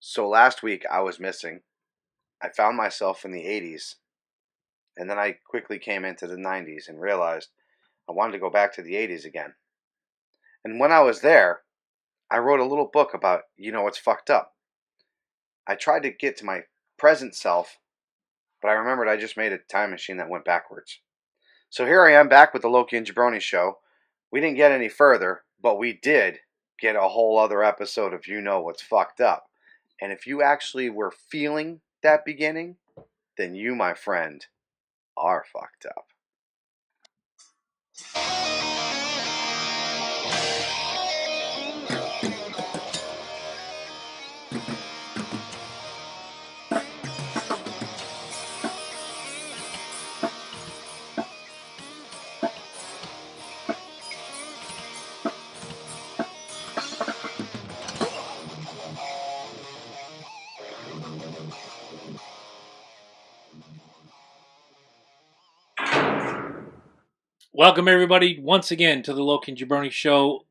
So last week I was missing. I found myself in the 80s, and then I quickly came into the 90s and realized I wanted to go back to the 80s again. And when I was there, I wrote a little book about, what's fucked up. I tried to get to my present self, but I remembered I just made a time machine that went backwards. So here I am back with the Loki and Jabroni Show. We didn't get any further, but we did get a whole other episode of What's Fucked Up. And if you actually were feeling that beginning, then you, my friend, are fucked up. Welcome, everybody, once again to the Loki and Jabroni Show.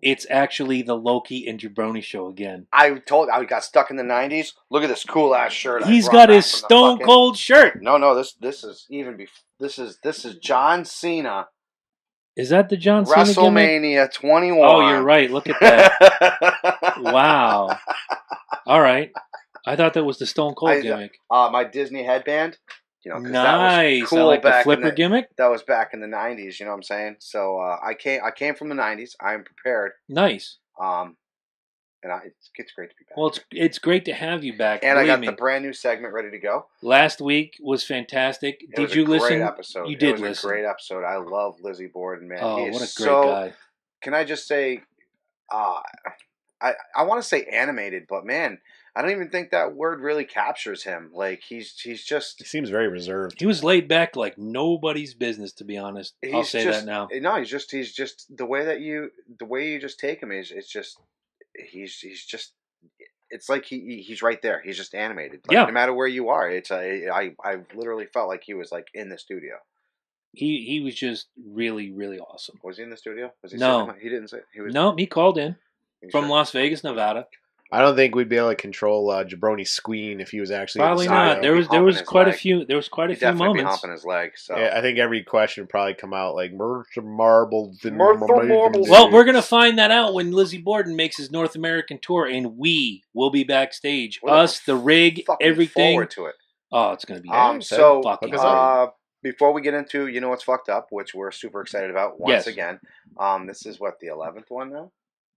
It's actually the Loki and Jabroni Show again. I got stuck in the 90s. Look at this cool-ass shirt. He's got his Stone Cold shirt. No, this is even before. This is John Cena. Is that the John Cena WrestleMania 21. Oh, you're right. Look at that. Wow. All right. I thought that was the Stone Cold gimmick. My Disney headband. Nice. That was cool. I like the flipper gimmick. That was back in the 90s, you know what I'm saying? So I came from the 90s. I'm prepared. Nice. And it's great to be back. Well, it's great to have you back. And I got the brand new segment ready to go. Last week was fantastic. Did you listen? Great episode. You did listen. It was a great episode. I love Lizzie Borden, man. Oh, what a great guy. Can I just say, I want to say animated, but man, I don't even think that word really captures him. Like he's just. He seems very reserved. He was laid back like nobody's business, to be honest. I'll say that now. No, he's just the way you just take him is it's just he's just it's like he's right there. He's just animated. Like, yeah. No matter where you are, I literally felt like he was like in the studio. He was just really, really awesome. Was he in the studio? Was he? No, he didn't say he was. No, he called in from Las Vegas, Nevada. I don't think we'd be able to control Jabroni Squeen if he was actually probably in the not. There was quite a few. There was quite a few moments. Be humping his leg. So yeah, I think every question would probably come out like marbles. Well, we're gonna find that out when Lizzie Borden makes his North American tour, and we will be backstage. Us, the rig, everything. Forward to it. Oh, it's gonna be before we get into What's Fucked Up, which we're super excited about once again. This is what, the 11th one now?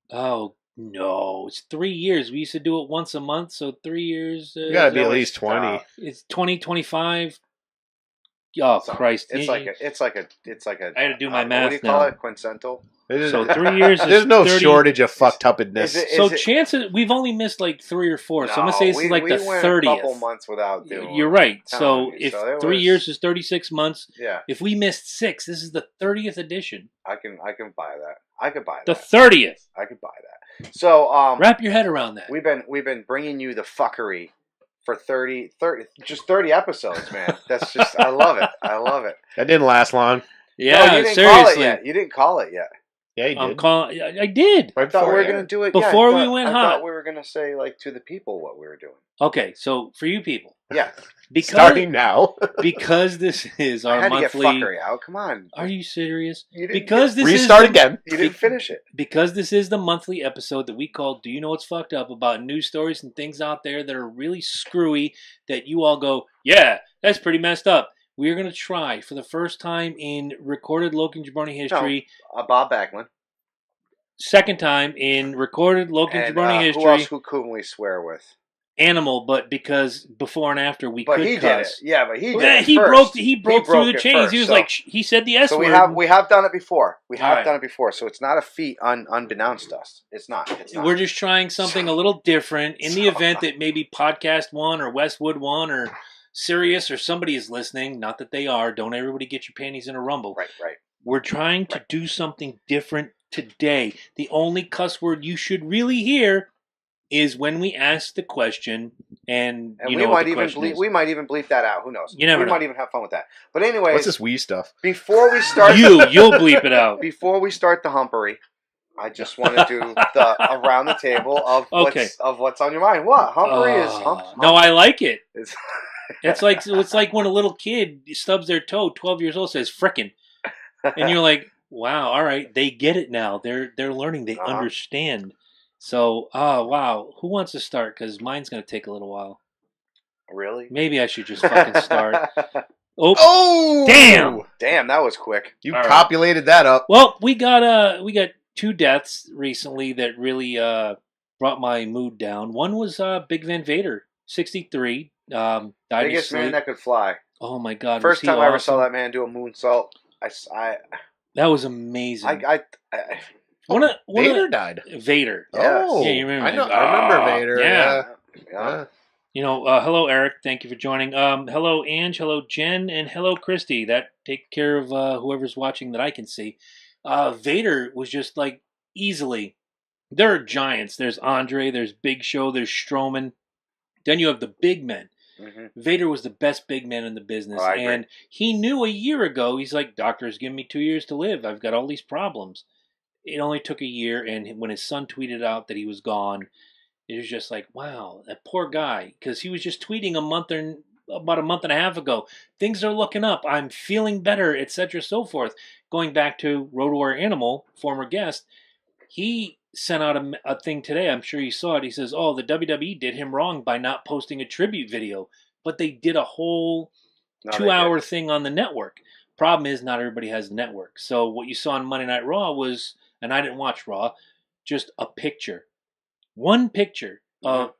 Oh. No, it's 3 years. We used to do it once a month, so 3 years. You gotta be at least 20. It's 20, 25. Oh, Christ. It's like a. I had to do my math. What do you call it? Quincental? So 3 years is there's no 30, shortage of fucked upness. Chances, we've only missed like 3 or 4. So I'm going to say this is like the 30th. We went a couple months without doing. You're right. So if 3 years is 36 months, yeah. If we missed 6, this is the 30th edition. I can buy that. I could buy that. The 30th. I could buy that. So wrap your head around that. We've been bringing you the fuckery for 30 episodes, man. That's just I love it. I love it. That didn't last long. Yeah, no, you didn't seriously. Call it yet. You didn't call it yet. Yeah, you did. I did. I thought we were going to do it before we went hot. I thought we were going to say like to the people what we were doing. Okay, so for you people, yeah, starting now because this is our monthly. To get fuckery out. Come on. Are you serious? Because this restart again. You didn't finish it. Because this is the monthly episode that we call "Do You Know What's Fucked Up?" about news stories and things out there that are really screwy that you all go, yeah, that's pretty messed up. We're going to try for the first time in recorded Loki and Jabroni history. Bob Backlund. Second time in recorded Loki and Jabroni history. Who couldn't we swear with? Animal, but because before and after we could he cuss. Did it. Yeah, but he did it he first. broke through the chains. First, he was like, he said the S word. We have done it before. Done it before, so it's not a feat unbeknownst to us. It's not. We're just trying something a little different in the event that maybe Podcast One or Westwood One or Sirius or somebody is listening. Not that they are. Don't everybody get your panties in a rumble. Right. We're trying to do something different today. The only cuss word you should really hear is when we ask the question, and you know what the question is. We might even bleep that out. Who knows? You never know. Might even have fun with that. But anyway, what's this wee stuff? Before we start, you'll bleep it out. Before we start the humpery, I just want to do the around the table of Okay. what's on your mind. What? Humpery is hump. No, I like it. It's It's like when a little kid stubs their toe, 12 years old, says "frickin'," and you're like, "Wow, all right, they get it now. They're learning. They understand." So, wow, who wants to start? Because mine's gonna take a little while. Really? Maybe I should just fucking start. Oh, Damn, that was quick. You copulated that up. Well, we got 2 deaths recently that really brought my mood down. One was Big Van Vader, 63. Died Biggest man that could fly. Oh my God! First time I ever saw that man do a moonsault. That was amazing. Vader died. Vader. Yes. Oh, Yeah, you remember? I remember Vader. Yeah. You know, hello Eric. Thank you for joining. Hello Ange. Hello Jen, and hello Christy. That take care of whoever's watching that I can see. Vader was just like easily. There are giants. There's Andre. There's Big Show. There's Strowman. Then you have the big men. Mm-hmm. Vader was the best big man in the business, and he knew a year ago. He's like, doctors give me 2 years to live. I've got all these problems. It only took a year, and when his son tweeted out that he was gone, it was just like, wow, that poor guy, because he was just tweeting about a month and a half ago. Things are looking up. I'm feeling better, etc., so forth. Going back to Road Warrior Animal, former guest, he sent out a thing today. I'm sure you saw it. He says, "Oh, the WWE did him wrong by not posting a tribute video, but they did a whole 2-hour thing on the network." Problem is, not everybody has the network. So what you saw on Monday Night Raw was, and I didn't watch Raw, just a picture. One picture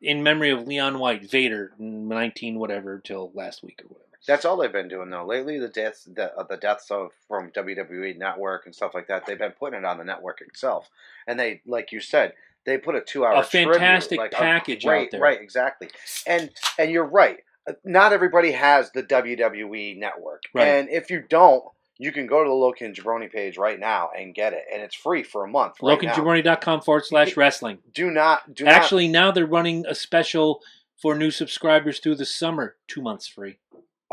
in memory of Leon White, Vader, 19 whatever, till last week or whatever. That's all they've been doing, though. Lately, the deaths from WWE Network and stuff like that, they've been putting it on the network itself. And they, like you said, they put a 2-hour fantastic tribute, package out there. Right, exactly. And you're right. Not everybody has the WWE Network. Right. And if you don't, you can go to the Loki and Jabroni page right now and get it. And it's free for a month. LokiandJabroni.com/wrestling. Do not. Actually, now they're running a special for new subscribers through the summer. 2 months free.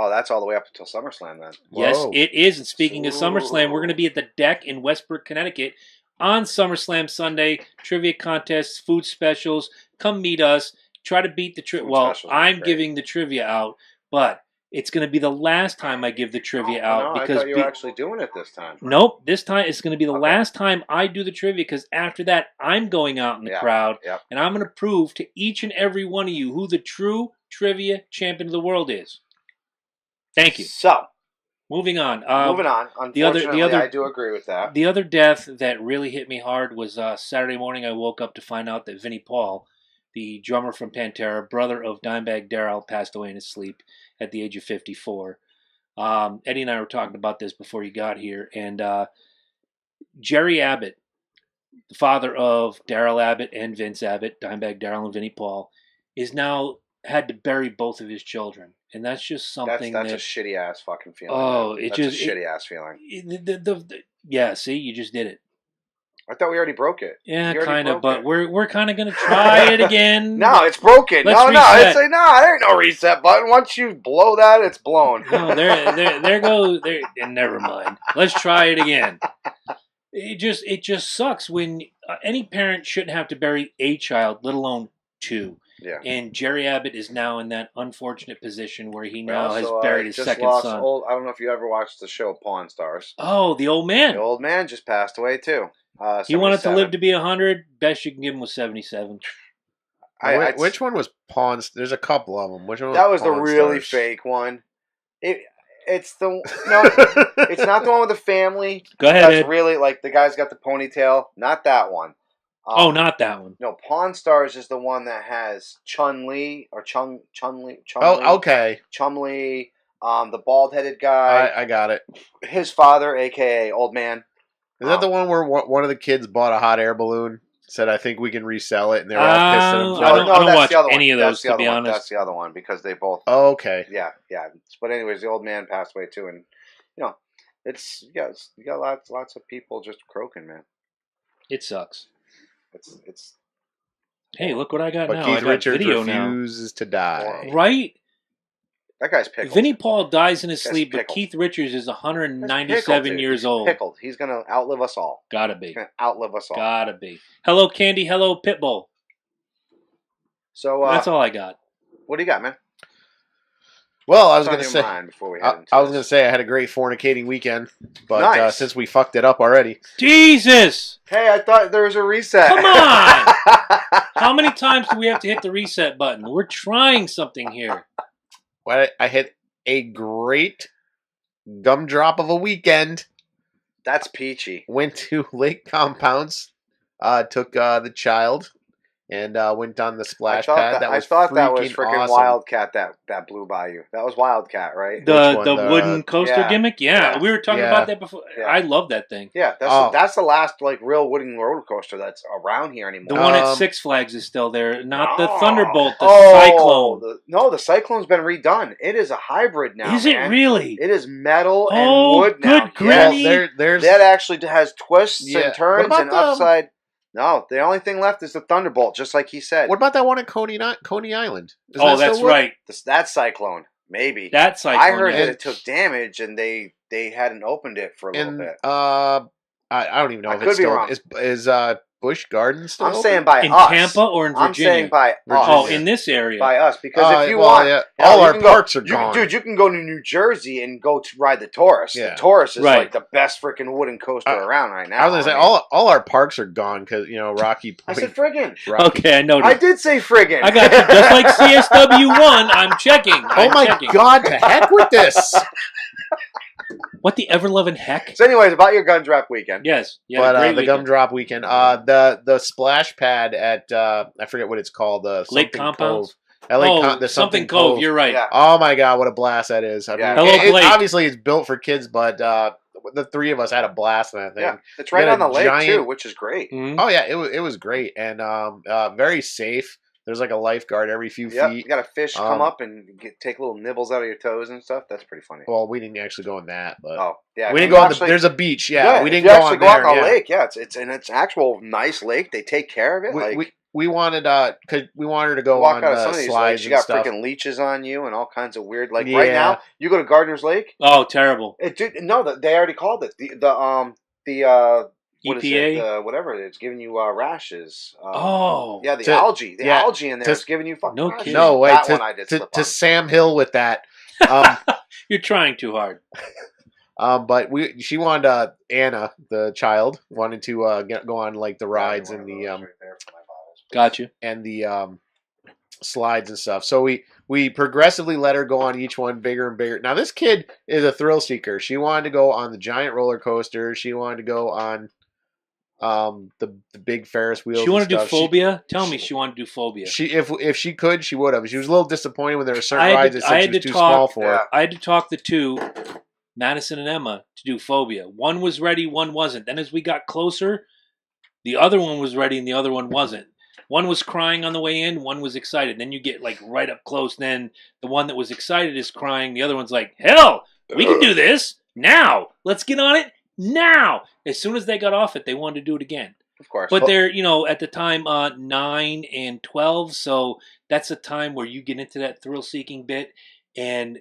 Oh, that's all the way up until SummerSlam then. Yes, it is. And speaking of SummerSlam, we're going to be at the Deck in Westbrook, Connecticut on SummerSlam Sunday. Trivia contests, food specials. Come meet us. Try to beat the trivia. Well, I'm giving the trivia out, but it's going to be the last time I give the trivia out. No, because I thought you were actually doing it this time. Nope. This time it's going to be the last time I do the trivia, because after that I'm going out in the crowd and I'm going to prove to each and every one of you who the true trivia champion of the world is. Thank you. So, moving on. Unfortunately, I do agree with that. The other death that really hit me hard was Saturday morning. I woke up to find out that Vinnie Paul, the drummer from Pantera, brother of Dimebag Darrell, passed away in his sleep at the age of 54. Eddie and I were talking about this before you got here, and Jerry Abbott, the father of Darrell Abbott and Vince Abbott, Dimebag Darrell and Vinnie Paul, is now had to bury both of his children. And that's just something that's a shitty ass fucking feeling. Oh, that's a shitty ass feeling. Yeah, see, you just did it. I thought we already broke it. Yeah, kind of, but we're kind of gonna try it again. No, it's broken. There ain't no reset button. Once you blow that, it's blown. No, there goes. And never mind. Let's try it again. It just sucks when any parent shouldn't have to bury a child, let alone 2. Yeah. And Jerry Abbott is now in that unfortunate position where he now has buried his second son. I don't know if you ever watched the show Pawn Stars. Oh, the old man. The old man just passed away too. He wanted to live to be 100. Best you can give him was 77. Which one was Pawn? There's a couple of them. Which one? That was the really fake one. It's not the one with the family. Go ahead. That's really like the guy's got the ponytail. Not that one. Not that one. No, Pawn Stars is the one that has Chun-Li or Chun-Li. Oh, okay. Chun-Li, the bald-headed guy. I got it. His father, a.k.a. Old Man. Is that the one where one of the kids bought a hot air balloon? Said, I think we can resell it, and they're all pissed at him. I don't watch any of those, to be honest. That's the other one, because they both... Oh, okay. Yeah. But anyways, the old man passed away, too, and, you got lots of people just croaking, man. It sucks. It's. Hey, look what I got but now. Keith I got Richards video refuses to die. Right? That guy's pickled. Vinnie Paul dies in his That's sleep, but pickled. Keith Richards is That's 197 pickled, years He's old. Pickled. He's gonna outlive us all. Gotta be. He's gonna outlive us all. Gotta be. Hello, Candy. Hello, Pitbull. So That's all I got. What do you got, man? Well, I was What's going on to your say, mind before we head into I was this? going to say I had a great fornicating weekend, but Nice. since we fucked it up already, Jesus! Hey, I thought there was a reset. Come on! How many times do we have to hit the reset button? We're trying something here. well, I hit a great gumdrop of a weekend. That's peachy. Went to Lake Compounds, took the child, and went on the splash pad. I thought that was freaking awesome. Wildcat that blew by you. That was Wildcat, right? The wooden coaster Yeah. gimmick? Yeah, Yeah. we were talking Yeah. about that before. Yeah. I love that thing. Yeah, that's the last like real wooden roller coaster that's around here anymore. The one at Six Flags is still there, not the No. Thunderbolt, the Oh, Cyclone. the Cyclone's been redone. It is a hybrid now. Is it man. really? It is metal Oh, and wood now. good granny. Well, there's That actually has twists Yeah. and turns What about and the- upside. No, the only thing left is the Thunderbolt, just like he said. what about that one at Coney Island? Is Oh, that that's still wood? right. That Cyclone, maybe. That Cyclone. I heard yeah. that it took damage and they hadn't opened it for a little And bit. I don't even know I if could it's be still wrong. is Busch Gardens still I'm open? saying by In us. Tampa or in I'm Virginia? saying by Oh, us. in this area. By us, because if you well, want, yeah, hell, all you our can go- parks are gone. Dude, you can go to New Jersey and go to ride the Taurus. Yeah. The Taurus is Right. like the best freaking wooden coaster around right now. I was gonna say all our parks are gone because Rocky I Point. said friggin'. Rocky- Okay, I noticed. I did say friggin'. I got you. Just like CSW1, I'm checking. Oh I'm my checking. God! To heck with this. What the ever-loving heck? So, anyways, about your gun drop weekend. Yes. Yeah, But great the weekend. gumdrop weekend, the splash pad at I forget what it's called, the Lake something Compounds? Cove. The something Cove. You're right. Yeah. Oh my God, what a blast that is! I Yeah. mean, Hello, Blake. obviously it's built for kids, but the three of us had a blast in that thing. Yeah, it's right got on a the lake giant- too, which is great. Mhm. Oh yeah, it was great and very safe. There's like a lifeguard every few Yep, feet. you got a fish come Um, up and take little nibbles out of your toes and stuff. That's pretty funny. Well, we didn't actually go on that, but Oh, yeah. we if didn't you go on actually- there's a beach. Yeah, yeah, we if didn't you go actually on go there. out on the Yeah. lake. Yeah, it's actual nice lake. They take care of it. We wanted cause we wanted to go walk on out of the some of these slides lakes, you and got stuff. freaking leeches on you and all kinds of weird. Like right Yeah. now, you go to Gardner's Lake. Oh, terrible. They already called it the what is EPA? it? Whatever it is, giving you rashes. Oh. Yeah, the To- algae. The yeah, algae in there to- is giving you fucking No rashes. kidding. No way That one I did slip to on. Sam Hill with that. You're trying too hard. But she wanted Anna, the child, wanted to go on like the rides and Got you. the slides and stuff. So we progressively let her go on each one bigger and bigger. Now this kid is a thrill seeker. She wanted to go on the giant roller coaster. She wanted to go on the big Ferris wheels. She wanted to and do stuff. phobia? Tell me she wanted to do phobia. She if she could, she would have. She was a little disappointed when there were certain I had rides to- that I said had she was to too talk- small for. Yeah. I had to talk the two, Madison and Emma, to do phobia. One was ready, one wasn't. Then as we got closer, the other one was ready and the other one wasn't. One was crying on the way in, one was excited. Then you get like right up close. Then the one that was excited is crying. The other one's like, hell, we can do this now. Let's get on it now. As soon as they got off it, they wanted to do it again. Of course. But they're, at the time, 9 and 12. So that's a time where you get into that thrill-seeking bit. And,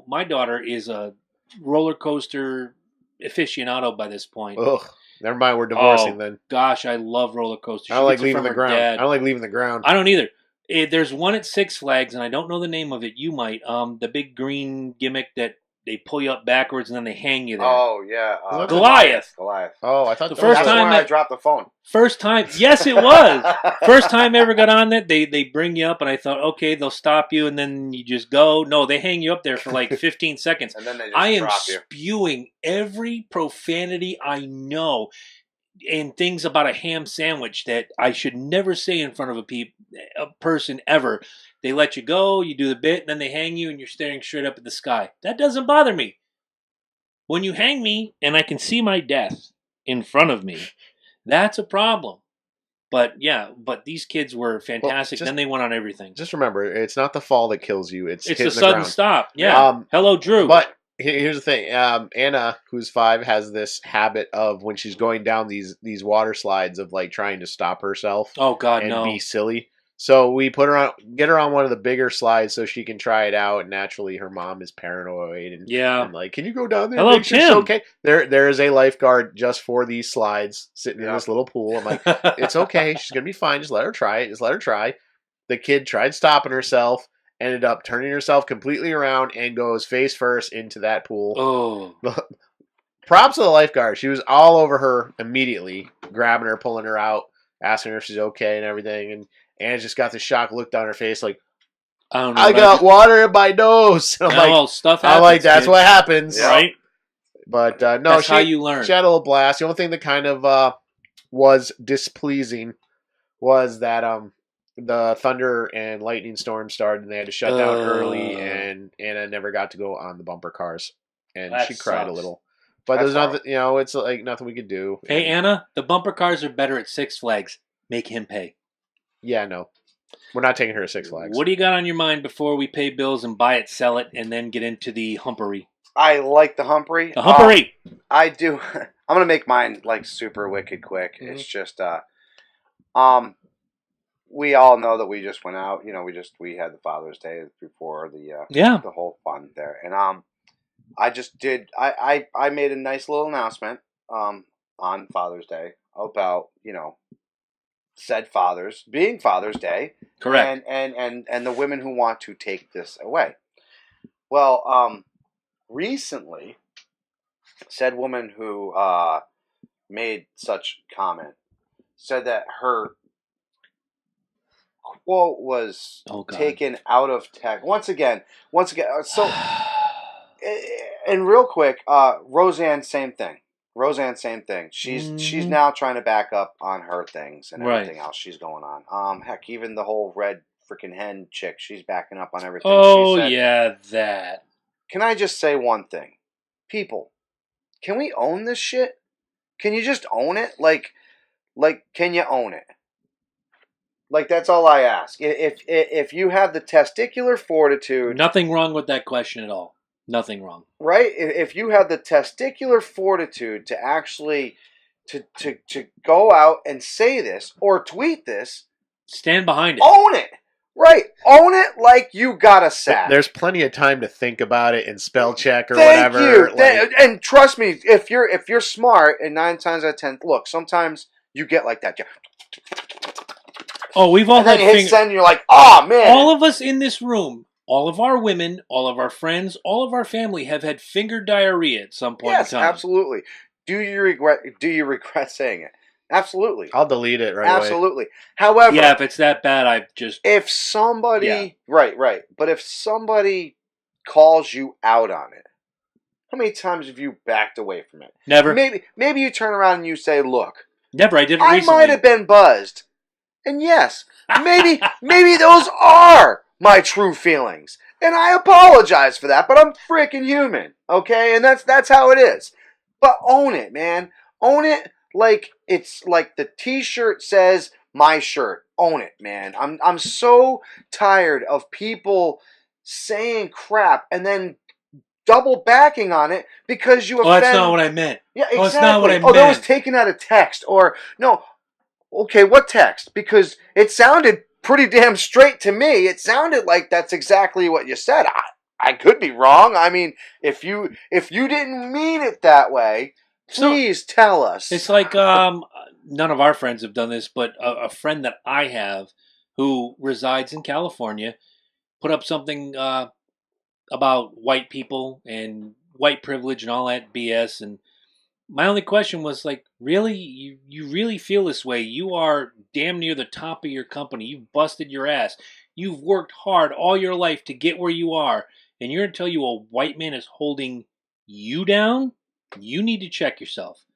my daughter is a roller coaster aficionado by this point. Ugh. Never mind, we're divorcing Oh, then. Gosh, I love roller coasters. I don't She like gets it leaving from the her ground. dad. I don't like leaving the ground. I don't either. There's one at Six Flags, and I don't know the name of it. You might. The big green gimmick that they pull you up backwards and then they hang you there. Oh yeah, Goliath. Goliath. Oh, I thought The that first was That's time when I that- dropped the phone. First time, yes, it was. First time I ever got on that, they bring you up, and I thought, okay, they'll stop you, and then you just go. No, they hang you up there for like 15 seconds. And then they just I am drop you. spewing every profanity I know and things about a ham sandwich that I should never say in front of a person ever. They let you go, you do the bit, and then they hang you, and you're staring straight up at the sky. That doesn't bother me. When you hang me, and I can see my death in front of me, that's a problem. But these kids were fantastic. just- Then they went on everything. Just remember, it's not the fall that kills you. It's It's hitting a the sudden ground. stop. Yeah. Hello, Drew. But here's the thing. Anna, who's 5, has this habit of when she's going down these water slides of like trying to stop herself oh God, and no. be silly. So we get her on one of the bigger slides so she can try it out. And naturally, her mom is paranoid and like, can you go down there? Hello, make sure it's Tim. okay. There is a lifeguard just for these slides sitting in this little pool. I'm like, it's okay. She's gonna be fine. Just let her try it. Just let her try. The kid tried stopping herself, ended up turning herself completely around and goes face first into that pool. Oh. Props to the lifeguard. She was all over her immediately, grabbing her, pulling her out, asking her if she's okay and everything. And Anna just got the shocked look on her face, like, I don't know. I got water in my nose. I'm like, stuff happens. I'm like, that's what happens, right? But no, that's how you learn. She had a little blast. The only thing that kind of was displeasing was that the thunder and lightning storm started, and they had to shut down early, and Anna never got to go on the bumper cars, and she cried a little. But there's nothing, it's like nothing we could do. Hey, Anna, the bumper cars are better at Six Flags. Make him pay. Yeah, no. We're not taking her to Six Flags. What do you got on your mind before we pay bills and buy it, sell it, and then get into the humpery? I like the humpery. The humpery! I do. I'm going to make mine, like, super wicked quick. Mm-hmm. It's just, we all know that we just went out. You know, we had the Father's Day before the whole fun there. And, I just did, I made a nice little announcement, on Father's Day about, said fathers being Father's Day. Correct. And the women who want to take this away. Well, recently, said woman who made such comment said that her quote was taken out of text. Once again, so and real quick, Roseanne, same thing. She's now trying to back up on her things and everything else she's going on. Heck, even the whole red freaking hen chick, she's backing up on everything. Oh, she said. yeah, that. Can I just say one thing? People, can we own this shit? Can you just own it? Like, can you own it? Like, that's all I ask. If you have the testicular fortitude... Nothing wrong with that question at all. Nothing wrong. Right? If you have the testicular fortitude to actually to go out and say this or tweet this... Stand behind it. Own it! Right. Own it like you got a sack. There's plenty of time to think about it and spell check or Thank whatever. You. And trust me, if you're smart, and 9 times out of 10, look, sometimes you get like that. Oh, we've all had you hit send, and you're like, oh man. All of us in this room, all of our women, all of our friends, all of our family have had finger diarrhea at some point in time. Yes, absolutely. Do you regret saying it? Absolutely. I'll delete it right away. Absolutely. However, yeah, if it's that bad, if somebody right. But if somebody calls you out on it, how many times have you backed away from it? Never. Maybe you turn around and you say, "Look, never. I did it recently. I might have been buzzed." And yes, maybe those are my true feelings. And I apologize for that, but I'm freaking human, okay? And that's how it is. But own it, man. Own it like it's like the t-shirt says my shirt. Own it, man. I'm so tired of people saying crap and then double backing on it because you offend. Oh, that's not what I meant. Yeah, exactly. Oh, that's not what I meant. Oh, that was taken out of text. Or no. Okay, what text? Because it sounded pretty damn straight to me. It sounded like that's exactly what you said. I could be wrong. I mean, if you didn't mean it that way, please tell us. It's like none of our friends have done this, but a friend that I have who resides in California put up something about white people and white privilege and all that BS. And my only question was like, really? You really feel this way? You are damn near the top of your company. You've busted your ass. You've worked hard all your life to get where you are. And you're going to tell you a white man is holding you down? You need to check yourself.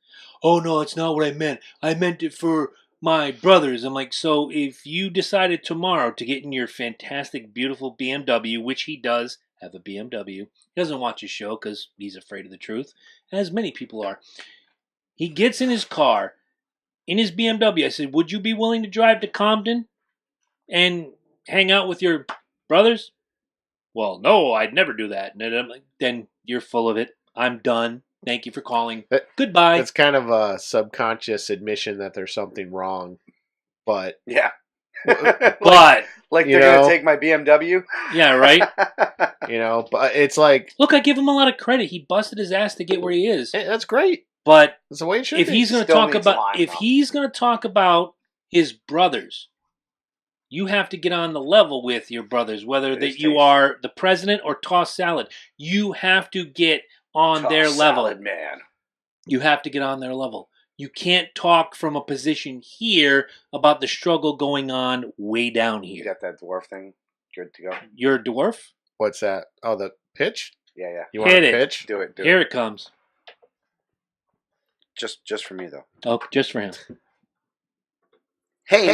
Oh, no, it's not what I meant. I meant it for my brothers. I'm like, so if you decided tomorrow to get in your fantastic, beautiful BMW, which he does have a BMW, he doesn't watch his show because he's afraid of the truth, as many people are. He gets in his car, in his BMW. I said, would you be willing to drive to Compton and hang out with your brothers? Well, no, I'd never do that. And I'm like, then you're full of it. I'm done. Thank you for calling. Goodbye. It's kind of a subconscious admission that there's something wrong. But yeah, But like You they're know? gonna take my BMW. yeah, right. But it's like, Look, I give him a lot of credit. He busted his ass to get where he is. hey, that's great. But That's the way it should if be. he's going to Still talk needs about lime, if though. he's going to talk about his brothers, you have to get on the level with your brothers, whether It that is you tasty. are the president or toss salad. You have to get on Toss their level. salad man. You have to get on their level. You can't talk from a position here about the struggle going on way down You here. got that dwarf thing good to go? You're a dwarf? What's that? Oh, the pitch? Yeah. You want Hit a it. pitch? Do it. Here it comes. Just for me though. Oh, just for him. Hey,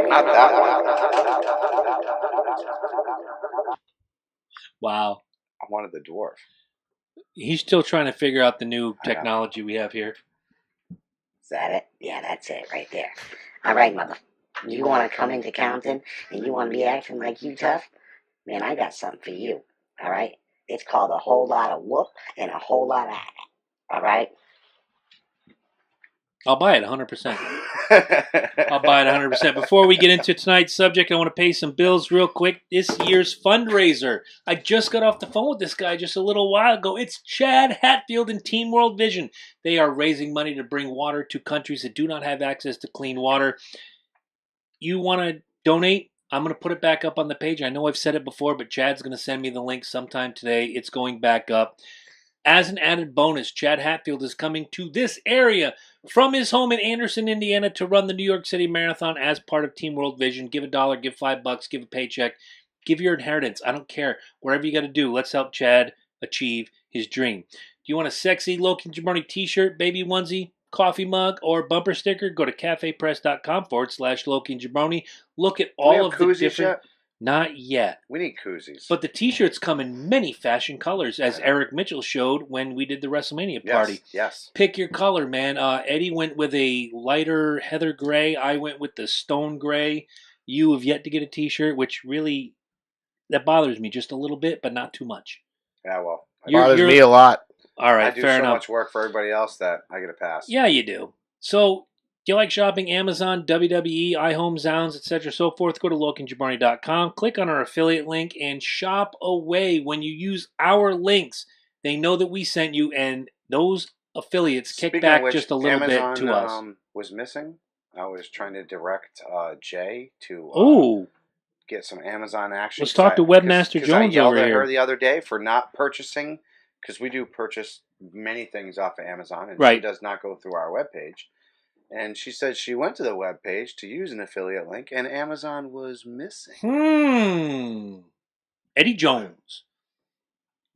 not that one. Wow. I wanted the dwarf. He's still trying to figure out the new technology we have here. Is that it? Yeah, that's it right there. All right, mother. You want to come into Compton and you want to be acting like you tough? Man, I got something for you. All right? It's called a whole lot of whoop and a whole lot of all right? I'll buy it 100%. I'll buy it 100%. Before we get into tonight's subject, I want to pay some bills real quick. This year's fundraiser. I just got off the phone with this guy just a little while ago. It's Chad Hatfield and Team World Vision. They are raising money to bring water to countries that do not have access to clean water. You want to donate? I'm going to put it back up on the page. I know I've said it before, but Chad's going to send me the link sometime today. It's going back up. As an added bonus, Chad Hatfield is coming to this area from his home in Anderson, Indiana, to run the New York City Marathon as part of Team World Vision. Give $1, give $5, give a paycheck, give your inheritance. I don't care. Whatever you got to do, let's help Chad achieve his dream. Do you want a sexy Loki and Jabroni t-shirt, baby onesie, coffee mug, or bumper sticker? Go to cafepress.com/Loki and Jabroni. Look at all of the different... Yet? Not yet. We need koozies. But the t-shirts come in many fashion colors, as Eric Mitchell showed when we did the WrestleMania party. Yes. Pick your color, man. Eddie went with a lighter heather gray. I went with the stone gray. You have yet to get a t-shirt, which really, that bothers me just a little bit, but not too much. Yeah, well. Bothers me a lot. All right, I do fair so enough. much work for everybody else that I get a pass. Yeah, you do. So, do you like shopping Amazon, WWE, iHome, Zounds, etc., so forth? Go to LokiandJabroni.com, click on our affiliate link, and shop away. When you use our links, they know that we sent you, and those affiliates kick Speaking back of which, just a little Amazon, bit to us. Was missing. I was trying to direct Jay to get some Amazon action. Let's talk to Webmaster Jones I yelled over at here. her the other day for not purchasing, because we do purchase many things off of Amazon, and Right. she does not go through our webpage. And she said she went to the webpage to use an affiliate link, and Amazon was missing. Eddie Jones.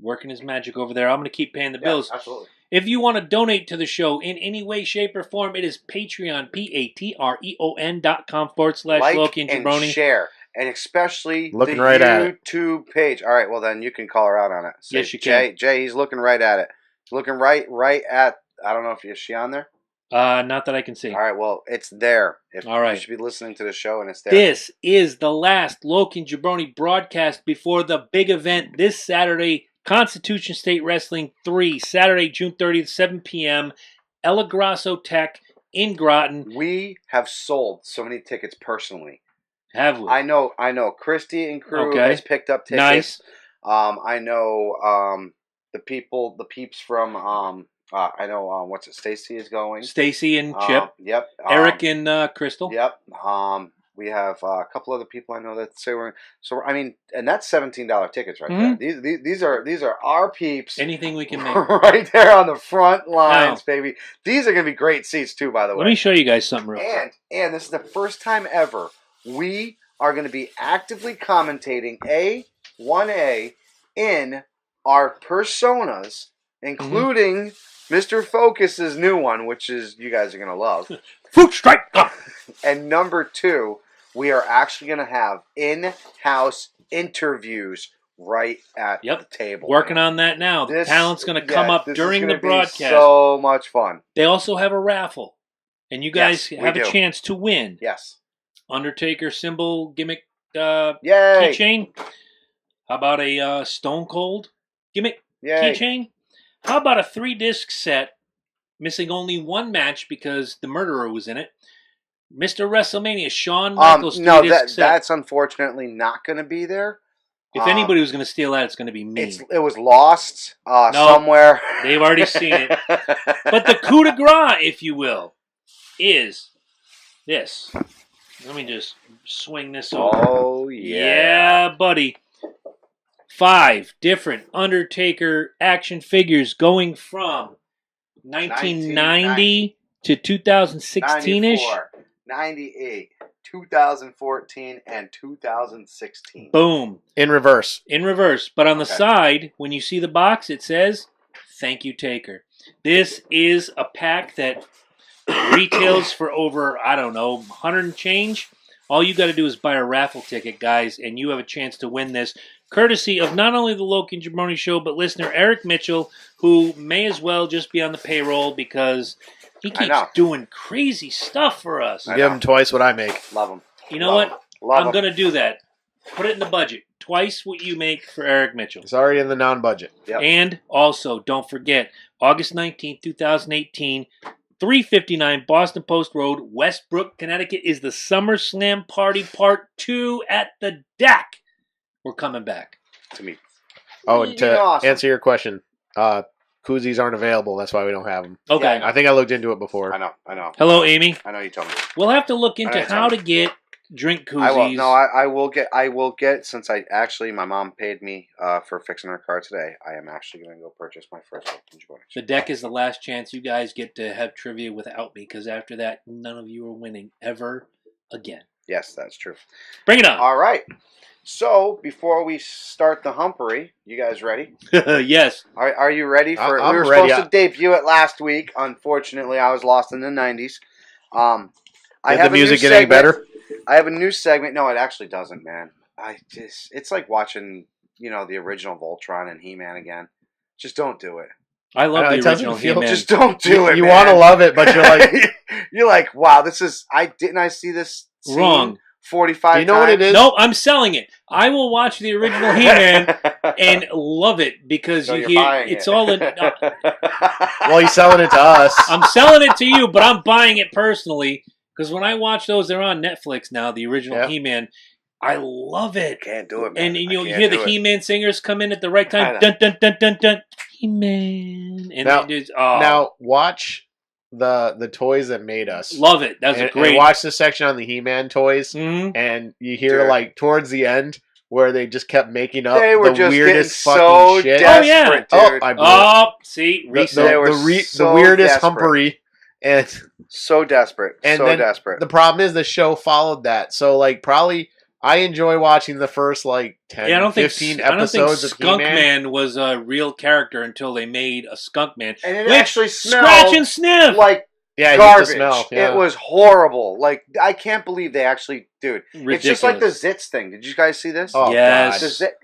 Working his magic over there. I'm going to keep paying the bills. Absolutely. If you want to donate to the show in any way, shape, or form, it is Patreon, patreon.com/Loki and and Jabroni. share, and especially Looking the right at it. YouTube page. All right, well then you can call her out on it. Say, Yes, you can. Jay, he's looking right at it. Looking right at. I don't know if is she on there. Not that I can see. All right, well it's there. All right. You should be listening to the show, and it's there. This is the last Loki and Jabroni broadcast before the big event this Saturday, Constitution State Wrestling 3, Saturday, June 30th, 7 p.m., El Grasso Tech in Groton. We have sold so many tickets personally. Have we? I know. Christy and crew Okay. has picked up tickets. Nice. I know the peeps from I know what's it? Stacy is going. Stacy and Chip. Yep. Eric and Crystal. Yep. We have a couple other people I know that say we're. So I mean, and that's $17 tickets right there. These are our peeps. Anything we can make. Right there on the front lines, baby. These are gonna be great seats too, by the way. Let me show you guys something real quick. And this is the first time ever we are going to be actively commentating A1A in our personas, including Mr. Focus's new one, which is you guys are going to love. Fruit strike. And number 2, we are actually going to have in-house interviews right at the table. Working on that now. The talent's going to come up during the broadcast. So much fun. They also have a raffle, and you guys have a do. chance to win. Yes. Undertaker symbol gimmick Yay. keychain. How about a Stone Cold gimmick keychain? How about a 3-disc set, missing only one match because the murderer was in it? Mr. WrestleMania, Shawn Michaels. No, that's unfortunately not going to be there. If anybody was going to steal that, it's going to be me. It was lost somewhere. They've already seen it. But the coup de grace, if you will, is this. Let me just swing this over. Oh, Yeah, buddy. 5 different Undertaker action figures going from 1990 to 2016-ish. 98, 2014, and 2016. Boom. In reverse. In reverse. But on the side, when you see the box, it says, "Thank you, Taker." This is a pack that retails for over, I don't know, 100 and change. All you got to do is buy a raffle ticket, guys, and you have a chance to win this, courtesy of not only the Loki and Jabroni Show, but listener Eric Mitchell, who may as well just be on the payroll because he keeps doing crazy stuff for us. Give him twice what I make. Love him. You know what? I'm going to do that. Put it in the budget. Twice what you make for Eric Mitchell. It's already in the non-budget. Yep. And also, don't forget, August 19th, 2018, 359 Boston Post Road, Westbrook, Connecticut, is the SummerSlam Party Part 2 at the Deck. We're coming back. To me. Oh, and to answer your question, koozies aren't available. That's why we don't have them. Okay. I think I looked into it before. I know. Hello, Amy. I know you told me. We'll have to look into how to get drink koozies. I will get, since my mom paid me for fixing her car today, I am actually going to go purchase my first Loki and Jabroni Show. The Deck is the last chance you guys get to have trivia without me, because after that, none of you are winning ever again. Yes, that's true. Bring it on. All right. So, before we start the humpery, you guys ready? Yes. Are you ready for it? I'm We were ready. supposed to debut it last week. Unfortunately, I was lost in the 90s. Did the music get any better? I have a new segment. No, it actually doesn't, man. It's like watching, the original Voltron and He-Man again. Just don't do it. I love the original He-Man. Just don't do it, You man. want to love it, but you're like... You're like, wow, this is... Didn't I see this scene Wrong. 45 Do you know times? what it is? Nope, I'm selling it. I will watch the original He-Man and love it because So you you're hear buying it's it. all in. Well, he's selling it to us. I'm selling it to you, but I'm buying it personally because when I watch those, they're on Netflix now. The original He-Man, I love it. Can't do it, man. And you hear the He-Man singers come in at the right time. Dun dun dun dun dun. He-Man. And Now watch the toys that made us. Love it. That's a great. And watch the section on the He-Man toys, and you hear like towards the end where they just kept making up They were the just weirdest getting fucking so shit. desperate, dude. I blew it. See, They were the so weirdest desperate. humpery, and So desperate. and so then desperate. the problem is the show followed that. So like probably I enjoy watching the first like 10, I don't 15 think episodes of Skunk He-Man. Man was a real character until they made a Skunk Man. And it Which, actually smelled scratch and sniff. like Yeah, you garbage. get the smell. Yeah. It was horrible. Like, I can't believe they actually, dude. Ridiculous. It's just like the Zits thing. Did you guys see this? Oh, Yes. The Zit,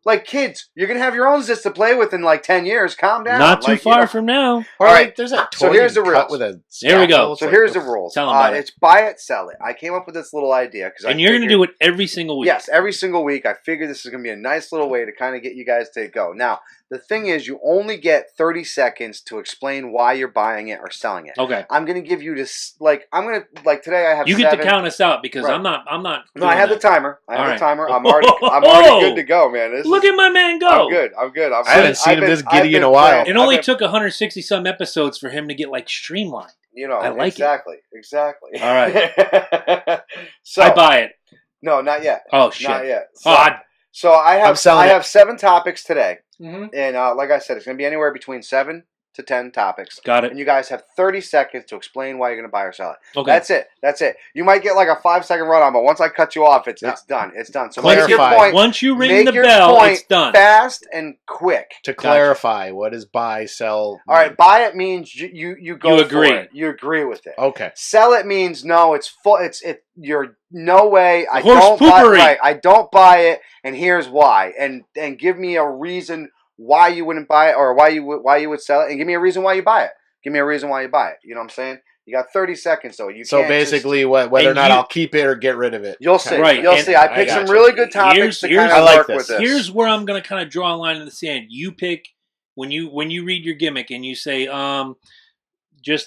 like, kids, you're going to have your own Zits to play with in like 10 years. Calm down. Not too Like, far from now. Or All like, right, there's that so toy here's you the cut rules. with a There we go. scalpel. It's So like, here's the rules. Tell 'em about it. It's buy it, sell it. I came up with this little idea. And you're going to do it every single week. Yes, every single week. I figured this is going to be a nice little way to kind of get you guys to go. Now, the thing is, you only get 30 seconds to explain why you're buying it or selling it. Okay. I'm going to give you this, today I have You 7. get to count us out because Right. I'm not. No, I have the timer. I have All the right. timer. I'm already good to go, man. Look at my man go. I'm good. I haven't seen him this giddy in a while. It only took 160 some episodes for him to get like streamlined. I like exactly. All right. So I buy it. No, not yet. Oh shit. Not yet. So, I I'm selling it. have 7 topics today, Mhm. and like I said, it's going to be anywhere between 7 to 10 topics. Got it. And you guys have 30 seconds to explain why you're going to buy or sell it. Okay. That's it. You might get like a 5-second run on, but once I cut you off, it's done. It's done. So make your Clarify. point. Once you ring Make the your bell, point it's done. fast and quick. To clarify, what does buy, sell? All right, buy it means you go You agree. for it. You agree with it. Okay. Sell it means no, it's full. You're no way. I Horse don't buy. poopery. Right, I don't buy it, and here's why. And give me a reason why you wouldn't buy it, or why you would sell it, and give me a reason why you buy it. Give me a reason why you buy it. You know what I'm saying? You got 30 seconds, though. You So can't basically, whether or And not you- I'll keep it or get rid of it. you'll see. Right, You'll and see. I I picked some gotcha. really good topics to kind I of like work this. with this. Here's where I'm going to kind of draw a line in the sand. You pick when you read your gimmick and you say,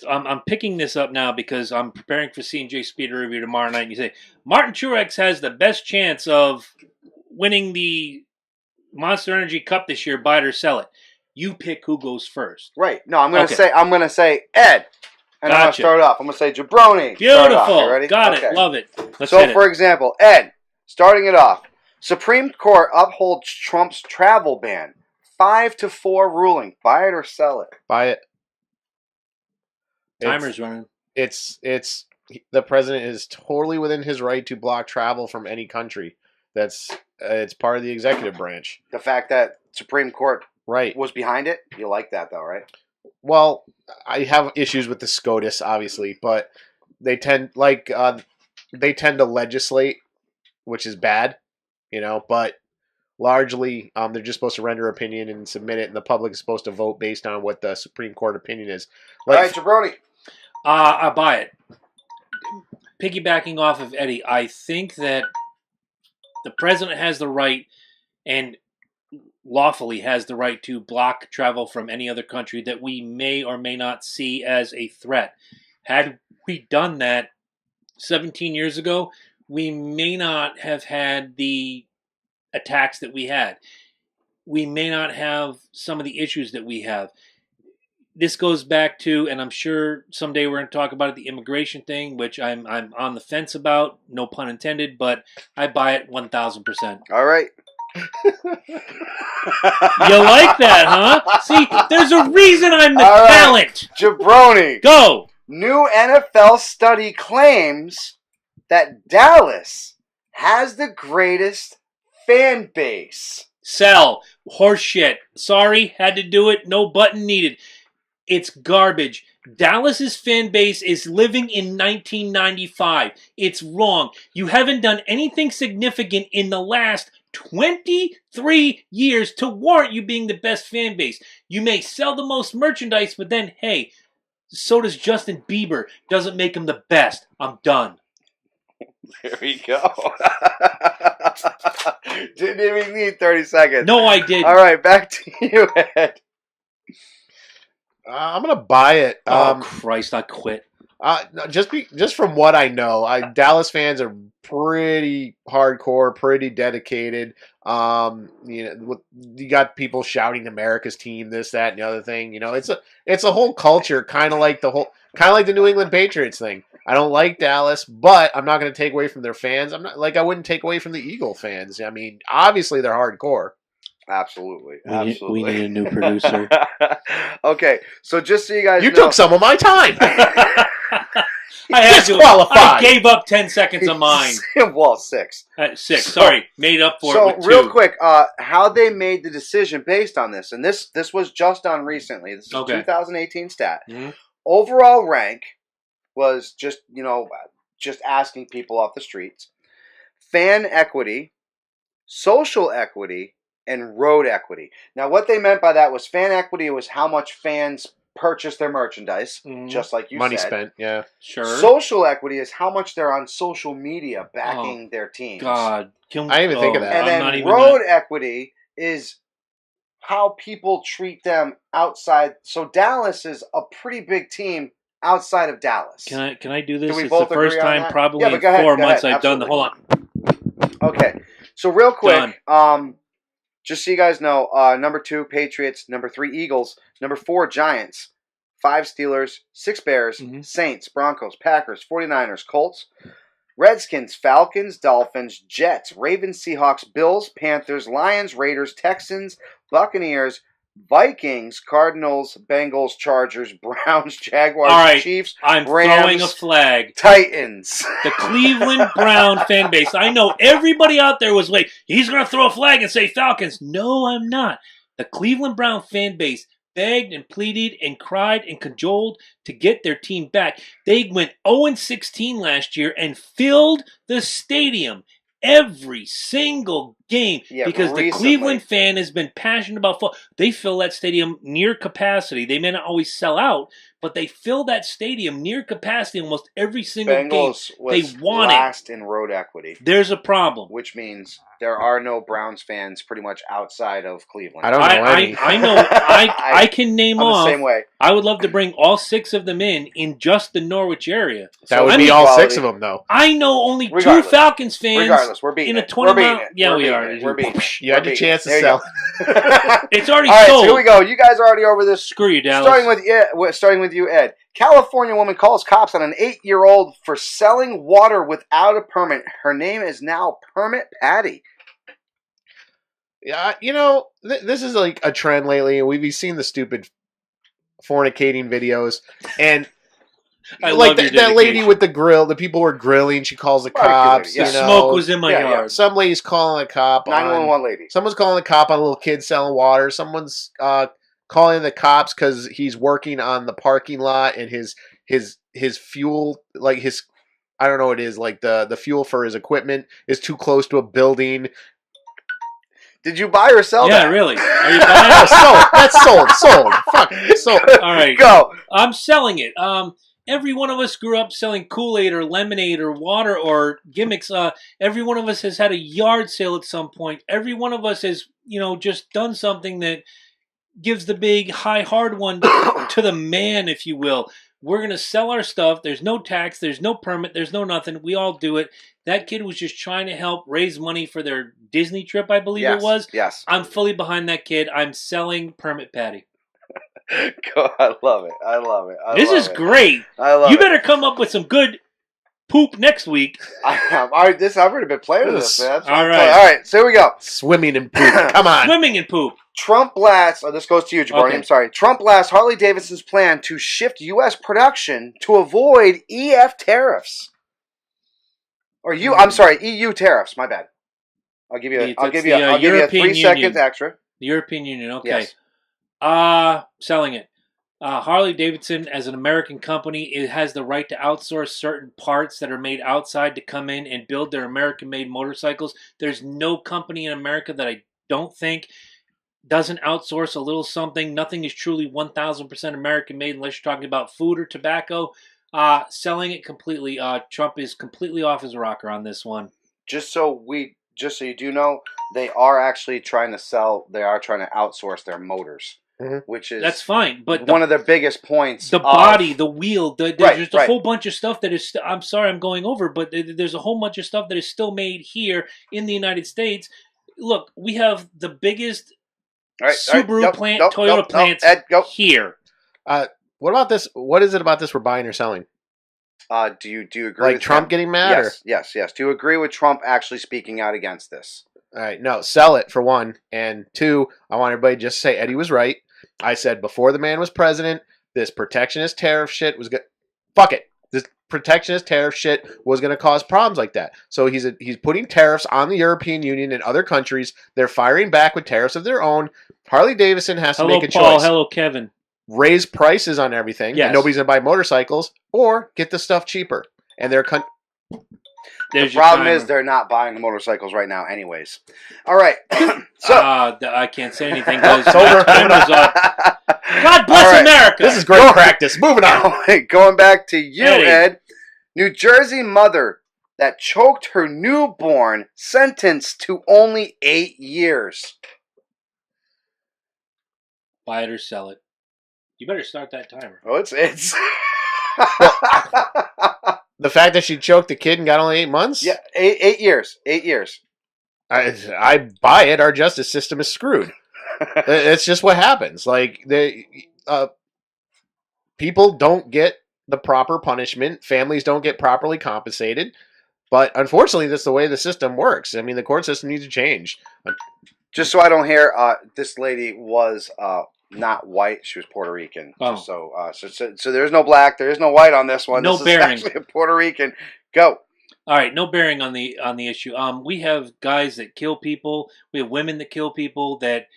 I'm picking this up now because I'm preparing for C&J Speeder Review tomorrow night. And you say Martin Truex has the best chance of winning the Monster Energy Cup this year. Buy it or sell it. You pick who goes first. Right. No, I'm gonna say Ed, and I'm gonna start off. I'm gonna say Jabroni. Beautiful. You ready? Got it. Love it. Let's so, hit for it. example, Ed, starting it off, Supreme Court upholds Trump's travel ban. 5-4 ruling. Buy it or sell it. Buy it. Timer's running. It's the president is totally within his right to block travel from any country. That's it's part of the executive branch. The fact that Supreme Court right was behind it, you like that though, right? Well, I have issues with the SCOTUS, obviously, but they tend to legislate, which is bad, but largely they're just supposed to render opinion and submit it, and the public is supposed to vote based on what the Supreme Court opinion is. All right, Jabroni. I buy it. Piggybacking off of Eddie, I think that the president has the right and lawfully has the right to block travel from any other country that we may or may not see as a threat. Had we done that 17 years ago, we may not have had the attacks that we had. We may not have some of the issues that we have. This goes back to, and I'm sure someday we're going to talk about it, the immigration thing, which I'm on the fence about, no pun intended, but I buy it 1,000%. All right. You like that, huh? See, there's a reason I'm the talent. Jabroni. Go. New NFL study claims that Dallas has the greatest fan base. Sell. Horseshit. Sorry, had to do it. No button needed. It's garbage. Dallas's fan base is living in 1995. It's wrong. You haven't done anything significant in the last 23 years to warrant you being the best fan base. You may sell the most merchandise, but then, hey, so does Justin Bieber. Doesn't make him the best. I'm done. There we go. Didn't even need 30 seconds. No, I didn't. All right, back to you, Ed. I'm gonna buy it. Oh Christ! I quit. Just from what I know, Dallas fans are pretty hardcore, pretty dedicated. You got people shouting America's team, this, that, and the other thing. It's a whole culture, kind of like the New England Patriots thing. I don't like Dallas, but I'm not going to take away from their fans. I wouldn't take away from the Eagle fans. I mean, obviously they're hardcore. Absolutely. We need a new producer. Okay, so just so you guys know. You took some of my time. I had to. I gave up 10 seconds of mine. Well, 6. 6. Sorry, made up for it with 2. So, real quick, how they made the decision based on this, and this was just done recently. This is a 2018 stat. Mm-hmm. Overall rank was just asking people off the streets. Fan equity, social equity, and road equity. Now, what they meant by that was fan equity was how much fans purchase their merchandise, just like you said. Money spent, yeah. Sure. Social equity is how much they're on social media backing their teams. God. I didn't even think of that. And then road equity is how people treat them outside. So Dallas is a pretty big team outside of Dallas. Can I do this? Can we it's both the first agree on time that? probably Yeah, in 4 months I've done Absolutely. the... Hold on. Okay. So real quick, just so you guys know, number 2, Patriots. Number 3, Eagles. Number 4, Giants. 5, Steelers. 6, Bears. Saints, Broncos, Packers, 49ers, Colts. Redskins, Falcons, Dolphins, Jets, Ravens, Seahawks, Bills, Panthers, Lions, Raiders, Texans, Buccaneers, Vikings, Cardinals, Bengals, Chargers, Browns, Jaguars, Chiefs, I'm Rams, throwing a flag. Titans. The Cleveland Brown fan base. I know everybody out there was like, he's going to throw a flag and say Falcons. No, I'm not. The Cleveland Brown fan base begged and pleaded and cried and cajoled to get their team back. They went 0-16 last year and filled the stadium every single game because the Cleveland fan has been passionate about football. They fill that stadium near capacity. They may not always sell out, but they fill that stadium near capacity almost every single Bengals game. Was they want last it. in road equity. There's a problem, which means there are no Browns fans pretty much outside of Cleveland. I don't know any. I know. I can name I'm off. the same way. I would love to bring all 6 of them in just the Norwich area. That would be all 6 of them, though. I know only 2 Falcons fans. Regardless, we're beating in a 20 mile. Yeah, we are. We're beating. You had your chance to sell. It's already all right, sold. So here we go. You guys are already over this. Screw you, Dallas. Starting with you, Ed. California woman calls cops on an 8-year-old for selling water without a permit. Her name is now Permit Patty. Yeah, this is like a trend lately, and we've seen the stupid fornicating videos, and like that lady with the grill. The people were grilling. She calls the cops. The smoke was in my yard. Some lady's calling a cop. 911 lady. Someone's calling the cop on a little kid selling water. Someone's calling the cops because he's working on the parking lot, and his fuel, like his, I don't know what it is, like the fuel for his equipment is too close to a building. Did you buy or sell that? Yeah, really. Are you buying it? Sold. That's sold. Fuck. Sold. All right. Go. I'm selling it. Every one of us grew up selling Kool-Aid or lemonade or water or gimmicks. Every one of us has had a yard sale at some point. Every one of us has, just done something that gives the big high hard one to the man, if you will. We're going to sell our stuff. There's no tax. There's no permit. There's no nothing. We all do it. That kid was just trying to help raise money for their Disney trip, I believe it was. Yes. I'm fully behind that kid. I'm selling Permit Patty. I love it. This is great. I love it. You better come up with some good poop next week. I've already been playing with this, man. All right. All right, so here we go. Swimming in poop. Come on. Swimming in poop. Trump blasts, this goes to you, Jabroni, Okay. I'm sorry. Trump blasts Harley Davidson's plan to shift U.S. production to avoid EF tariffs. I'm sorry, EU tariffs, my bad. I'll give you a 3 seconds extra. The European Union, okay. Yes. Selling it. Harley Davidson, as an American company, it has the right to outsource certain parts that are made outside to come in and build their American-made motorcycles. There's no company in America that I don't think doesn't outsource a little something. Nothing is truly 1,000% American-made unless you're talking about food or tobacco. Selling it completely. Trump is completely off his rocker on this one. Just so you do know, they are actually trying to outsource their motors. Mm-hmm. Which is that's fine, but one of their biggest points. The body, the wheel, there's a whole bunch of stuff that is. I'm sorry, I'm going over, but there's a whole bunch of stuff that is still made here in the United States. Look, we have the biggest Subaru plant, Toyota plants here. What about this? What is it about this we're buying or selling? Do you agree? Like with Trump him? getting mad? Yes. Do you agree with Trump actually speaking out against this? All right, no, sell it for one, and two, I want everybody just to say Eddie was right. I said before the man was president, this protectionist tariff shit was good. Fuck it. This protectionist tariff shit was going to cause problems like that. So he's putting tariffs on the European Union and other countries. They're firing back with tariffs of their own. Harley Davidson has to make a choice. Hello, Kevin. Raise prices on everything. Yes. And nobody's going to buy motorcycles, or get the stuff cheaper. And they're the problem is they're not buying the motorcycles right now anyways. All right. So I can't say anything because time is up. God bless America. This is great practice. Moving on. Going back to you, Ed. New Jersey mother that choked her newborn sentenced to only 8 years. Buy it or sell it. You better start that timer. Oh, it's the fact that she choked the kid and got only 8 months? Yeah, 8 years. 8 years. I buy it. Our justice system is screwed. It's just what happens. Like, people don't get the proper punishment. Families don't get properly compensated. But unfortunately, that's the way the system works. I mean, the court system needs to change. Just so I don't hear, this lady was not white. She was Puerto Rican. Oh. So there's no black. There is no white on this one. No bearing. Is actually a Puerto Rican. Go. All right, no bearing on the issue. We have guys that kill people. We have women that kill people that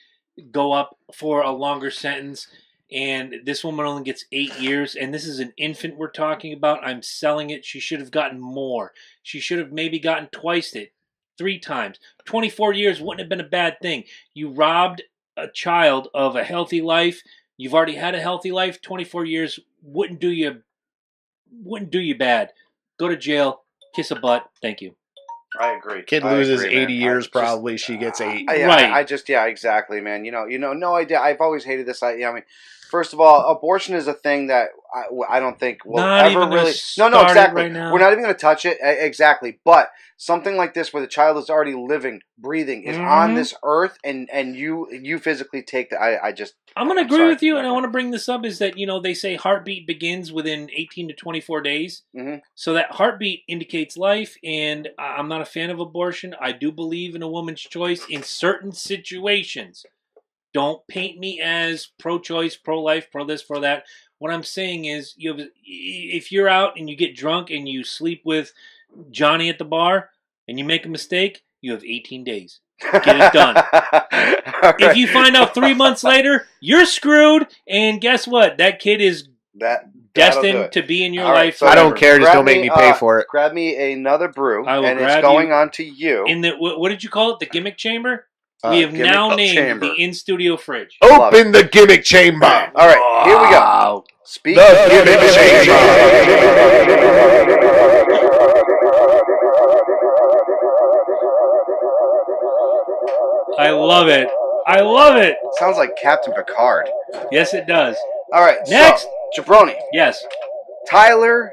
go up for a longer sentence. And this woman only gets 8 years. And this is an infant we're talking about. I'm selling it. She should have gotten more. She should have maybe gotten twice it. 3 times. 24 years wouldn't have been a bad thing. You robbed a child of a healthy life. You've already had a healthy life. 24 years wouldn't do you bad. Go to jail, kiss a butt. Thank you. I agree. Kid I loses agree, 80 man. years, probably she gets 8. Right. Yeah, exactly, man. No idea. I've always hated this. I mean, first of all, abortion is a thing that I don't think will Not ever even really. start No, it exactly. right now. We're not even going to touch it. Exactly. But something like this, where the child is already living, breathing, is on this earth, and you physically take the. I'm going to agree with you, and I want to bring this up, is that, they say heartbeat begins within 18 to 24 days. Mm-hmm. So that heartbeat indicates life, and I'm not a fan of abortion. I do believe in a woman's choice in certain situations. Don't paint me as pro-choice, pro-life, pro-this, pro-that. What I'm saying is, if you're out and you get drunk and you sleep with Johnny at the bar and you make a mistake, you have 18 days. Get it done. Right. If you find out 3 months later, you're screwed, and guess what? That kid is destined to be in your life. So I don't care. Just don't make me pay for it. Grab me another brew, I will and grab it's going you on to you. in the what did you call it? The gimmick chamber. We have Gimmick now named chamber. the in-studio fridge. Open the gimmick chamber. All right, here we go. Speak The gimmick I love it. I love it. Sounds like Captain Picard. Yes, it does. All right, Next. so, Jabroni. Yes. Tyler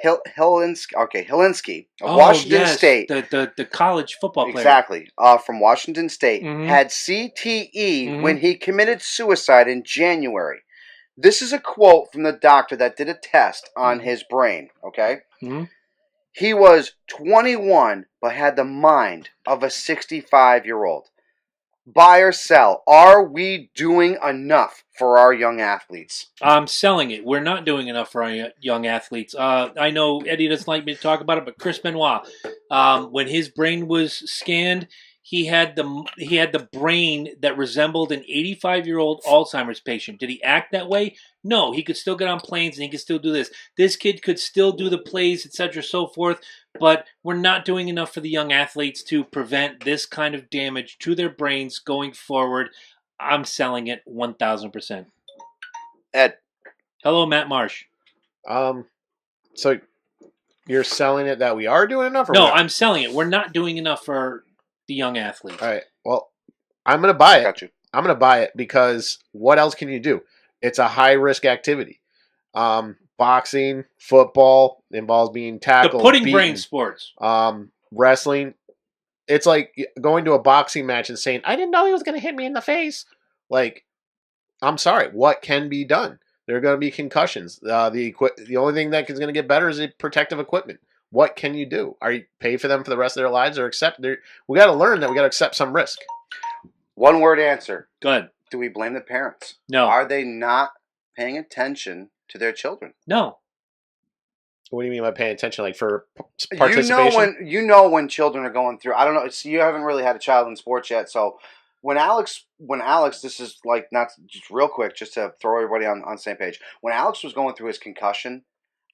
Hilinski of Washington State. The college football player. Exactly. From Washington State. Mhm. Had CTE when he committed suicide in January. This is a quote from the doctor that did a test on his brain, okay? Mhm. He was 21, but had the mind of a 65-year-old. Buy or sell? Are we doing enough for our young athletes? I'm selling it. We're not doing enough for our young athletes. I know Eddie doesn't like me to talk about it, but Chris Benoit, when his brain was scanned, he had the brain that resembled an 85-year-old Alzheimer's patient. Did he act that way? No. He could still get on planes and he could still do this. This kid could still do the plays, etc., so forth. But we're not doing enough for the young athletes to prevent this kind of damage to their brains going forward. I'm selling it 1,000%. Ed. Hello, Matt Marsh. So you're selling it that we are doing enough? Or No, what? I'm selling it. We're not doing enough for the young athletes. All right. Well, I'm going to buy it. Got you. I'm going to buy it because what else can you do? It's a high-risk activity. Boxing, football involves being tackled. The pudding beaten. brain sports. Wrestling. It's like going to a boxing match and saying, I didn't know he was going to hit me in the face. I'm sorry. What can be done? There are going to be concussions. The only thing that is going to get better is the protective equipment. What can you do? Are you pay for them for the rest of their lives or we got to learn that we got to accept some risk. One word answer. Good. Do we blame the parents? No. Are they not paying attention to their children? No. What do you mean by paying attention? Like for participation? You know when children are going through. I don't know. You haven't really had a child in sports yet, so when Alex, this is like not just real quick, just to throw everybody on the same page. When Alex was going through his concussion,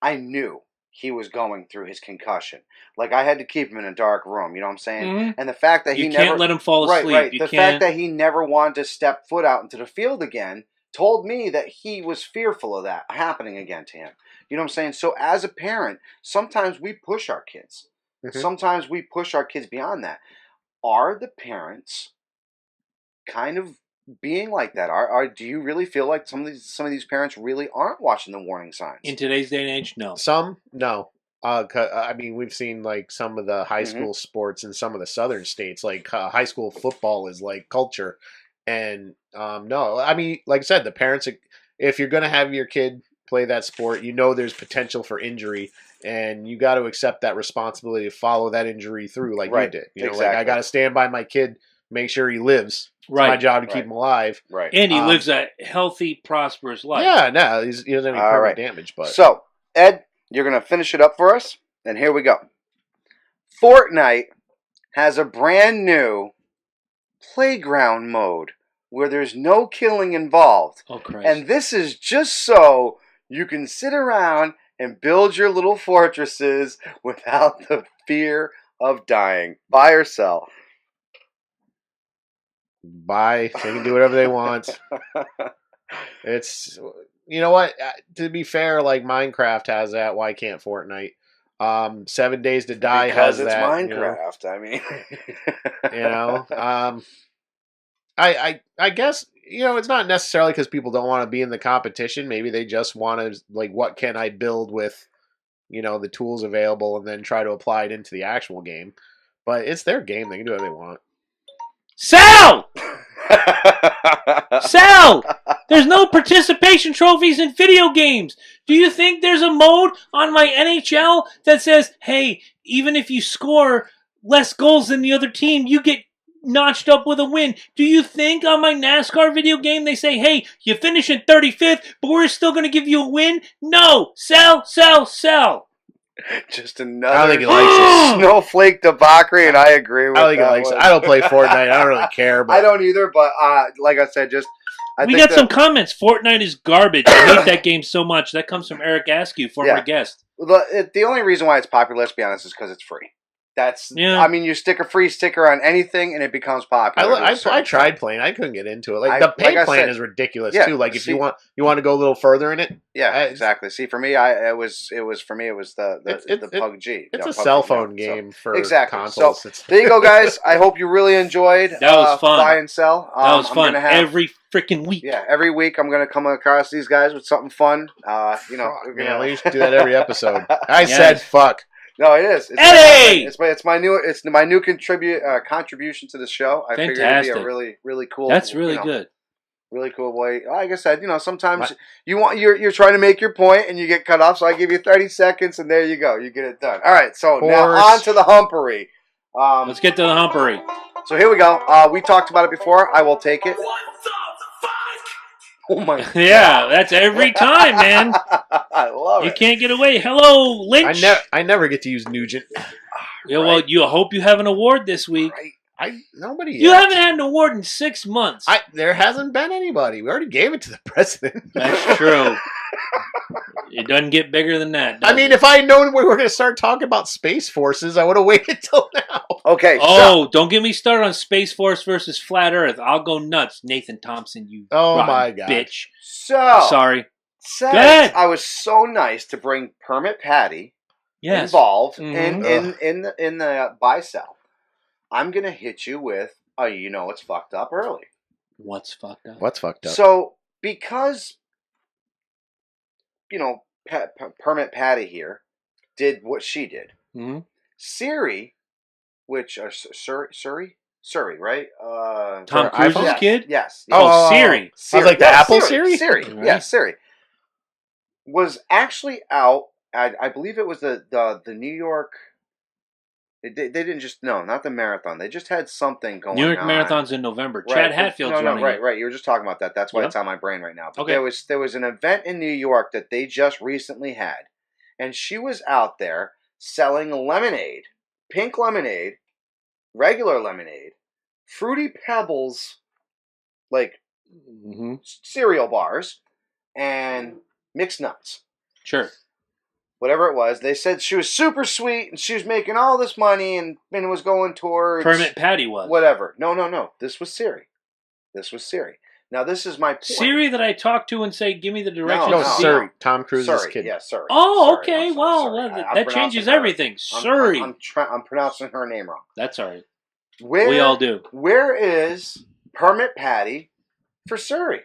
I knew he was going through his concussion. Like I had to keep him in a dark room. You know what I'm saying? Mm-hmm. And the fact that you can't let him fall asleep. Right. You the can't. fact that he never wanted to step foot out into the field again told me that he was fearful of that happening again to him. You know what I'm saying? So as a parent, sometimes we push our kids. Mm-hmm. Sometimes we push our kids beyond that. Are the parents kind of being like that? Do you really feel like some of these parents really aren't watching the warning signs? In today's day and age, no. Some, no. I mean, we've seen like some of the high school sports in some of the southern states, like high school football is like culture. And no, I mean, like I said, the parents, if you're going to have your kid play that sport, you know there's potential for injury, and you got to accept that responsibility to follow that injury through like you did. You know, like I got to stand by my kid, make sure he lives. It's my job to keep him alive. Right. And he lives a healthy, prosperous life. Yeah, no, he doesn't have any permanent damage. But so, Ed, you're going to finish it up for us, and here we go. Fortnite has a brand new playground mode where there's no killing involved. Oh, Christ. And this is just so you can sit around and build your little fortresses without the fear of dying. Buy or sell? Buy. They can do whatever they want. It's, you know what? To be fair, like Minecraft has that. Why can't Fortnite? 7 Days to Die Because has it's that. Minecraft. I mean, I guess, it's not necessarily because people don't want to be in the competition. Maybe they just want to, like, what can I build with, the tools available, and then try to apply it into the actual game. But it's their game. They can do what they want. Sell! Sell! There's no participation trophies in video games. Do you think there's a mode on my NHL that says, hey, even if you score less goals than the other team, you get notched up with a win? Do you think on my NASCAR video game they say, hey, you finish in 35th, but we're still going to give you a win? No! Sell, sell, sell! Just another I don't think he likes it. snowflake debauchery, and I agree with I don't think he that likes it. one. I don't play Fortnite. I don't really care. But I don't either, but like I said, We got some comments. Fortnite is garbage. I hate that game so much. That comes from Eric Askew, former guest. The only reason why it's popular, let's be honest, is because it's free. I mean, you stick a free sticker on anything, and it becomes popular. I tried playing. I couldn't get into it. Like the pay plan is ridiculous too. Like if you want to go a little further in it. Yeah, exactly. See, for me, it was the PUBG. It's a cell phone game for consoles. So there you go, guys. I hope you really enjoyed. That was fun. Buy and sell. That was fun. Every freaking week. Yeah, every week I'm going to come across these guys with something fun. We should do that every episode. I said fuck. No, it is. Eddie! It's my new contribution to the show. I figured it'd be a really, really cool. That's really good. Really cool way. Like I said, sometimes you're trying to make your point and you get cut off. So I give you 30 seconds and there you go. You get it done. All right. So now on to the humpery. Let's get to the humpery. So here we go. We talked about it before. I will take it. Oh my God. Yeah, that's every time, man. I love it. You can't get away. Hello, Lynch. I never get to use Nugent. Yeah, well, you hope you have an award this week. Nobody. You haven't had an award in 6 months. There hasn't been anybody. We already gave it to the president. That's true. It doesn't get bigger than that. I mean, if I had known we were going to start talking about Space Forces, I would have waited till now. Okay. Don't get me started on Space Force versus Flat Earth. I'll go nuts, Nathan Thompson. You my God, bitch. So sorry. Go ahead. I was so nice to bring Permit Patty involved in the buy sell. I'm gonna hit you with it's fucked up early. What's fucked up? What's fucked up? So because Permit Patty here did what she did. Mm-hmm. Siri, which Surrey, right? Tom Cruise's kid? Yes. Oh, Siri. Sounds like the Apple Siri? Siri. Right. Yeah, Siri. Was actually out, I believe it was the New York... They didn't just... No, not the marathon. They just had something going on. New York Marathon's in November. Right. Chad Hatfield's running it. Right. You were just talking about that. That's why it's on my brain right now. But okay. There was an event in New York that they just recently had. And she was out there selling lemonade. Pink lemonade. Regular lemonade. Fruity Pebbles. Like cereal bars. And mixed nuts. Sure. Whatever it was, they said she was super sweet and she was making all this money and it was going towards... Permit Patty was. Whatever. No. This was Siri. Now, this is my point. Siri that I talk to and say, give me the directions. No, Surrey. Tom Cruise's kid. Yeah, Surrey. Oh, okay. Sorry. That changes everything. Surrey. I'm pronouncing her name wrong. That's all right. We all do. Where is Permit Patty for Surrey?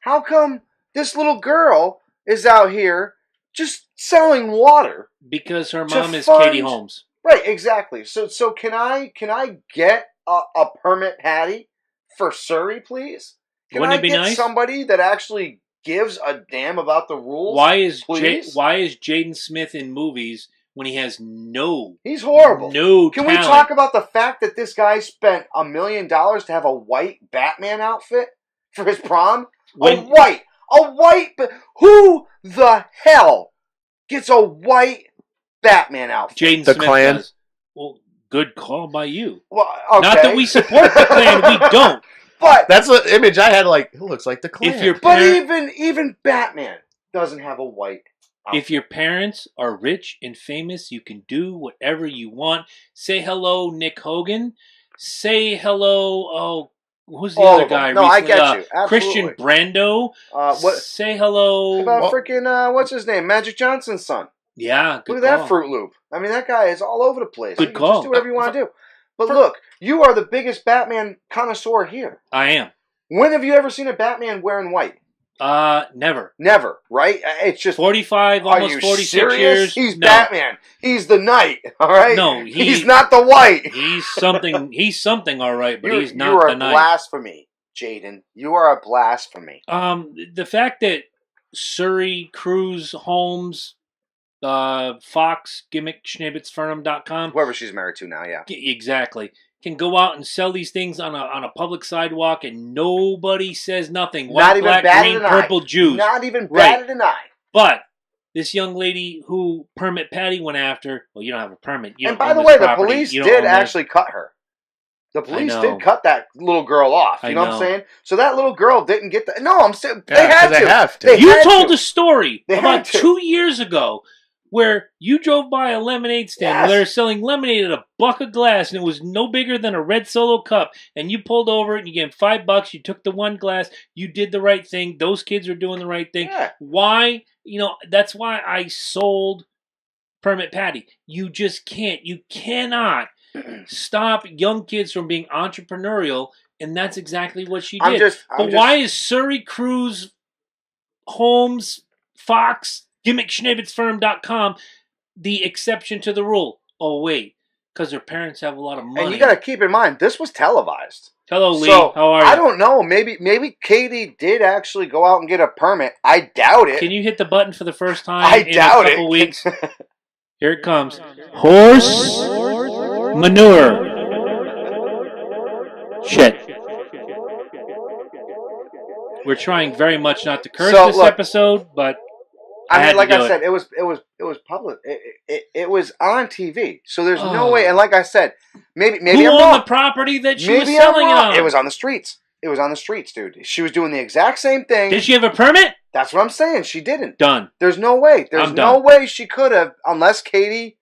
How come this little girl is out here just selling water? Because her mom is Katie Holmes. Right, exactly. So can I get a Permit Patty for Surrey, please? Wouldn't it be nice? Somebody that actually gives a damn about the rules? Why is Jaden Smith in movies when he has He's horrible. Can we talk about the fact that this guy spent $1 million to have a white Batman outfit for his prom? A white. Who the hell gets a white Batman outfit? Jaden Smith Klan. does. Well, good call by you. Well, okay. Not that we support the Klan, we don't. But that's the image I had. Like, it looks like the Klan. But even Batman doesn't have a white If your parents are rich and famous, you can do whatever you want. Say hello, Nick Hogan. Say hello, who's the All other of them. guy No, recently? I get you. Absolutely. Christian Brando. What Say hello. about freaking what's his name? Magic Johnson's son. Yeah, good Look at call. that Fruit Loop. I mean, that guy is all over the place. Good You can call. just do whatever you want to do. But look, you are the biggest Batman connoisseur here. I am. When have you ever seen a Batman wearing white? Never. Never, right? It's just 45, are almost you 46 serious? years. He's No. Batman. He's the knight, all right? No, he's not the white. He's something. He's something, all right, but he's You not are the a knight. blasphemy, Jaden. You are a blasphemy. The fact that Surrey, Cruise, Holmes, Fox, gimmickschnibitzfirm.com, Whoever she's married to now, yeah. exactly, can go out and sell these things on a public sidewalk and nobody says nothing. White, Not even black, batted green, an purple eye. Jews. Not even Right. batted an eye. But this young lady who Permit Patty went after, well, you don't have a permit. You And don't by own the this way, the property. police You don't did own this. actually cut her. The police know. did cut that little girl off. You I know what I'm know. saying? So that little girl didn't get the. No, I'm saying Yeah, they had 'cause to. they have to. They You had told to. a story They about had to. 2 years ago where you drove by a lemonade stand Yes. where they were selling lemonade at a buck of glass and it was no bigger than a red Solo cup, and you pulled over and you gave them $5. You took the one glass. You did the right thing. Those kids were doing the right thing. Yeah. Why? That's why I sold Permit Patty. You just can't. You cannot stop young kids from being entrepreneurial, and that's exactly what she did. But why is Surrey, Cruise, Holmes, Fox, gimmickschnibitzfirm.com the exception to the rule? Oh, wait, because their parents have a lot of money. And you got to keep in mind, this was televised. Hello, Lee. So, How are you? I don't know. Maybe Katie did actually go out and get a permit. I doubt it. Can you hit the button for the first time I in doubt a couple it. weeks? Here it comes. Horse manure. Shit. We're trying very much not to curse So, this look, episode, but I mean, had like to do I said, it was public. It was on TV. So there's no way. And like I said, maybe who I'm owned wrong. the property that she was Maybe I'm selling it wrong. on? It was on the streets. It was on the streets, dude. She was doing the exact same thing. Did she have a permit? That's what I'm saying. She didn't. Done. There's no way. There's I'm no done. way she could have, unless Katie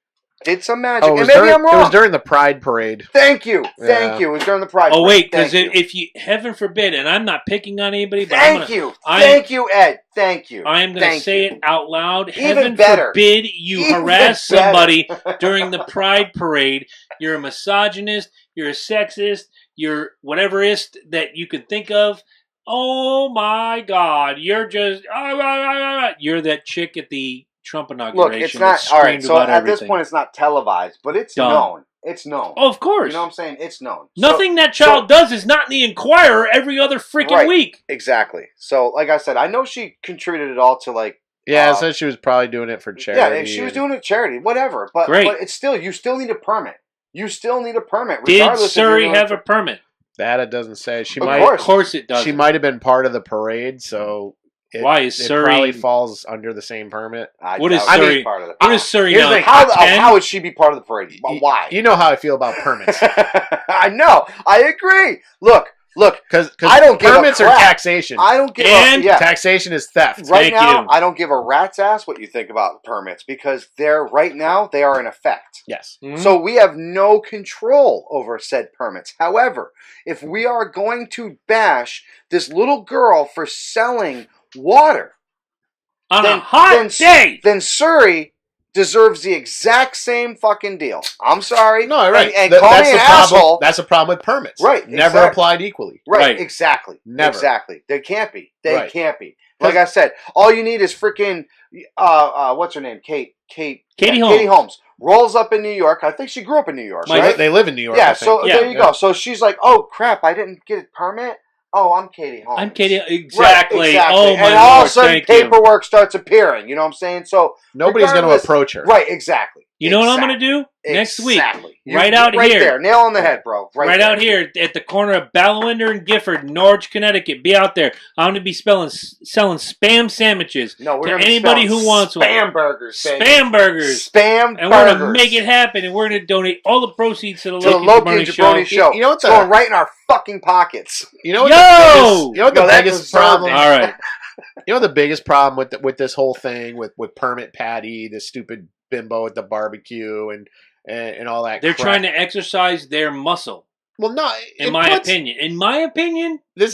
did some magic. Oh, it And was maybe during, I'm wrong. It was during the Pride Parade. Thank you. Yeah. Thank you. It was during the Pride Oh, Parade. wait, because Thank you. if you, heaven forbid, and I'm not picking on anybody, but Thank you. Thank you, Ed. Thank you. I am going to Thank say you. it out loud. Even Heaven better. forbid you Even harass better. somebody during the Pride Parade. You're a misogynist. You're a sexist. You're whateverist that you could think of. Oh my God! You're just you're that chick at the Trump inauguration. Look, it's not that all right. screamed So about at this everything. point, it's not televised, but it's Done. known. It's known. Oh, of course. You know what I'm saying? It's known. Nothing that child does is not in the Inquirer every other freaking Right. week. Exactly. So, like I said, I know she contributed it all to like. Yeah, it said she was probably doing it for charity. Yeah, if she was doing it to charity, whatever. But Great. But it's still, you still need a permit. You still need a permit. Did regardless if you're Surrey doing have it a permit? That it doesn't say. She Of might. course. Of course it does. She might have been part of the parade, so Why is it Surrey? probably falls under the same permit. What is doubt she's Surrey? part of the What is Surrey Here's now? the thing. How, Top 10? how would she be part of the parade? Why? You know how I feel about permits. I know. I agree. Look. Because I don't give a permits are crap. taxation. I don't give And a yeah. Taxation is theft. Right Thank now, you. I don't give a rat's ass what you think about permits because right now they are in effect. Yes. Mhm. So we have no control over said permits. However, if we are going to bash this little girl for selling water on then- a hot then- day. then Surrey deserves the exact same fucking deal. I'm sorry. No, right. And Th- call that's me an the problem. asshole. That's a problem with permits. Right, Never exactly. applied equally. Right, Right. exactly. Never. Exactly. They can't be. They Right. can't be. Like I said, all you need is freaking what's her name? Katie Holmes rolls up in New York. I think she grew up in New York, right? They live in New York. Yeah, I think. so Yeah. there you go. So she's like, "Oh crap, I didn't get a permit. Oh, I'm Katie Holmes. I'm Katie. Right, Exactly. Oh my and all Lord, of a sudden, thank you. paperwork starts appearing. You know what I'm saying? So Nobody's going to regardless- approach her. Right, exactly. You know what I'm going to do next week? Exactly. Right out right here. there, nail on the head, bro. Right there. out here at the corner of Ballwinder and Gifford, Norwich, Connecticut. Be out there. I'm going to be selling spam sandwiches No, we're to gonna be anybody spelling who wants one. spam burgers. baby. Spam burgers. Spam And we're going burgers. to make it happen, and we're going to donate all the proceeds to the to the Loki and Loki and Jabroni Jabroni Show. You know what's it's going right in our fucking pockets. You know what Yo! the biggest, you know what the No, that biggest deserved problem? it. All right. You know the biggest problem with this whole thing with Permit Patty, this stupid bimbo at the barbecue, and all that. They're crap. trying to exercise their muscle. Well, no, In my opinion, they're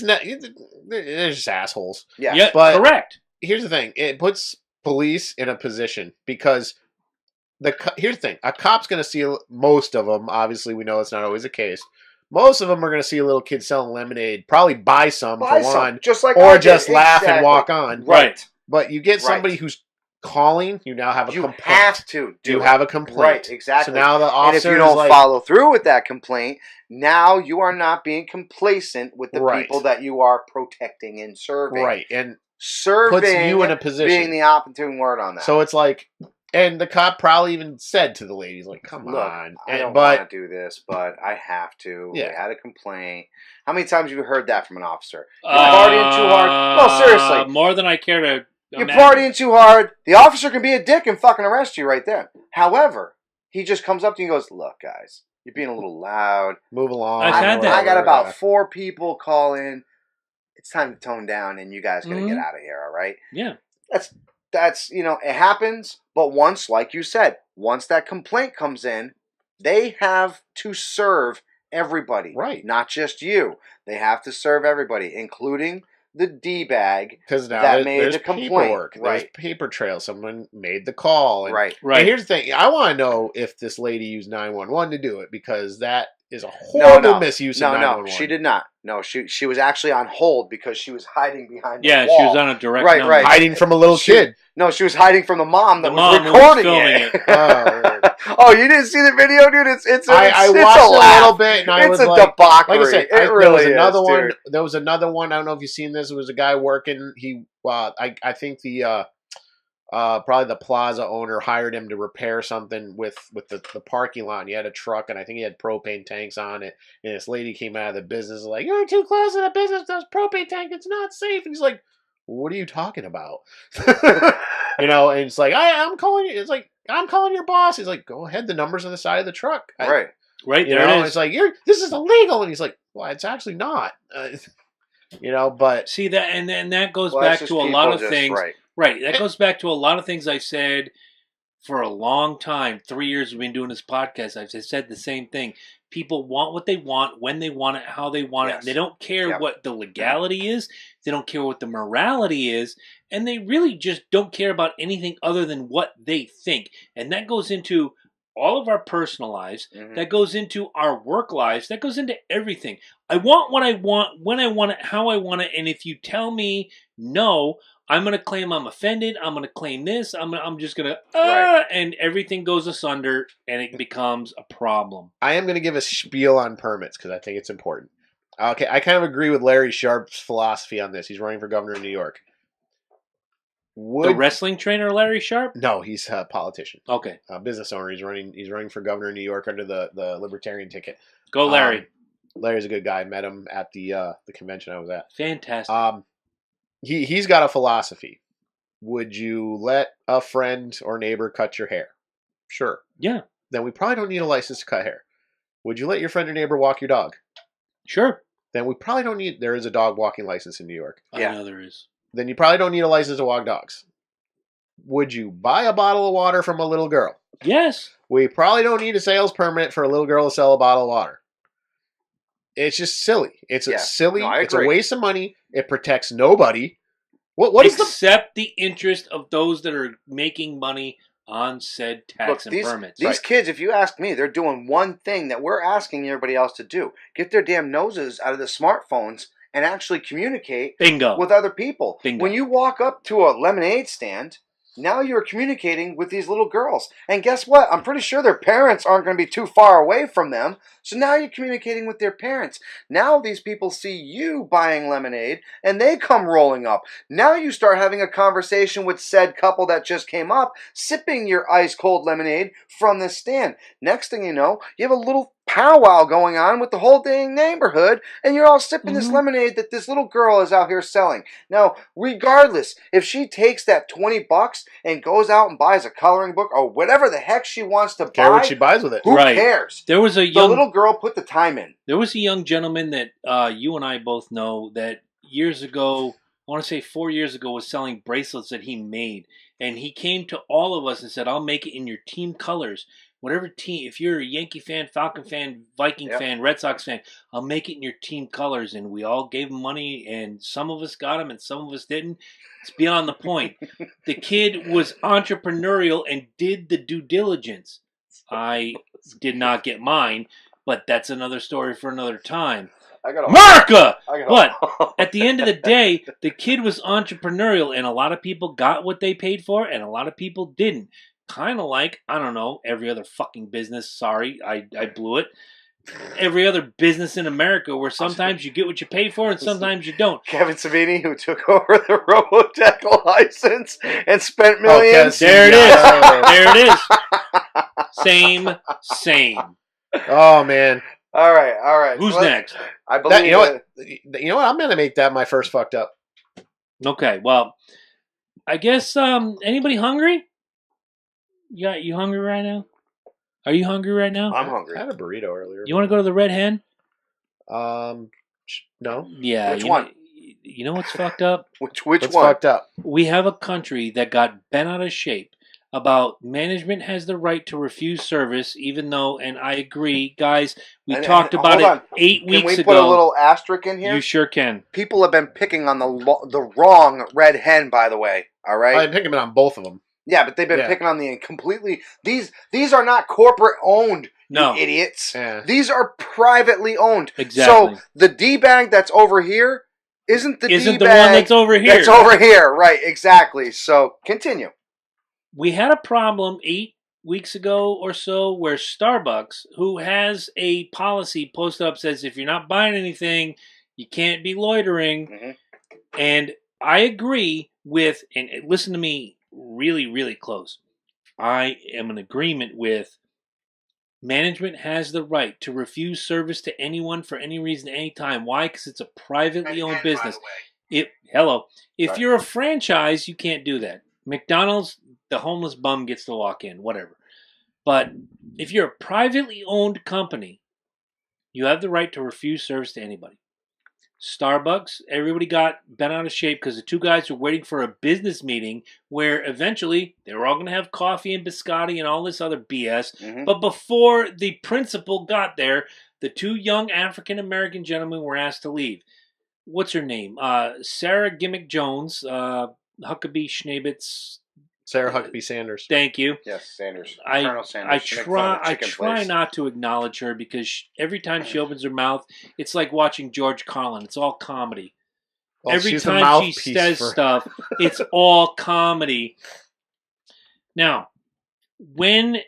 just assholes. Yeah. But correct. Here's the thing: it puts police in a position because here's the thing: a cop's going to see most of them. Obviously, we know it's not always the case. Most of them are going to see a little kid selling lemonade, probably buy some for one, just like or just laugh and walk on. Right. But you get somebody who's calling, you now have a complaint. You have to do have a complaint. Right, exactly. So now the officer, and if you don't follow through with that complaint, now you are not being complacent with the people that you are protecting and serving. Right, and serving puts you in a position. Being the opportune word on that. So it's like, and the cop probably even said to the ladies, like, come on. I don't want to do this, but I have to. Yeah. We had a complaint. How many times have you heard that from an officer? You're partying too hard. No, seriously. More than I care to You're partying too hard. The officer can be a dick and fucking arrest you right there. However, he just comes up to you and goes, look, guys, you're being a little loud. Move along. I've had that. I got about 4 people call in. It's time to tone down and you guys got to get out of here, all right? Yeah. That's it happens, but once, like you said, once that complaint comes in, they have to serve everybody. Right. Not just you. They have to serve everybody, including the D-bag that made the complaint. Paperwork. Right. There's paper trail. Someone made the call. And, right. And here's the thing. I want to know if this lady used 911 to do it, because that is a horrible misuse of 911. No, she did not. No, she was actually on hold because she was hiding behind the wall. Yeah, she was on a direct number. Right. Hiding from a little kid. No, she was hiding from the mom that was recording it. Oh, you didn't see the video, dude? I watched a little bit, and I was like, debauchery. Like I said, there was another one. There was another one. I don't know if you've seen this. It was a guy working. I think the probably the plaza owner hired him to repair something with the parking lot. And he had a truck, and I think he had propane tanks on it. And this lady came out of the business like, "You're too close to the business. Those propane tank. It's not safe." And he's like, "What are you talking about?" And it's like, I'm calling you. It's like, I'm calling your boss. He's like, "Go ahead. The number's on the side of the truck." Right there it is. It's like, this is illegal. And he's like, "Well, it's actually not." But see that, and that goes back to a lot of things. Right. That goes back to a lot of things I said for a long time. 3 years we've been doing this podcast. I've said the same thing. People want what they want, when they want it, how they want it. They don't care what the legality is. They don't care what the morality is. And they really just don't care about anything other than what they think. And that goes into all of our personal lives. Mm-hmm. That goes into our work lives. That goes into everything. I want what I want, when I want it, how I want it. And if you tell me no, I'm going to claim I'm offended. I'm going to claim this. I'm just going to, and everything goes asunder, and it becomes a problem. I am going to give a spiel on permits because I think it's important. Okay, I kind of agree with Larry Sharp's philosophy on this. He's running for governor of New York. The wrestling trainer Larry Sharp? No, he's a politician. Okay, business owner. He's running for governor of New York under the Libertarian ticket. Go, Larry. Larry's a good guy. I met him at the convention I was at. Fantastic. He's got a philosophy. Would you let a friend or neighbor cut your hair? Sure. Yeah. Then we probably don't need a license to cut hair. Would you let your friend or neighbor walk your dog? Sure. Then we probably don't need... There is a dog walking license in New York. I know there is. Then you probably don't need a license to walk dogs. Would you buy a bottle of water from a little girl? Yes. We probably don't need a sales permit for a little girl to sell a bottle of water. It's just silly. It's silly. No, it's a waste of money. It protects nobody. What is except the interest of those that are making money on said tax and permits. These kids, if you ask me, they're doing one thing that we're asking everybody else to do: get their damn noses out of the smartphones and actually communicate with other people. Bingo. When you walk up to a lemonade stand, now you're communicating with these little girls. And guess what? I'm pretty sure their parents aren't going to be too far away from them. So now you're communicating with their parents. Now these people see you buying lemonade and they come rolling up. Now you start having a conversation with said couple that just came up, sipping your ice cold lemonade from this stand. Next thing you know, you have a little powwow going on with the whole dang neighborhood, and you're all sipping this lemonade that this little girl is out here selling. Now, regardless, if she takes that $20 and goes out and buys a coloring book or whatever the heck she wants to buy, what she buys with it. Who cares? There was the little girl put the time in. There was a young gentleman that you and I both know that years ago want to say 4 years ago, was selling bracelets that he made. And he came to all of us and said, I'll make it in your team colors. Whatever team, if you're a Yankee fan, Falcon fan, Viking fan, Red Sox fan, I'll make it in your team colors. And we all gave him money, and some of us got him and some of us didn't. It's beyond the point. The kid was entrepreneurial and did the due diligence. I did not get mine, but that's another story for another time. America! But at the end of the day, the kid was entrepreneurial, and a lot of people got what they paid for, and a lot of people didn't. Kind of like, I don't know, every other fucking business. Sorry, I blew it. Every other business in America where sometimes you get what you pay for and sometimes you don't. Kevin Savini, who took over the Robotech license and spent millions. There it is. There it is. Same. Oh, man. All right. Who's next? I believe you know what? I'm going to make that my first fucked up. Okay, well, I guess, anybody hungry? You hungry right now? Are you hungry right now? I'm hungry. I had a burrito earlier. You want to go to the Red Hen? No. Yeah. Which one? You know what's fucked up? What's What's one? fucked up? We have a country that got bent out of shape about management has the right to refuse service, even though, and I agree, guys, we talked about it 8 weeks ago. Can we put a little asterisk in here? You sure can. People have been picking on the wrong Red Hen, by the way. All right? I'm picking on both of them. Yeah, but they've been picking on the completely... These are not corporate owned, you idiots. Yeah. These are privately owned. Exactly. So the D-bag that's over here isn't the one D-bag that's over here. That's over here, right, exactly. So continue. We had a problem 8 weeks ago or so where Starbucks, who has a policy posted up, says if you're not buying anything, you can't be loitering. Mm-hmm. And I agree with, and listen to me really, really close. I am in agreement with management has the right to refuse service to anyone for any reason, anytime. Why? Because it's a privately owned business. If you're a franchise, you can't do that. McDonald's, the homeless bum gets to walk in, whatever. But if you're a privately owned company, you have the right to refuse service to anybody. Starbucks, everybody got bent out of shape because the two guys were waiting for a business meeting where eventually they were all going to have coffee and biscotti and all this other BS. Mm-hmm. But before the principal got there, the two young African-American gentlemen were asked to leave. What's her name? Sarah Gimmick Jones, Huckabee Schnabitz. Sarah Huckabee Sanders. Thank you. Yes, Sanders. I Sanders. try not to acknowledge her because every time she opens her mouth, it's like watching George Carlin. It's all comedy. Well, every time she says stuff, it's all comedy. Now, when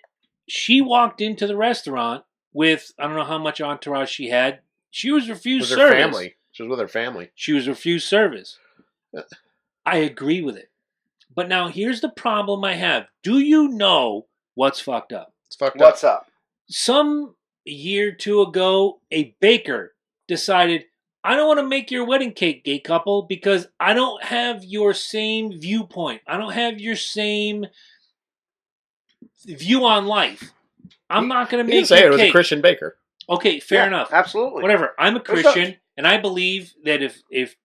she walked into the restaurant with, I don't know how much entourage she had, she was refused service. Family. She was with her family. She was refused service. I agree with it. But now here's the problem I have. Do you know what's fucked up? It's fucked up. What's up? Some year or two ago, a baker decided, I don't want to make your wedding cake, gay couple, because I don't have your same viewpoint. I don't have your same view on life. I'm not going to make your cake. It was a Christian baker. Okay, fair enough. Absolutely. Whatever. I'm a Christian, and I believe that if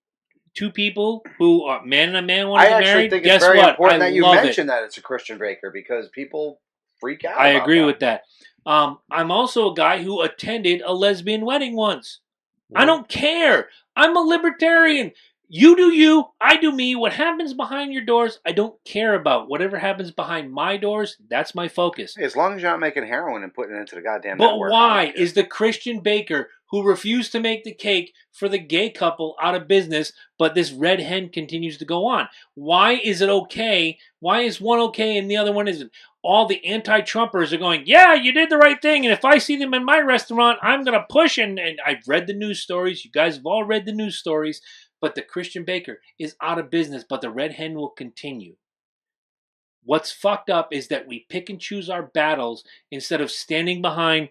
two people who are man and a man want to get married, think guess it's very what? important that you love mention that it's a Christian baker because people freak out. I agree with that. I'm also a guy who attended a lesbian wedding once. I don't care. I'm a libertarian. You do you, I do me. What happens behind your doors, I don't care about. Whatever happens behind my doors, that's my focus. Hey, as long as you're not making heroin and putting it into the goddamn But network. why is the Christian baker who refused to make the cake for the gay couple out of business, but this Red Hen continues to go on? Why is it okay? Why is one okay and the other one isn't? All the anti-Trumpers are going, yeah, you did the right thing, and if I see them in my restaurant, I'm going to push, and I've read the news stories. You guys have all read the news stories, but the Christian baker is out of business, but the Red Hen will continue. What's fucked up is that we pick and choose our battles instead of standing behind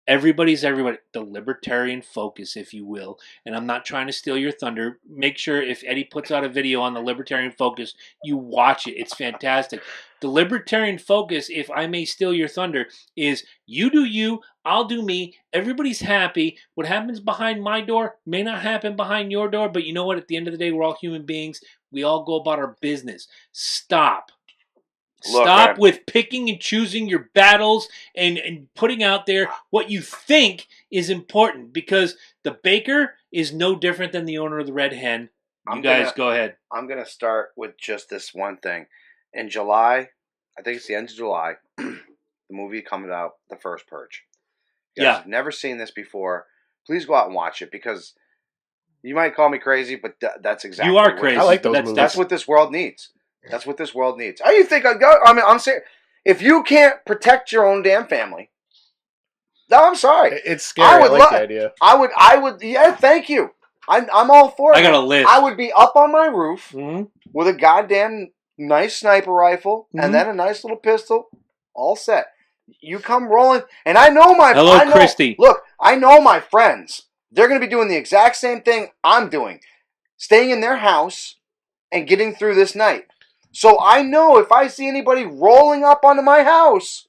Everybody's everybody. The libertarian focus, if you will. And I'm not trying to steal your thunder. Make sure if Eddie puts out a video on the libertarian focus, you watch it. It's fantastic. The libertarian focus, if I may steal your thunder, is you do you, I'll do me. Everybody's happy. What happens behind my door may not happen behind your door, but you know what? At the end of the day, we're all human beings. We all go about our business. Stop. Look, Stop man. with picking and choosing your battles and putting out there what you think is important, because the baker is no different than the owner of the Red Hen. You guys go ahead. I'm going to start with just this one thing. In July, I think it's the end of July, the movie coming out, The First Purge. If you guys have never seen this before, please go out and watch it, because you might call me crazy, but that's exactly You are crazy. I like those movies. That's what this world needs. That's what this world needs. Oh, you think I'm serious. If you can't protect your own damn family, no, I'm sorry. It's scary. I like the idea. I would. Yeah, thank you. I'm all for it. I got a list. I would be up on my roof Mm-hmm. with a goddamn nice sniper rifle and then a nice little pistol, all set. You come rolling, and I know Christy. Look, I know my friends. They're going to be doing the exact same thing I'm doing, staying in their house and getting through this night. So I know if I see anybody rolling up onto my house,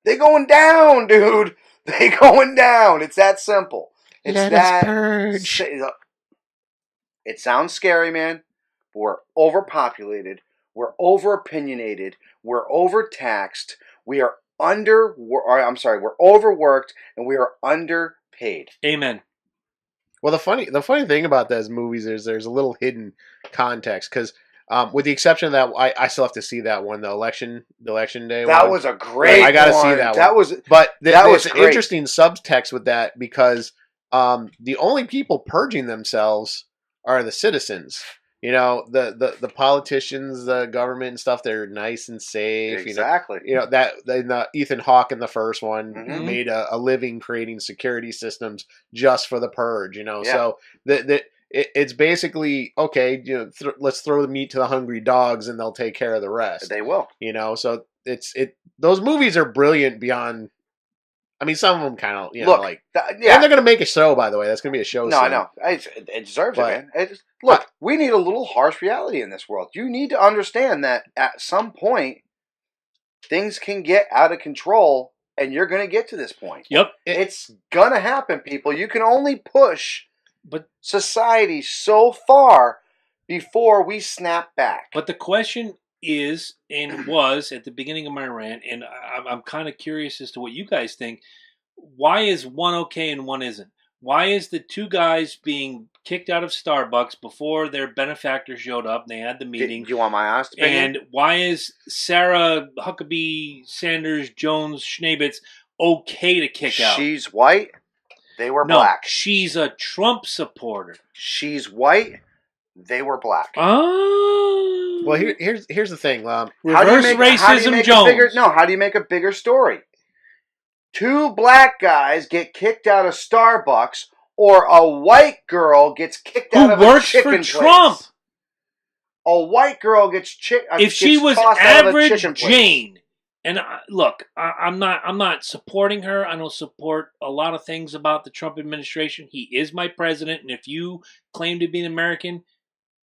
they going down, dude. They going down. It's that simple. It's Let that. us purge. It sounds scary, man. But we're overpopulated. We're over-opinionated. We're overtaxed. We're overworked, and we are underpaid. Amen. Well, the funny thing about those movies is there's a little hidden context, because with the exception of that, I still have to see that one, the election day. That was a great one. I got to see that one. But there's an interesting subtext with that, because the only people purging themselves are the citizens. You know, the politicians, the government and stuff, they're nice and safe. Exactly. You know that Ethan Hawke in the first one made a living creating security systems just for the purge. You know, so it's basically okay. You know, let's throw the meat to the hungry dogs, and they'll take care of the rest. They will. You know, so those movies are brilliant beyond. I mean, some of them kind of, and they're going to make a show, by the way. That's going to be a show. No, I know. It deserves it, man. Look, we need a little harsh reality in this world. You need to understand that at some point, things can get out of control, and you're going to get to this point. Yep. It's going to happen, people. You can only push society so far before we snap back. But the question is and was at the beginning of my rant, and I'm kind of curious as to what you guys think. Why is one okay and one isn't? Why is the two guys being kicked out of Starbucks before their benefactor showed up and they had the meeting? Do you want my honest opinion? And why is Sarah Huckabee Sanders Jones Schnabitz okay to kick out? She's white. They were No, black. she's a Trump supporter. She's white. They were black. Oh. Well, here's the thing. Reverse racism, Jones. How do you make a bigger story? Two black guys get kicked out of Starbucks, or a white girl gets kicked out of a chicken place. Who works for Trump? A white girl gets if she was average Jane, and look, I'm not supporting her. I don't support a lot of things about the Trump administration. He is my president, and if you claim to be an American,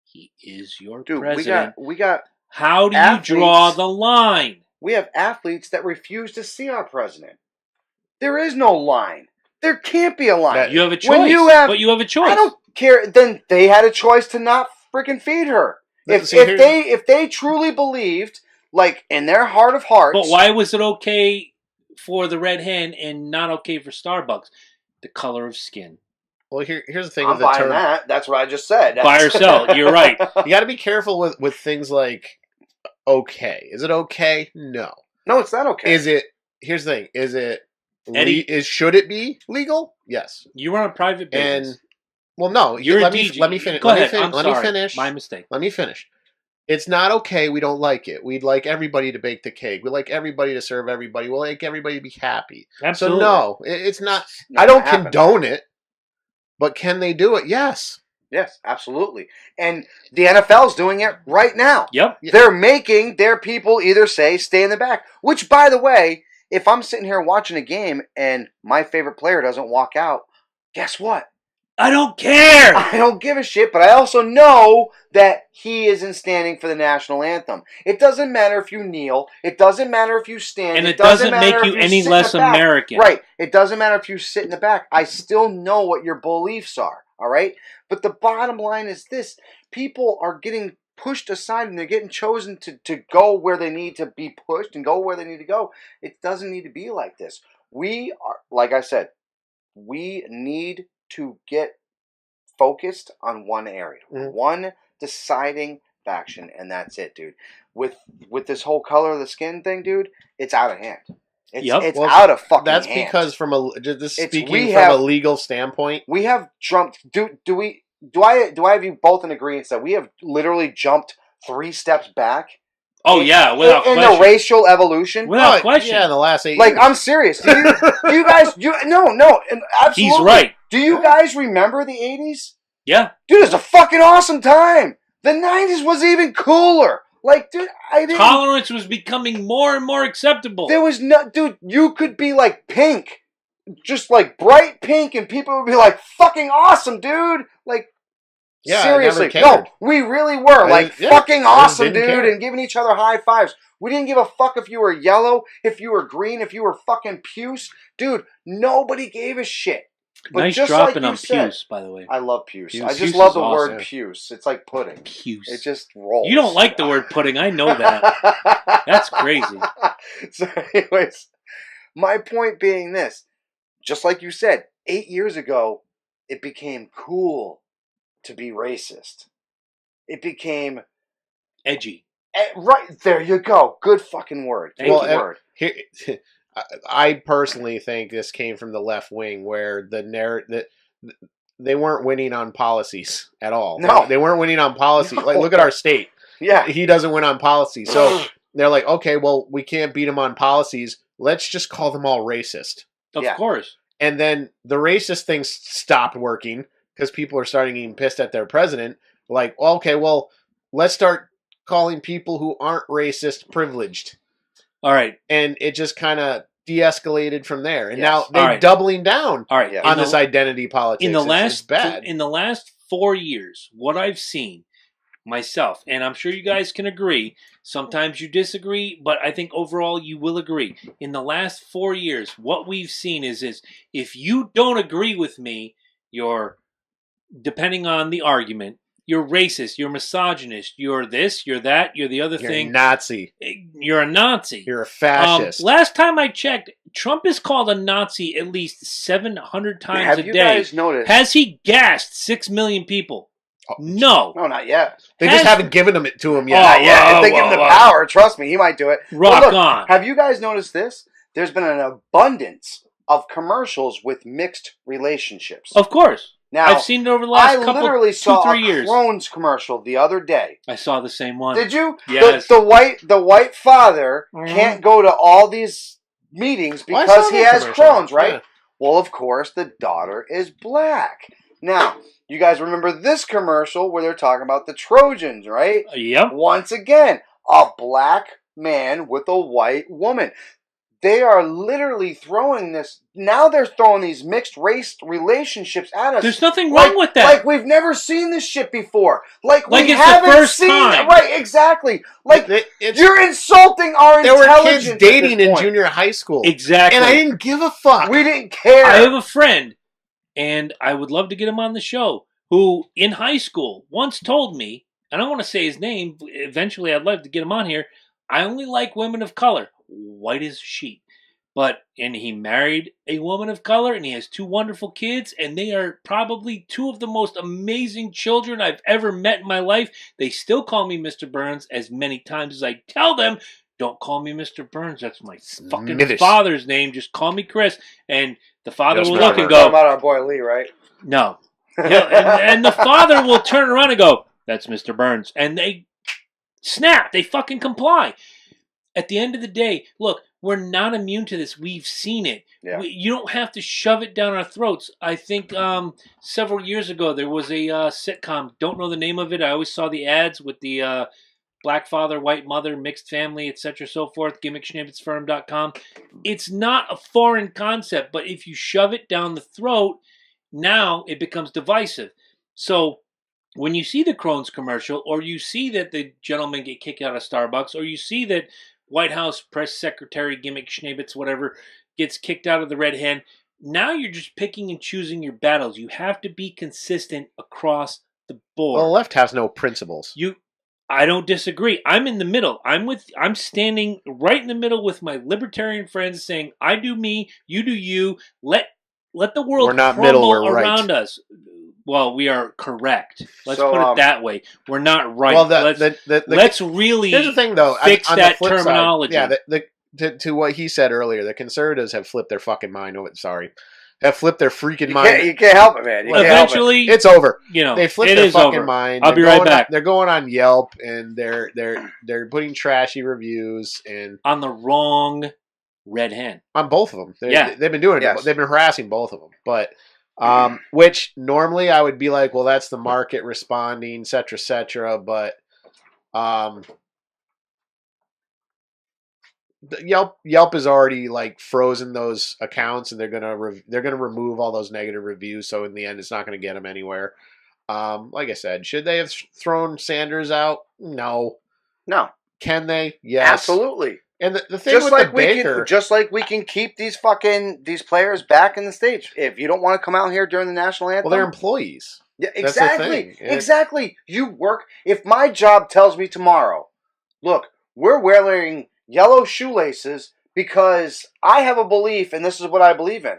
he is your president. We got. How do you draw the line? We have athletes that refuse to see our president. There is no line. There can't be a line. You have a choice. But you have a choice. I don't care. Then they had a choice to not freaking feed her. If they truly believed, like in their heart of hearts. But why was it okay for the Red Hen and not okay for Starbucks? The color of skin. Well, here's the thing with the term. That. That's what I just said. Buy or sell. You're right. You got to be careful with things like okay. Is it okay? No. No, it's not okay. Is it? Here's the thing. Is it? Should it be legal? Yes. You run a private business. No. Let me finish. Go ahead. Let me finish. My mistake. Let me finish. It's not okay. We don't like it. We'd like everybody to bake the cake. We like everybody to serve everybody. We like everybody to be happy. Absolutely. So no, it's not. I don't condone it. But can they do it? Yes. Yes, absolutely. And the NFL's doing it right now. Yep. They're making their people either stay in the back. Which, by the way, if I'm sitting here watching a game and my favorite player doesn't walk out, guess what? I don't care. I don't give a shit, but I also know that he isn't standing for the national anthem. It doesn't matter if you kneel. It doesn't matter if you stand. And it doesn't make matter you if any sit in less the back. American. Right. It doesn't matter if you sit in the back. I still know what your beliefs are, all right? But the bottom line is this. People are getting pushed aside and they're getting chosen to go where they need to be pushed and go where they need to go. It doesn't need to be like this. We are, like I said, we need to get focused on one area, one deciding faction, and that's it, dude. With this whole color of the skin thing, dude, it's out of hand. It's out of fucking That's hand. because from a legal standpoint, we have jumped. Do I have you both in agreement that we have literally jumped 3 steps back? Oh yeah, without in question. the racial evolution, without question. Yeah, in the last 8 like years. I'm serious. Do you guys? No, and absolutely. He's right. Do you guys remember the 80s? Yeah, Dude, it's a fucking awesome time. The 90s was even cooler. Like, dude, tolerance was becoming more and more acceptable. There was no, dude. You could be like pink, just like bright pink, and people would be like, "Fucking awesome, dude!" Like, yeah, seriously, no, we really were fucking awesome, dude, and giving each other high fives. We didn't give a fuck if you were yellow, if you were green, if you were fucking puce, dude. Nobody gave a shit. But nice just dropping like on said, puce, by the way. I love puce. Puce. I just Puce love is the word awesome. puce. It's like pudding. Puce. It just rolls. You don't like the word pudding. I know that. That's crazy. So, anyways, my point being this: just like you said, 8 years ago, it became cool to be racist. It became Edgy. Right there, you go. Good fucking word. Good word. Here, I personally think this came from the left wing, where they weren't winning on policies at all. No, they weren't winning on policy. No. Like, look at our state. Yeah, he doesn't win on policy, so they're like, okay, well, we can't beat him on policies. Let's just call them all racist. Of course. And then the racist thing stopped working because people are starting getting pissed at their president. Like, well, okay, well, let's start calling people who aren't racist privileged. All right. And it just kind of de-escalated from there. And Yes. now they're doubling down on this identity politics. In the last 4 years, what I've seen myself, and I'm sure you guys can agree, sometimes you disagree, but I think overall you will agree. In the last 4 years, what we've seen is if you don't agree with me, you're, depending on the argument, you're racist, you're misogynist, you're this, you're that, you're the other thing. You're a Nazi. You're a Nazi. You're a fascist. Last time I checked, Trump is called a Nazi at least 700 times a day. Have you guys noticed? Has he gassed 6 million people? No. No, not yet. They just haven't given it to him yet. Not yet. If they give him the power, trust me, he might do it. Rock on. Have you guys noticed this? There's been an abundance of commercials with mixed relationships. Of course. Now, I've seen it over the last I literally saw 2-3 a years. Crohn's commercial the other day. I saw the same one. Did you? Yes. The white father can't go to all these meetings because he has Crohn's, right? Yeah. Well, of course, the daughter is black. Now, you guys remember this commercial where they're talking about the Trojans, right? Yep. Once again, a black man with a white woman. They are literally throwing this. Now they're throwing these mixed race relationships at us. There's nothing wrong with that. Like we've never seen this shit before. Like we it's haven't the first seen time. Right, exactly. Like you're insulting our There intelligence. were kids dating in junior high school. Exactly. And I didn't give a fuck. We didn't care. I have a friend, and I would love to get him on the show, who in high school once told me, and I don't want to say his name, eventually I'd love to get him on here, I only like women of color, white as a sheet. And he married a woman of color, and he has 2 wonderful kids, and they are probably 2 of the most amazing children I've ever met in my life. They still call me Mr. Burns as many times as I tell them, don't call me Mr. Burns. That's my fucking father's name. Just call me Chris. And the father will look and go, talking about our boy Lee, right? No. and the father will turn around and go, that's Mr. Burns. And they snap. They fucking comply. At the end of the day, look, we're not immune to this. We've seen it. Yeah. You don't have to shove it down our throats. I think several years ago there was a sitcom. Don't know the name of it. I always saw the ads with the black father, white mother, mixed family, etc., so forth, gimmickschnibbitsfirm.com. It's not a foreign concept, but if you shove it down the throat, now it becomes divisive. So when you see the Crohn's commercial, or you see that the gentleman get kicked out of Starbucks, or you see that White House press secretary Gimmick Schnibbits, whatever, gets kicked out of the Red Hen, now you're just picking and choosing your battles. You have to be consistent across the board. Well, the left has no principles. I don't disagree. I'm in the middle. I'm standing right in the middle with my libertarian friends, saying, "I do me, you do you. Let the world We're not crumble middle, we're right. around us." Well, we are correct. Let's So, put it that way. We're not right. Well, let's really here's the thing, though. fix on that the flip terminology. Side, to what he said earlier, the conservatives have flipped their fucking mind. Have flipped their freaking mind. You can't help it, man. You can't help it. Eventually, It's over. you know, They flipped it their is fucking over. mind. I'll be right back. They're going on Yelp and they're putting trashy reviews and On the wrong Red Hen. on both of them. Yeah. They've been doing it. Yes. They've been harassing both of them. But which normally I would be like, well, that's the market responding, et cetera, but Yelp has already like frozen those accounts, and they're gonna remove all those negative reviews. So in the end, it's not going to get them anywhere. Like I said, should they have thrown Sanders out? No. Can they? Yes, Absolutely. And the thing with the Baker, just like we can keep these players back in the stage. If you don't want to come out here during the national anthem, well, they're employees. Yeah, That's the exactly. thing. Exactly. You work. If my job tells me tomorrow, look, we're wearing yellow shoelaces because I have a belief, and this is what I believe in.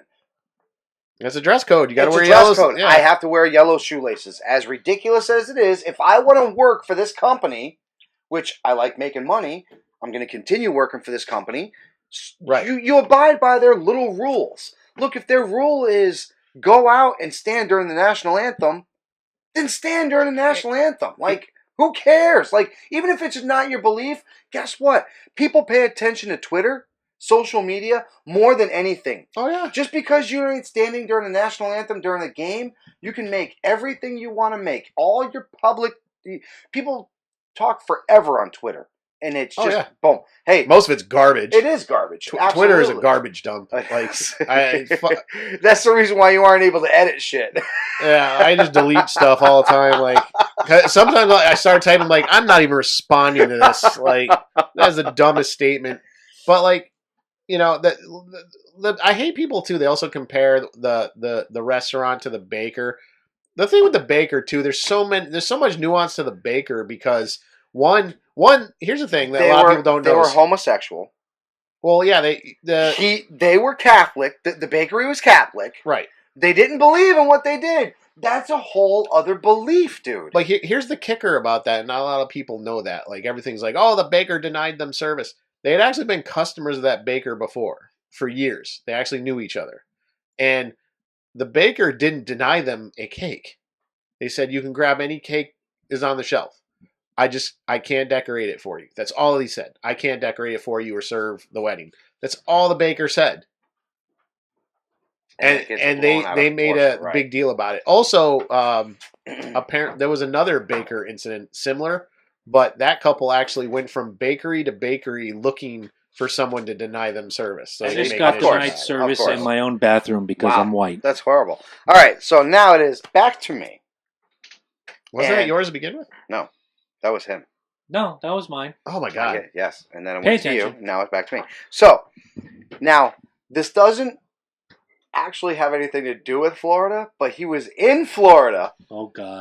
It's a dress code. You got to It's wear a dress yellow. code. Yeah. I have to wear yellow shoelaces. As ridiculous as it is, if I want to work for this company, which I like making money, I'm going to continue working for this company. Right. You abide by their little rules. Look, if their rule is go out and stand during the national anthem, then stand during the national anthem. Like, who cares? Like, even if it's not your belief, guess what? People pay attention to Twitter, social media, more than anything. Oh, yeah. Just because you ain't standing during the national anthem during a game, you can make everything you want to make. All your public... People talk forever on Twitter. And it's just, boom. Hey, most of it's garbage. It is garbage. Twitter is a garbage dump. Like, that's the reason why you aren't able to edit shit. Yeah, I just delete stuff all the time. Like, sometimes I start typing, like, I'm not even responding to this. Like, that's the dumbest statement. But, like, you know, I hate people, too. They also compare the restaurant to the baker. The thing with the baker, too, there's so much nuance to the baker because... One. Here's the thing that a lot of people don't know. They were homosexual. Well, yeah, they were Catholic. The bakery was Catholic. Right. They didn't believe in what they did. That's a whole other belief, dude. Like, here's the kicker about that. Not a lot of people know that. Like, everything's like, oh, the baker denied them service. They had actually been customers of that baker before for years. They actually knew each other, and the baker didn't deny them a cake. They said you can grab any cake is on the shelf. I can't decorate it for you. That's all he said. I can't decorate it for you or serve the wedding. That's all the baker said. And they made a big deal about it. Also, apparently there was another baker incident similar, but that couple actually went from bakery to bakery looking for someone to deny them service. So I just got denied service in my own bathroom because I'm white. That's horrible. All right, so now it is back to me. Wasn't that yours to begin with? No. That was him. No, that was mine. Oh, my God. Okay, yes. And then it went to you. Now it's back to me. So, now, this doesn't actually have anything to do with Florida, but he was in Florida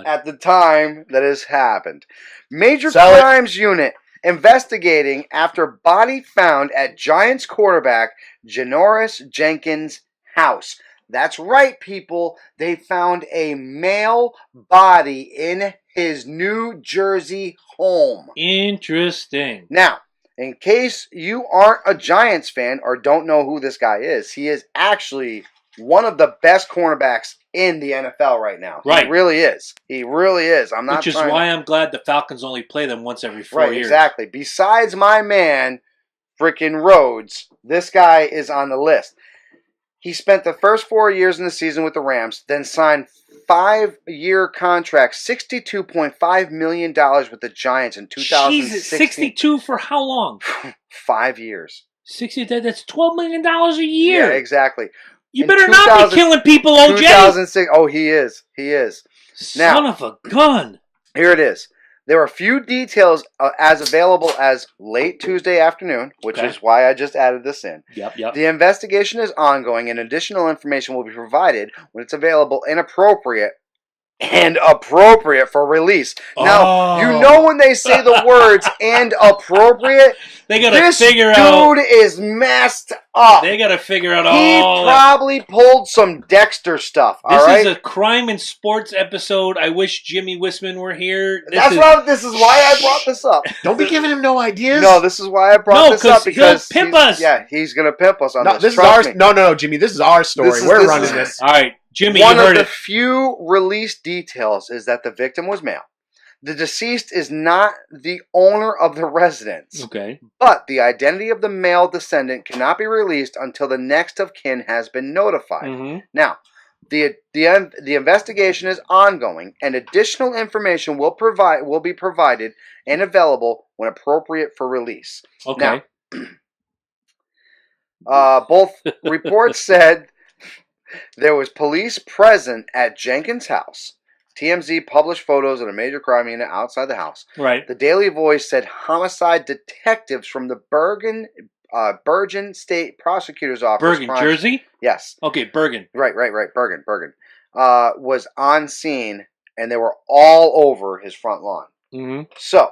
at the time that this happened. Major Crimes Unit investigating after body found at Giants quarterback Janoris Jenkins' house. That's right, people. They found a male body in his New Jersey home. Interesting. Now, in case you aren't a Giants fan or don't know who this guy is, he is actually one of the best cornerbacks in the NFL right now. Right. He really is. He really is. Which is why I'm glad the Falcons only play them once every 4 years. Exactly. Besides my man, freaking Rhodes, this guy is on the list. He spent the first 4 years in the season with the Rams, then signed 5-year contract, $62.5 million with the Giants in 2016. Jesus, 62 for how long? 5 years. 60. That's $12 million a year. Yeah, exactly. You In better not be killing people, OJ. 2006. Oh, he is. He is. Son of a gun. Here it is. There are few details as available as late Tuesday afternoon, which is why I just added this in. Yep. The investigation is ongoing, and additional information will be provided when it's available and appropriate for release. Now, you know when they say the words "and appropriate," they gotta figure out. This dude is messed up. They gotta figure out He probably pulled some Dexter stuff. This is a crime and sports episode. I wish Jimmy Wisman were here. This is why I brought this up. Don't be giving him no ideas. No, this is why I brought this up because he'll pimp us. Yeah, he's gonna pimp us on this. This is ours. No, Jimmy. This is our story. We're running this. All right. Jimmy, one of the few released details is that the victim was male. The deceased is not the owner of the residence. Okay. But the identity of the male descendant cannot be released until the next of kin has been notified. Mm-hmm. Now, the investigation is ongoing, and additional information will be provided and available when appropriate for release. Okay. Now, both reports said there was police present at Jenkins' house. TMZ published photos of a major crime unit outside the house. Right. The Daily Voice said homicide detectives from the Bergen State Prosecutor's Office. Bergen, Jersey? Yes. Okay, Bergen. Right. Bergen. Was on scene, and they were all over his front lawn. Mm-hmm. So,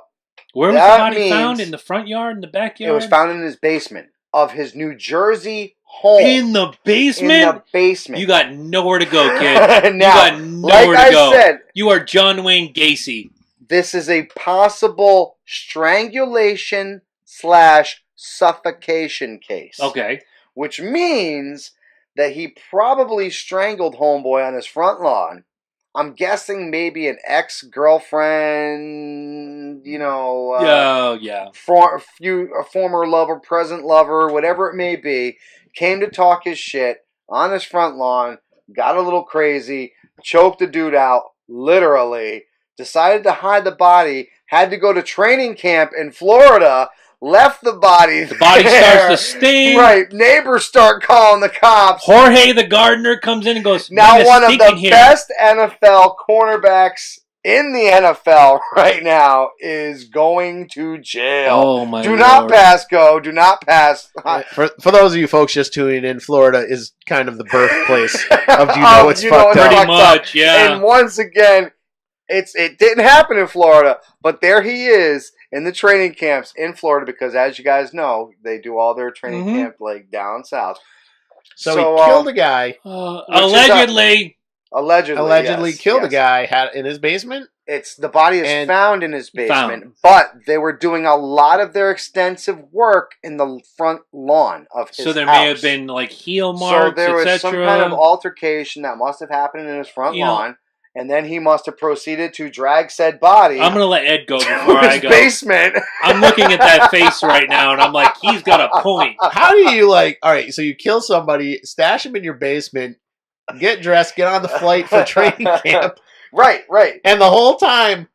where was the body found? In the front yard? In the backyard? It was found in his basement of his New Jersey home. In the basement? In the basement. You got nowhere to go, kid. Now, you got nowhere to go. Said, you are John Wayne Gacy. This is a possible strangulation/suffocation case. Okay. Which means that he probably strangled homeboy on his front lawn. I'm guessing maybe an ex-girlfriend, yeah. A former lover, present lover, whatever it may be, came to talk his shit on his front lawn, got a little crazy, choked the dude out, literally, decided to hide the body, had to go to training camp in Florida, left the body. The body starts to stink. Right. Neighbors start calling the cops. Jorge the gardener comes in and goes, now one of the best NFL cornerbacks in the NFL right now is going to jail. Oh, my Do Lord. not pass go. Do not pass. For those of you folks just tuning in, Florida is kind of the birthplace of Do You Know What's Fucked Up? Pretty much, yeah. And once again, it didn't happen in Florida, but there he is in the training camps in Florida because, as you guys know, they do all their training camp like down south. So he killed a guy. Allegedly Killed a guy in his basement. The body is found in his basement, but they were doing a lot of their extensive work in the front lawn of his house. So there may have been like heel marks, so there was some kind of altercation that must have happened in his front lawn. And then he must have proceeded to drag said body. I'm going to let Ed go before I go. Basement. I'm looking at that face right now, and I'm like, he's got a point. How do you all right, so you kill somebody, stash him in your basement, get dressed, get on the flight for training camp. Right. And the whole time,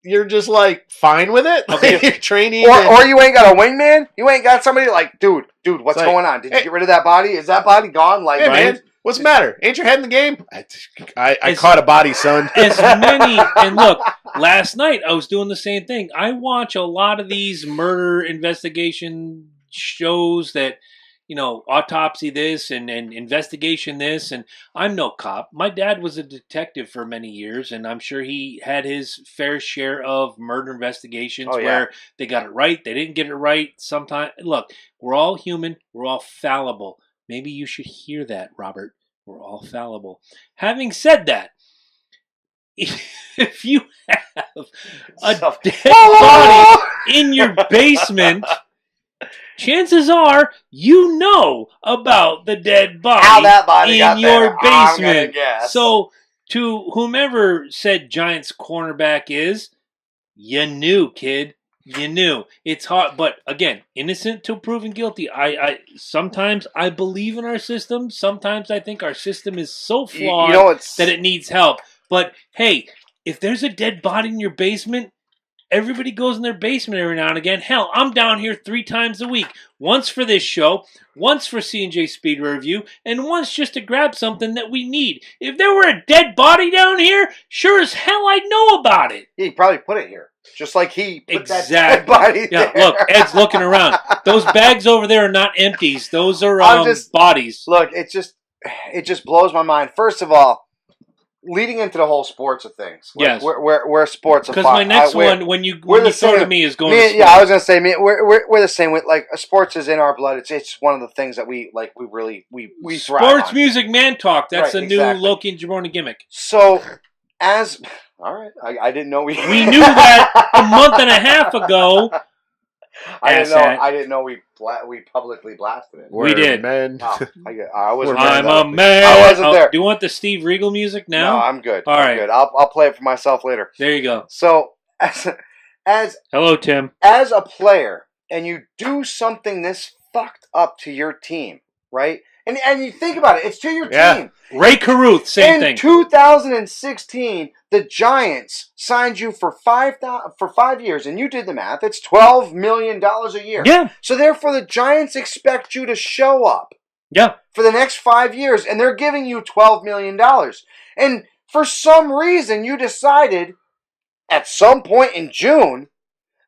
you're just like, fine with it? Okay. You're training. Or you ain't got a wingman? You ain't got somebody like, dude, what's going on? Did you get rid of that body? Is that body gone? Like, hey, man. What's the matter? Ain't your head in the game? I caught a body, son. And look, last night I was doing the same thing. I watch a lot of these murder investigation shows that, autopsy this and investigation this, and I'm no cop. My dad was a detective for many years, and I'm sure he had his fair share of murder investigations where they got it right, they didn't get it right. Sometimes, look, we're all human, we're all fallible. Maybe you should hear that, Robert. We're all fallible. Having said that, if you have a dead body in your basement, chances are you know about the dead body how that body in your basement. Guess. So, to whomever said Giants cornerback is, you knew, kid. You knew. It's hard, but again, innocent till proven guilty. I sometimes I believe in our system. Sometimes I think our system is so flawed that it needs help. But hey, if there's a dead body in your basement, everybody goes in their basement every now and again. Hell, I'm down here 3 times a week. Once for this show, once for C&J Speed Review, and once just to grab something that we need. If there were a dead body down here, sure as hell I'd know about it. He probably put it here. Just like he put that dead body there. Look, Ed's looking around. Those bags over there are not empties. Those are bodies. Look, it just blows my mind. First of all, leading into the whole sports of things. Yes. We're sports of because my next one, when you throw to me, is going to sports. Yeah, I was going to say, we're the same. Like, sports is in our blood. It's one of the things that we really thrive sports, on. Music, man talk. That's a new Loki and Jabroni gimmick. So, all right, I didn't know we knew that a month and a half ago. I didn't know we publicly blasted it. We did, man. Oh, I wasn't. I'm a man. I wasn't there. Do you want the Steve Regal music now? No, I'm good. All right, good. I'll play it for myself later. There you go. So, as hello, Tim. As a player, and you do something this fucked up to your team, right? And you think about it, it's to your team. Ray Caruth, same thing. In 2016, the Giants signed you for 5 years, and you did the math. It's $12 million a year. Yeah. So therefore, the Giants expect you to show up. Yeah. For the next 5 years, and they're giving you $12 million. And for some reason, you decided at some point in June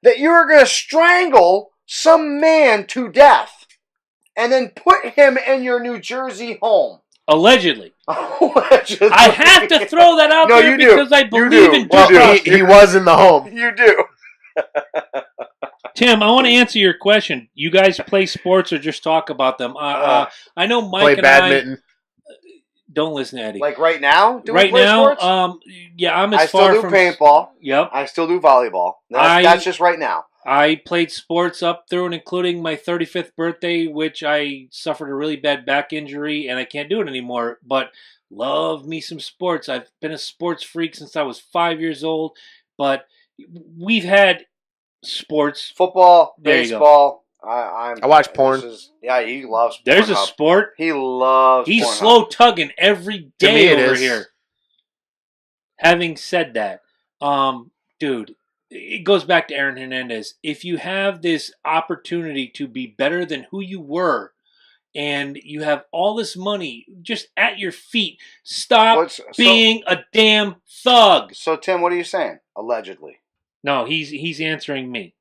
that you were going to strangle some man to death. And then put him in your New Jersey home. Allegedly. Allegedly. I have to throw that out there because I believe in he was in the home. You do. Tim, I want to answer your question. You guys play sports or just talk about them? I know Mike play and badminton. Don't listen to Eddie. Like right now? Right now, sports? Yeah, I'm as far from... I still do paintball. Yep. I still do volleyball. That's just right now. I played sports up through and including my 35th birthday, which I suffered a really bad back injury, and I can't do it anymore. But love me some sports. I've been a sports freak since I was 5 years old. But we've had sports. Football, baseball. I watch porn. He loves porn. There's a sport. He loves He's porn slow tugging every day over is. here. Having said that, dude, it goes back to Aaron Hernandez. If you have this opportunity to be better than who you were, and you have all this money just at your feet, stop being a damn thug. So, Tim, what are you saying? Allegedly. No, he's answering me.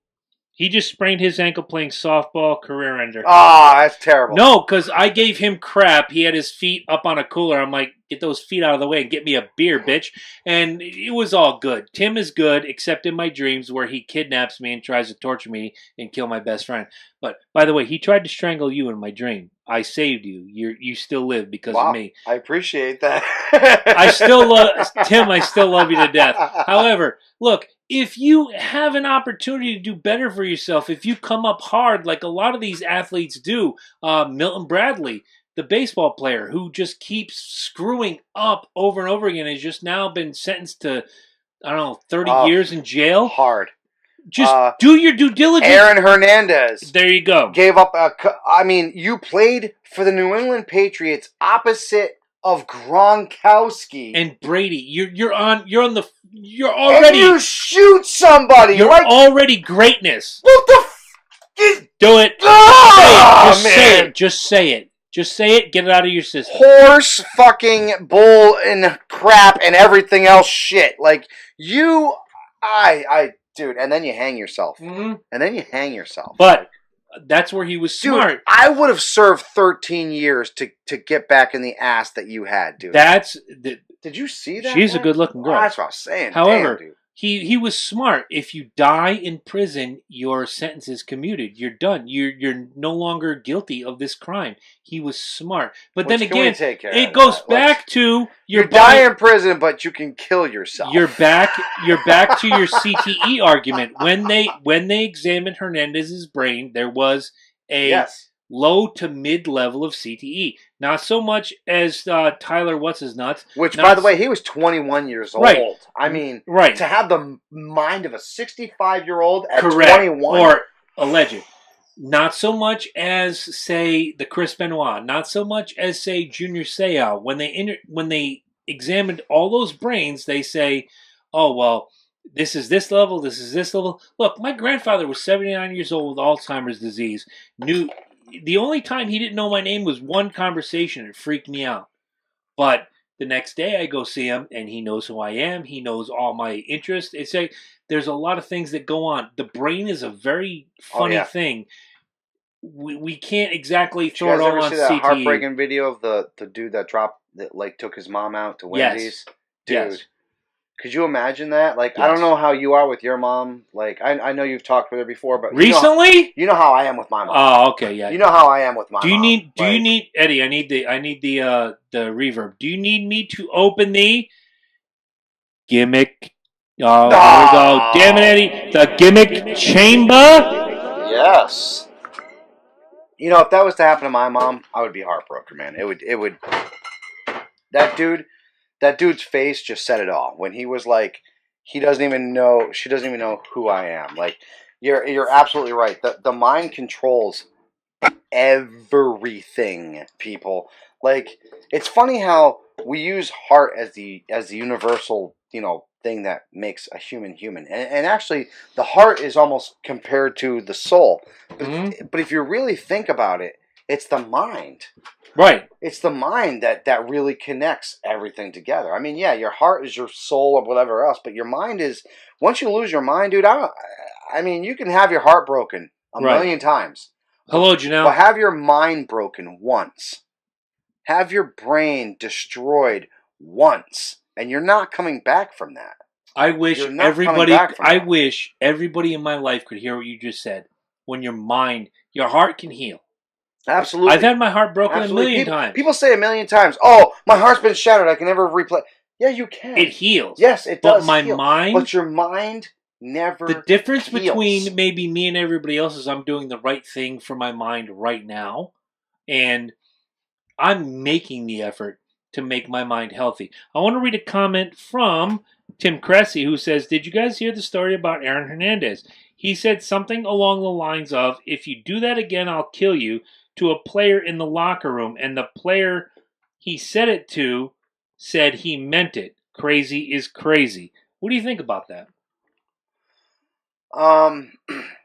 He just sprained his ankle playing softball, career ender. That's terrible. No, because I gave him crap. He had his feet up on a cooler. I'm like, get those feet out of the way and get me a beer, bitch. And it was all good. Tim is good, except in my dreams where he kidnaps me and tries to torture me and kill my best friend. But, by the way, he tried to strangle you in my dream. I saved you. You still live because of me. I appreciate that. I still love Tim. I still love you to death. However, look, if you have an opportunity to do better for yourself, if you come up hard like a lot of these athletes do, Milton Bradley, the baseball player who just keeps screwing up over and over again, has just now been sentenced to, 30 years in jail. Hard. Just do your due diligence. Aaron Hernandez. There you go. Gave up you played for the New England Patriots opposite of Gronkowski and Brady. You're already. And you shoot somebody. You're already greatness. What the? Do it. Say it. Just say it. Just say it. Get it out of your system. Horse, fucking bull, and crap, and everything else. Shit. Like you, dude. And then you hang yourself. Mm-hmm. And then you hang yourself. But that's where he was smart. Dude, I would have served 13 years to get back in the ass that you had, dude. Did you see that? She's a good-looking girl. That's what I was saying. However, damn, dude. He was smart. If you die in prison, your sentence is commuted. You're done. You're no longer guilty of this crime. He was smart. But then again, it goes back to you die in prison, but you can kill yourself. You're back to your CTE argument. When they examined Hernandez's brain, there was a low to mid level of CTE. Not so much as Tyler What's-His-Nuts. Which, Not by the way, he was 21 years old. Right. I mean, Right. to have the mind of a 65-year-old at Correct. 21. Or alleged. Not so much as, say, the Chris Benoit. Not so much as, say, Junior Seau. When they examined all those brains, they say, oh, well, this is this level, this is this level. Look, my grandfather was 79 years old with Alzheimer's disease. The only time he didn't know my name was one conversation. It freaked me out. But the next day I go see him, and he knows who I am. He knows all my interests. It's like there's a lot of things that go on. The brain is a very funny thing. We can't exactly throw it all on CTE. Did you guys ever see that heartbreaking video of the dude that took his mom out to Wendy's? Yes. Dude. Yes. Could you imagine that? Like, Yes. I don't know how you are with your mom. Like, I know you've talked with her before, but recently, you know how I am with my mom. Oh, okay, yeah. You know how I am with my mom. Do you need Eddie? I need the reverb. Do you need me to open the gimmick? Oh, here we go. Damn it, Eddie! The gimmick chamber. Yes. You know, if that was to happen to my mom, I would be heartbroken, man. It would. That dude's face just said it all. When he was like, she doesn't even know who I am. Like, you're absolutely right. The mind controls everything, people. Like, it's funny how we use heart as the universal, thing that makes a human. And actually, the heart is almost compared to the soul. But if you really think about it, it's the mind. Right. It's the mind that really connects everything together. I mean, yeah, your heart is your soul or whatever else, but your mind is, once you lose your mind, dude, I mean, you can have your heart broken a million times. Hello, Janelle. But have your mind broken once. Have your brain destroyed once. And you're not coming back from that. I wish everybody in my life could hear what you just said. When your heart can heal. Absolutely. I've had my heart broken a million times. People say a million times, oh, my heart's been shattered. I can never replay. Yeah, you can. It heals. Yes, it does. But mind. But your mind never The difference heals. between maybe me and everybody else is I'm doing the right thing for my mind right now. And I'm making the effort to make my mind healthy. I want to read a comment from Tim Cressy, who says, did you guys hear the story about Aaron Hernandez? He said something along the lines of, if you do that again, I'll kill you, to a player in the locker room. And the player he said it to said he meant it. Crazy is crazy. What do you think about that? All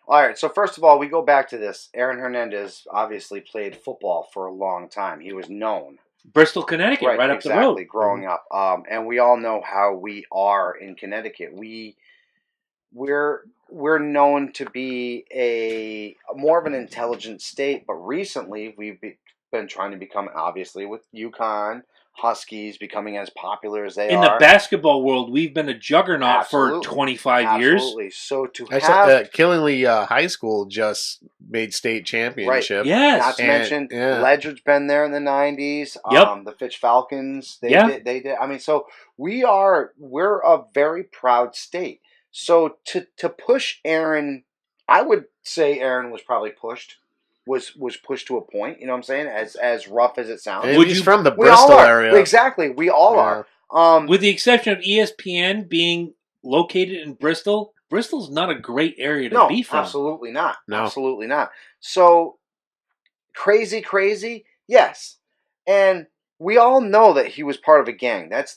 right, so first of all, we go back to this. Aaron Hernandez obviously played football for a long time. He was known. Bristol, Connecticut, right up the road. Exactly, growing up. And we all know how we are in Connecticut. We're known to be a more of an intelligent state, but recently we've been trying to become, obviously, with UConn, Huskies becoming as popular as they are. In the basketball world, we've been a juggernaut for 25 years. Absolutely. So to Killingly High School just made state championship. Right. Yes. Not to mention, Ledger's been there in the 90s. Yep. The Fitch Falcons, they did. I mean, so we're a very proud state. So to push Aaron, I would say Aaron was probably pushed. Was pushed to a point, you know what I'm saying? As rough as it sounds. And he's from the Bristol area. Exactly. We all are. With the exception of ESPN being located in Bristol, Bristol's not a great area to be from. Absolutely not. No. Absolutely not. So, crazy, yes. And we all know that he was part of a gang. That's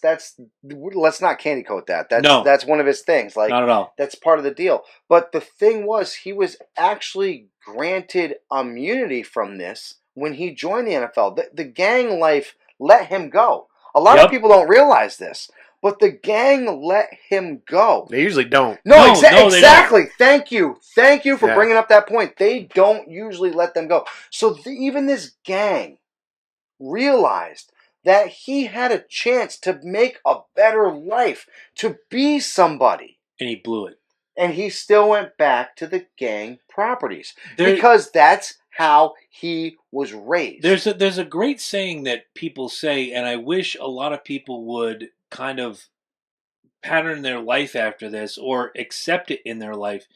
let's not candy coat that. That's one of his things. Like, not at all. That's part of the deal. But the thing was, he was actually granted immunity from this when he joined the NFL. The gang life let him go. A lot of people don't realize this, but the gang let him go. They usually don't. No, exactly. Thank you for bringing up that point. They don't usually let them go. So even this gang realized that he had a chance to make a better life, to be somebody. And he blew it. And he still went back to the gang properties. Because that's how he was raised. There's a great saying that people say, and I wish a lot of people would kind of pattern their life after this or accept it in their life.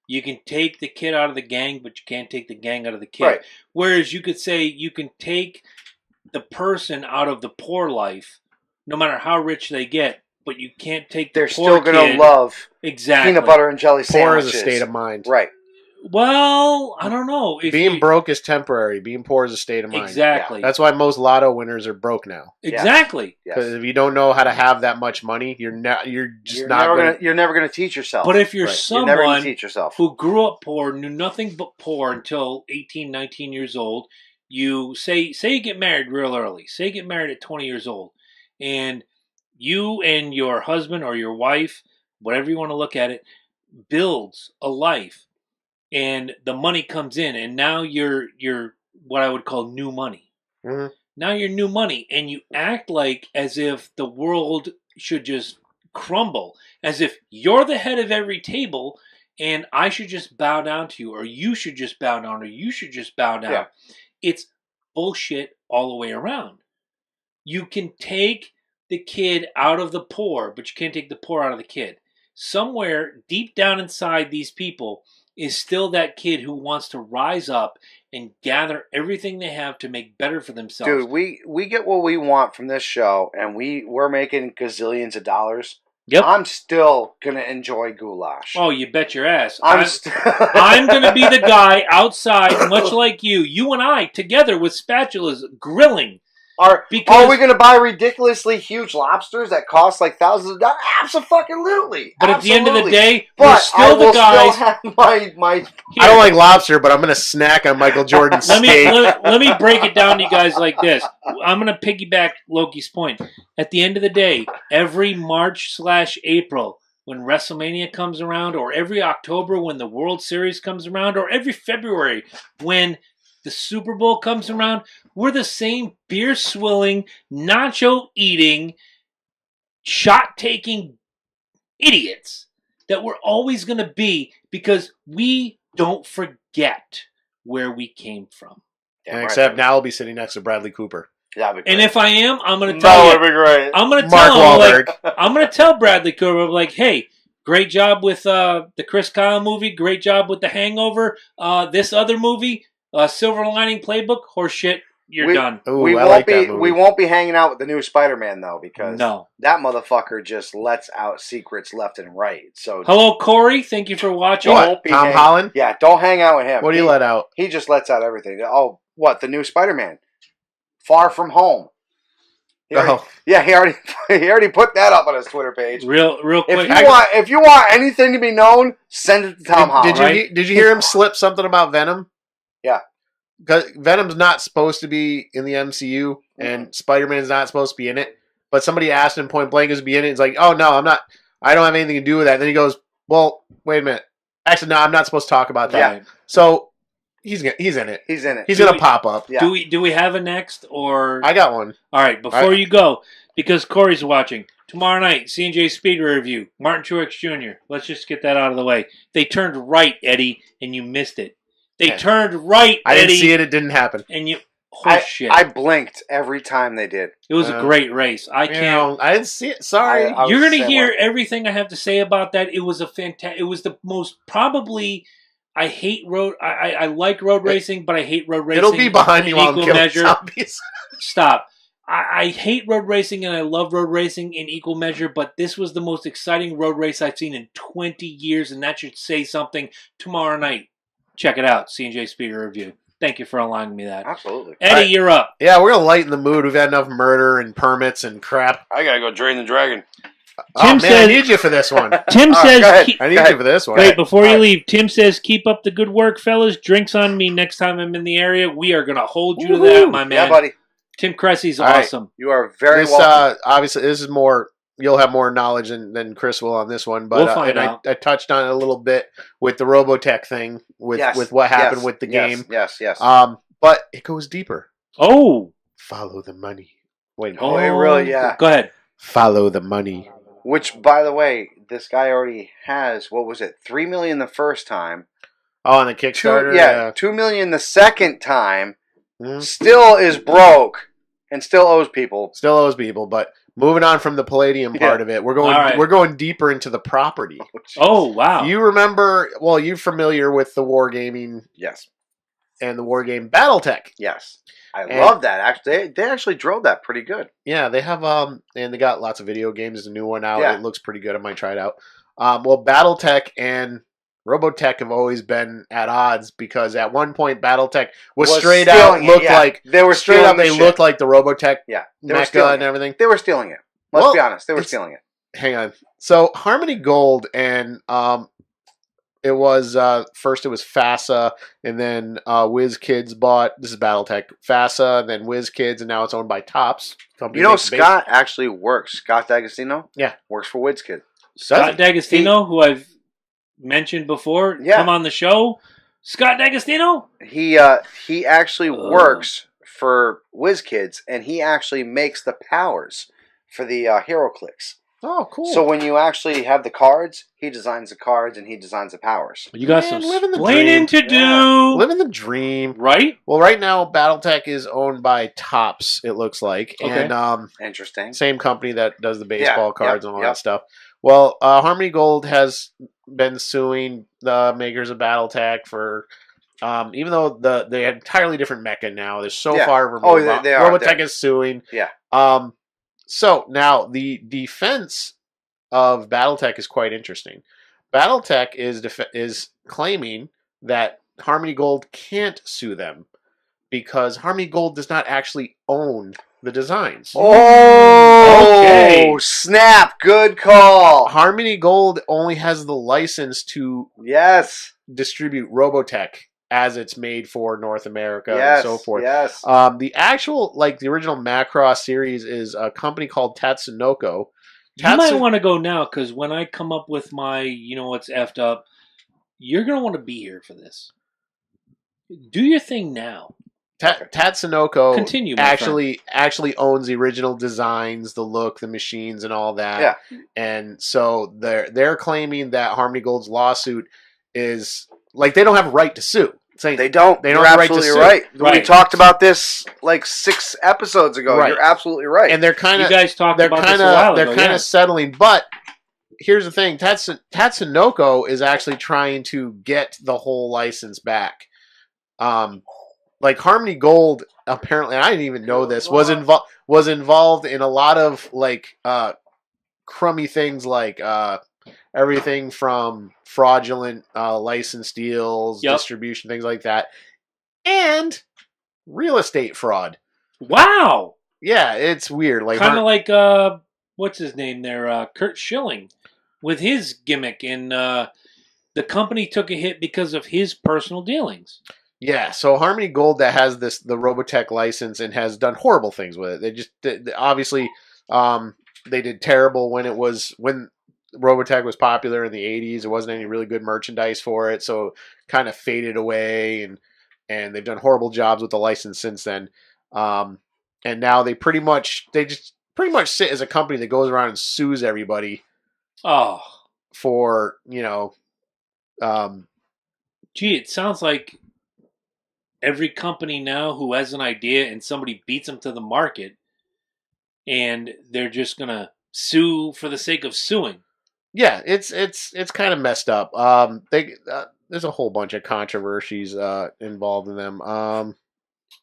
You can take the kid out of the gang, but you can't take the gang out of the kid. Right. Whereas you could say you can take the person out of the poor life, no matter how rich they get, but you can't take the They're poor still going kid. to love Exactly. peanut butter and jelly Poor is sandwiches. a state of mind. Right. Well, I don't know. If Being you, broke is temporary. Being poor is a state of mind. Exactly. That's why most lotto winners are broke now. Exactly. Because if you don't know how to have that much money, you're never gonna teach yourself. But if you're Right. You're never gonna someone teach yourself. who grew up poor, knew nothing but poor until 18, 19 years old, you say you get married real early. Say you get married at 20 years old. And you and your husband or your wife, whatever you want to look at it, builds a life. And the money comes in, and now you're what I would call new money. Mm-hmm. Now you're new money, and you act like as if the world should just crumble, as if you're the head of every table, and I should just bow down to you, or you should just bow down, or you should just bow down. Yeah. It's bullshit all the way around. You can take the kid out of the poor, but you can't take the poor out of the kid. Somewhere deep down inside these people is still that kid who wants to rise up and gather everything they have to make better for themselves. Dude, we get what we want from this show, and we're making gazillions of dollars. Yep. I'm still gonna enjoy goulash. Oh, you bet your ass. I'm going to be the guy outside, much like you and I, together with spatulas, grilling. Are we Because- going to buy ridiculously huge lobsters that cost like thousands of dollars? Absolutely. But at the end of the day, but we're still I the will guys. Still have my Here, I don't like lobster, but I'm going to snack on Michael Jordan's let me steak. let me break it down to you guys like this. I'm going to piggyback Loki's point. At the end of the day, every March/April when WrestleMania comes around, or every October when the World Series comes around, or every February when the Super Bowl comes around, we're the same beer-swilling, nacho-eating, shot-taking idiots that we're always going to be, because we don't forget where we came from. Damn right, Except baby. now I'll be sitting next to Bradley Cooper. That'd be And great. if I am, I'm going to that tell would you. be great. I'm going to Mark tell him, Wahlberg. I'm going to tell Bradley Cooper, I'm like, hey, great job with the Chris Kyle movie. Great job with The Hangover. This other movie, Silver Lining Playbook. Horseshit. You're done. Ooh, we I won't like be that movie. we won't be hanging out with the new Spider-Man though, because No. that motherfucker just lets out secrets left and right. So Hello, Corey. Thank you for watching. What? What? Tom Holland? Yeah, don't hang out with him. What do you let out? He just lets out everything. Oh, what? The new Spider-Man, Far From Home. He already, Yeah, he already put that up on his Twitter page. Real quick. If you want anything to be known, send it to Tom Holland. Did you hear him slip something about Venom? Yeah. Because Venom's not supposed to be in the MCU, and Spider-Man's not supposed to be in it. But somebody asked him point blank, is he in it? He's like, oh, no, I'm not. I don't have anything to do with that. And then he goes, well, wait a minute. Actually, no, I'm not supposed to talk about that. Right. So he's in it. He's in it. He's going to pop up. Yeah. Do we have a next, or I got one. all right? Before you go, because Corey's watching tomorrow night, C&J Speed Review, Martin Truex Jr. Let's just get that out of the way. They turned right, Eddie, and you missed it. They turned right, I Eddie. didn't see it. It didn't happen. And you, shit. I blinked every time they did. It was a great race. I can't. I didn't see it. Sorry. You're was going to saying hear what- everything I have to say about that. It was a fantastic. It was the most probably. I hate road. I like road racing, but I hate road racing. It'll be behind in you while I'm equal killing measure. zombies. Stop. I hate road racing and I love road racing in equal measure, but this was the most exciting road race I've seen in 20 years, and that should say something. Tomorrow night, check it out. C&J Speeder Review. Thank you for allowing me that. Absolutely. Eddie, you're up. Yeah, we're going to lighten the mood. We've had enough murder and permits and crap. I gotta go drain the dragon. Tim says- I need you for this one. Tim All right, says... go ahead. I need Go you ahead. for this one. Wait, before All you right. leave, Tim says, keep up the good work, fellas. Drinks on me next time I'm in the area. We are going to hold you to that, my man. Yeah, buddy. Tim Cressy's All right. awesome. You are very This, welcome. obviously, this is more. You'll have more knowledge than Chris will on this one, but We'll find and out. I touched on it a little bit with the Robotech thing with what happened with the game. Yes. But it goes deeper. Oh. Follow the money. Wait, Oh, it really- yeah. Go ahead. follow the money. Which, by the way, this guy already has, what was it, $3 million the first time. Oh, on the Kickstarter. $2 million the second time. Mhm. Still is broke and still owes people. Still owes people, but moving on from the Palladium part of it, we're going All right. we're going deeper into the property. Oh, wow. You remember? Well, you're familiar with the wargaming Yes. and the wargame BattleTech. Yes. I And- love that. Actually, they actually drilled that pretty good. Yeah, they have and they got lots of video games. There's a new one out. Yeah. It looks pretty good. I might try it out. Well, BattleTech and Robotech have always been at odds because at one point BattleTech was straight out stealing it, looked yeah. like They were straight stealing up the they shit. looked like the Robotech Yeah. They were mecha stealing and it. everything. They were stealing it. Let's Well, be honest. They were it's- stealing it. Hang on. So Harmony Gold and it was first it was FASA and then WizKids bought this is BattleTech FASA and then WizKids and now it's owned by Tops. Company You know, makes the base- Scott actually works. Scott D'Agostino? Yeah. Works for WizKid. Scott D'Agostino, who I've mentioned before, Yeah. come on the show. Scott D'Agostino? He actually works for WizKids, and he actually makes the powers for the HeroClix. Oh, cool. So when you actually have the cards, he designs the cards and he designs the powers. You got Man, some living the explaining to dream. do. living the dream. Right? Well, right now BattleTech is owned by Tops. It looks like, Okay. and Interesting. same company that does the baseball Yeah, cards yep, and all yep. that stuff. Well, Harmony Gold has been suing the makers of BattleTech for, even though they're entirely different mecha now. They're so Yeah. far removed. Oh, they are. Robotech is suing. Yeah. So now the defense of BattleTech is quite interesting. BattleTech is claiming that Harmony Gold can't sue them because Harmony Gold does not actually own the designs. Oh, Okay. snap. Good call. Harmony Gold only has the license to Yes. distribute Robotech as it's made for North America Yes. and so forth. Yes. The actual, the original Macross series is a company called Tatsunoko. You might want to go now because when I come up with my, what's effed up, you're going to want to be here for this. Do your thing now. Tatsunoko Continue, my actually owns the original designs, the look, the machines, and all that. Yeah. And so they're claiming that Harmony Gold's lawsuit is they don't have a right to sue. Saying They don't. They You're don't have a right to absolutely sue. right. We Right. talked about this 6 episodes ago. Right. You're absolutely right. And they're kind You of guys talked about this a while ago. they're kind of settling. But here's the thing: Tatsunoko is actually trying to get the whole license back. Harmony Gold, apparently, I didn't even know this, was involved in a lot of crummy things everything from fraudulent license deals, Yep. distribution, things like that, and real estate fraud. Wow. Yeah, it's weird. Kind of like, what's his name there? Kurt Schilling with his gimmick. And the company took a hit because of his personal dealings. Yeah, so Harmony Gold that has the Robotech license and has done horrible things with it. Obviously they did terrible when Robotech was popular in the 80s. There wasn't any really good merchandise for it, so it kind of faded away and they've done horrible jobs with the license since then. And now they just pretty much sit as a company that goes around and sues everybody Oh. for, Gee, it sounds like every company now who has an idea and somebody beats them to the market and they're just going to sue for the sake of suing. yeah, it's kind of messed up. There's a whole bunch of controversies involved in them.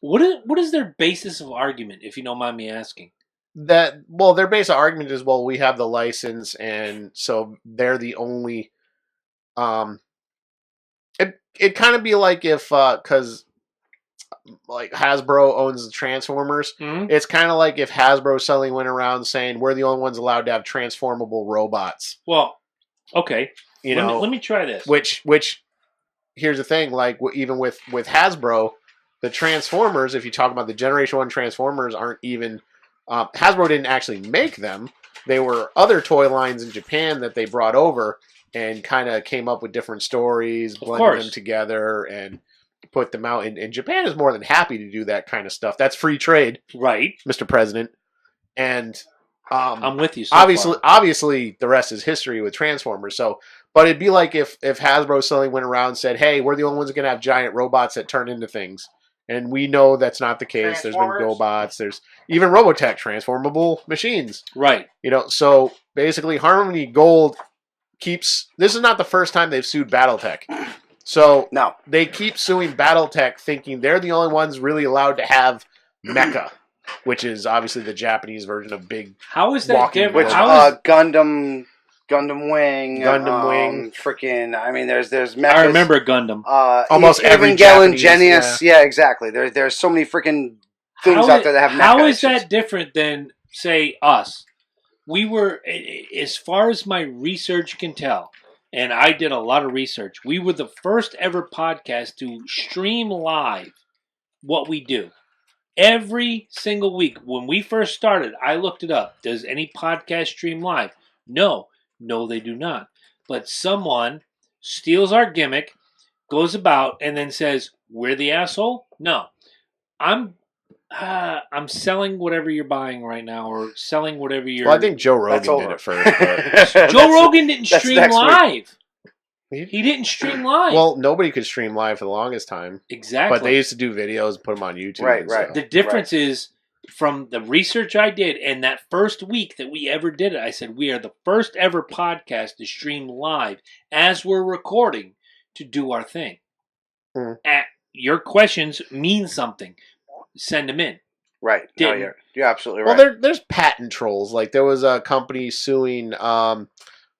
What is their basis of argument, if you don't mind me asking? Their basic argument is, we have the license, and so they're the only. It kind of be like if because Hasbro owns the Transformers. Mm-hmm. It's kind of like if Hasbro suddenly went around saying we're the only ones allowed to have transformable robots. Well, okay. Let me try this. Which here's the thing, even with Hasbro, the Transformers, if you talk about the Generation 1 Transformers, aren't even Hasbro didn't actually make them. They were other toy lines in Japan that they brought over and kind of came up with different stories, blended them together and put them out. And Japan is more than happy to do that kind of stuff. That's free trade, right, Mr. President. And I'm with you. Obviously, the rest is history with Transformers. So, but it'd be like if Hasbro suddenly went around and said, "Hey, we're the only ones going to have giant robots that turn into things," And we know that's not the case. There's been Transformers? GoBots. There's even Robotech, transformable machines. Right. So basically Harmony Gold keeps... This is not the first time they've sued BattleTech. So No. they keep suing BattleTech thinking they're the only ones really allowed to have mecha, which is obviously the Japanese version of big... How is that Walking different? Which How is, Gundam Wing, Wing. freaking. I mean, there's mechas. I remember Gundam. Almost every Evangelion, Japanese, Genius. Yeah, exactly. There's so many freaking things out there that have mecha. How is It's just- that different than, say, us? We were, as far as my research can tell, and I did a lot of research, we were the first ever podcast to stream live what we do. Every single week. When we first started, I looked it up. Does any podcast stream live? No, they do not. But someone steals our gimmick, goes about, and then says, "We're the asshole." No, I'm selling whatever you're buying right now, or selling whatever you're. Well, I think Joe That's Rogan did over. it first. But Joe Rogan didn't that's stream next week. live. He- He didn't stream live. well, nobody could stream live for the longest time. exactly. But they used to do videos and put them on YouTube. Right, and right. stuff. The difference is, from the research I did, and that first week that we ever did it, I said we are the first ever podcast to stream live as we're recording to do our thing. Your questions mean something. Send them in. Right. No, Didn't. you're absolutely Well, right. there's patent trolls. Like there was a company suing Adam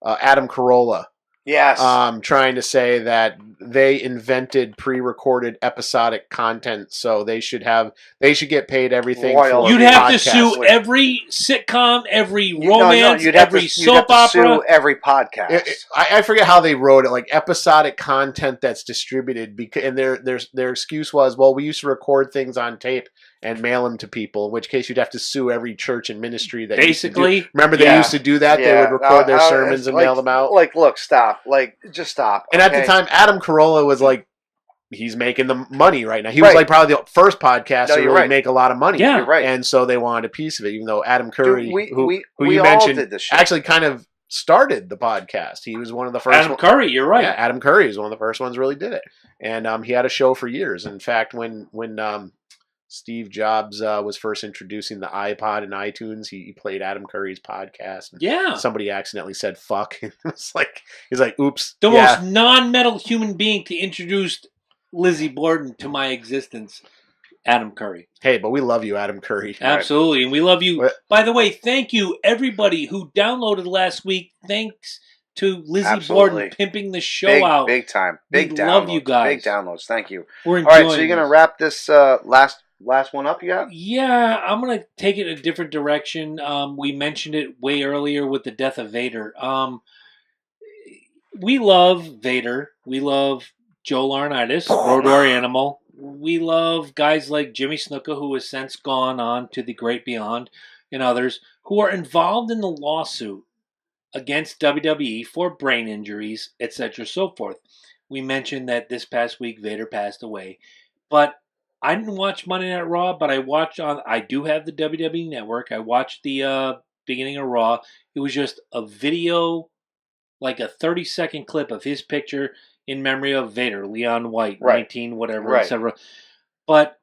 Carolla, Yes. trying to say that they invented pre-recorded episodic content, so they should get paid everything. Royalties. For You'd have to podcasts. sue every sitcom, every No, no, romance, you'd have every to soap opera. sue every podcast. I forget how they wrote it, like episodic content that's distributed, because and their excuse was, well, we used to record things on tape and mail them to people, in which case you'd have to sue every church and ministry that used to do- Basically, remember they Yeah. used to do that. They Yeah. would record their It's sermons and like- mail them out. Like, look, stop. Like, just stop. And at the okay? time, Adam Carolla was like, he's making the money right now. He was Right. like probably the first podcast No, to you're really right. make a lot of money. Yeah. You're right. And so they wanted a piece of it, even though Adam Curry, Dude, who we you all mentioned, did this shit. actually kind of started the podcast. He was one of the first Adam Curry, you're right. Yeah, Adam Curry is one of the first ones who really did it. And he had a show for years. In fact, when Steve Jobs was first introducing the iPod and iTunes, he played Adam Curry's podcast. And Yeah. somebody accidentally said fuck. It was like, he's like, oops. The yeah. most non-metal human being to introduce Lizzie Borden to my existence, Adam Curry. Hey, but we love you, Adam Curry. Absolutely. And we love you. What? By the way, thank you, everybody who downloaded last week. Thanks to Lizzie Absolutely. Borden pimping the show out. Big time. We Big downloads. love you guys. Big downloads. Thank you. We're All enjoying right, so you're going to this. wrap this last one up you got? Yeah, I'm going to take it a different direction. We mentioned it way earlier with the death of Vader. We love Vader. We love Joe Laurinaitis, Rodor Animal. We love guys like Jimmy Snuka, who has since gone on to the great beyond, and others who are involved in the lawsuit against WWE for brain injuries, etc., so forth. We mentioned that this past week Vader passed away, but I didn't watch Monday Night Raw, but I do have the WWE Network. I watched the beginning of Raw. It was just a video, like a 30-second clip of his picture in memory of Vader, Leon White, Right. 19, whatever, Right. etc. But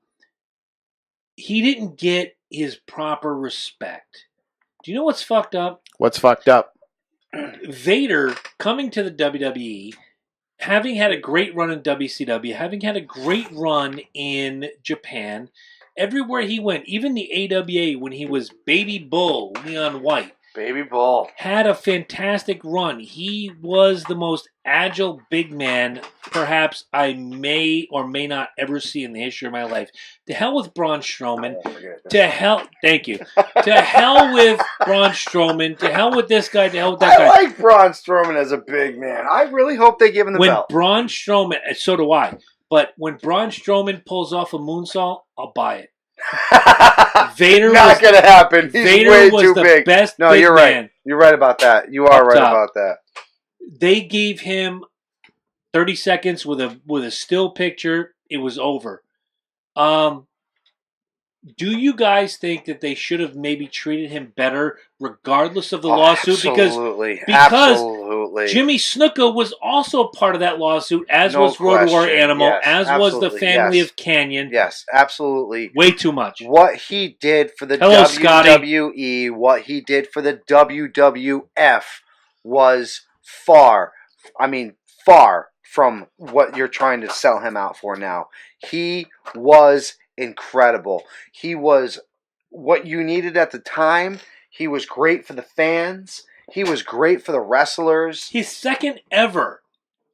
he didn't get his proper respect. Do you know what's fucked up? What's fucked up? Vader coming to the WWE, having had a great run in WCW, having had a great run in Japan, everywhere he went, even the AWA when he was Baby Bull, Leon White, Baby Bull. had a fantastic run. He was the most agile big man perhaps I may or may not ever see in the history of my life. To hell with Braun Strowman. To hell, thank you. To hell with Braun Strowman. To hell with this guy. To hell with that guy. I like Braun Strowman as a big man. I really hope they give him the When belt. Braun Strowman, so do I. But when Braun Strowman pulls off a moonsault, I'll buy it. Vader Not was, gonna happen. He's Vader way was too the big. best No, big you're right. man. You're right about that. You are Up right top. about that. They gave him 30 seconds with a still picture. It was over. Do you guys think that they should have maybe treated him better regardless of the lawsuit? Absolutely. Because Absolutely. Jimmy Snuka was also part of that lawsuit, as No was Road War question. Animal, Yes, as was the absolutely. family Yes. of Canyon. Yes, absolutely. Way too much. What he did for the Hello, Scotty. WWE, what he did for the WWF was far from what you're trying to sell him out for now. He was incredible. He was what you needed at the time. He was great for the fans. He was great for the wrestlers. His second ever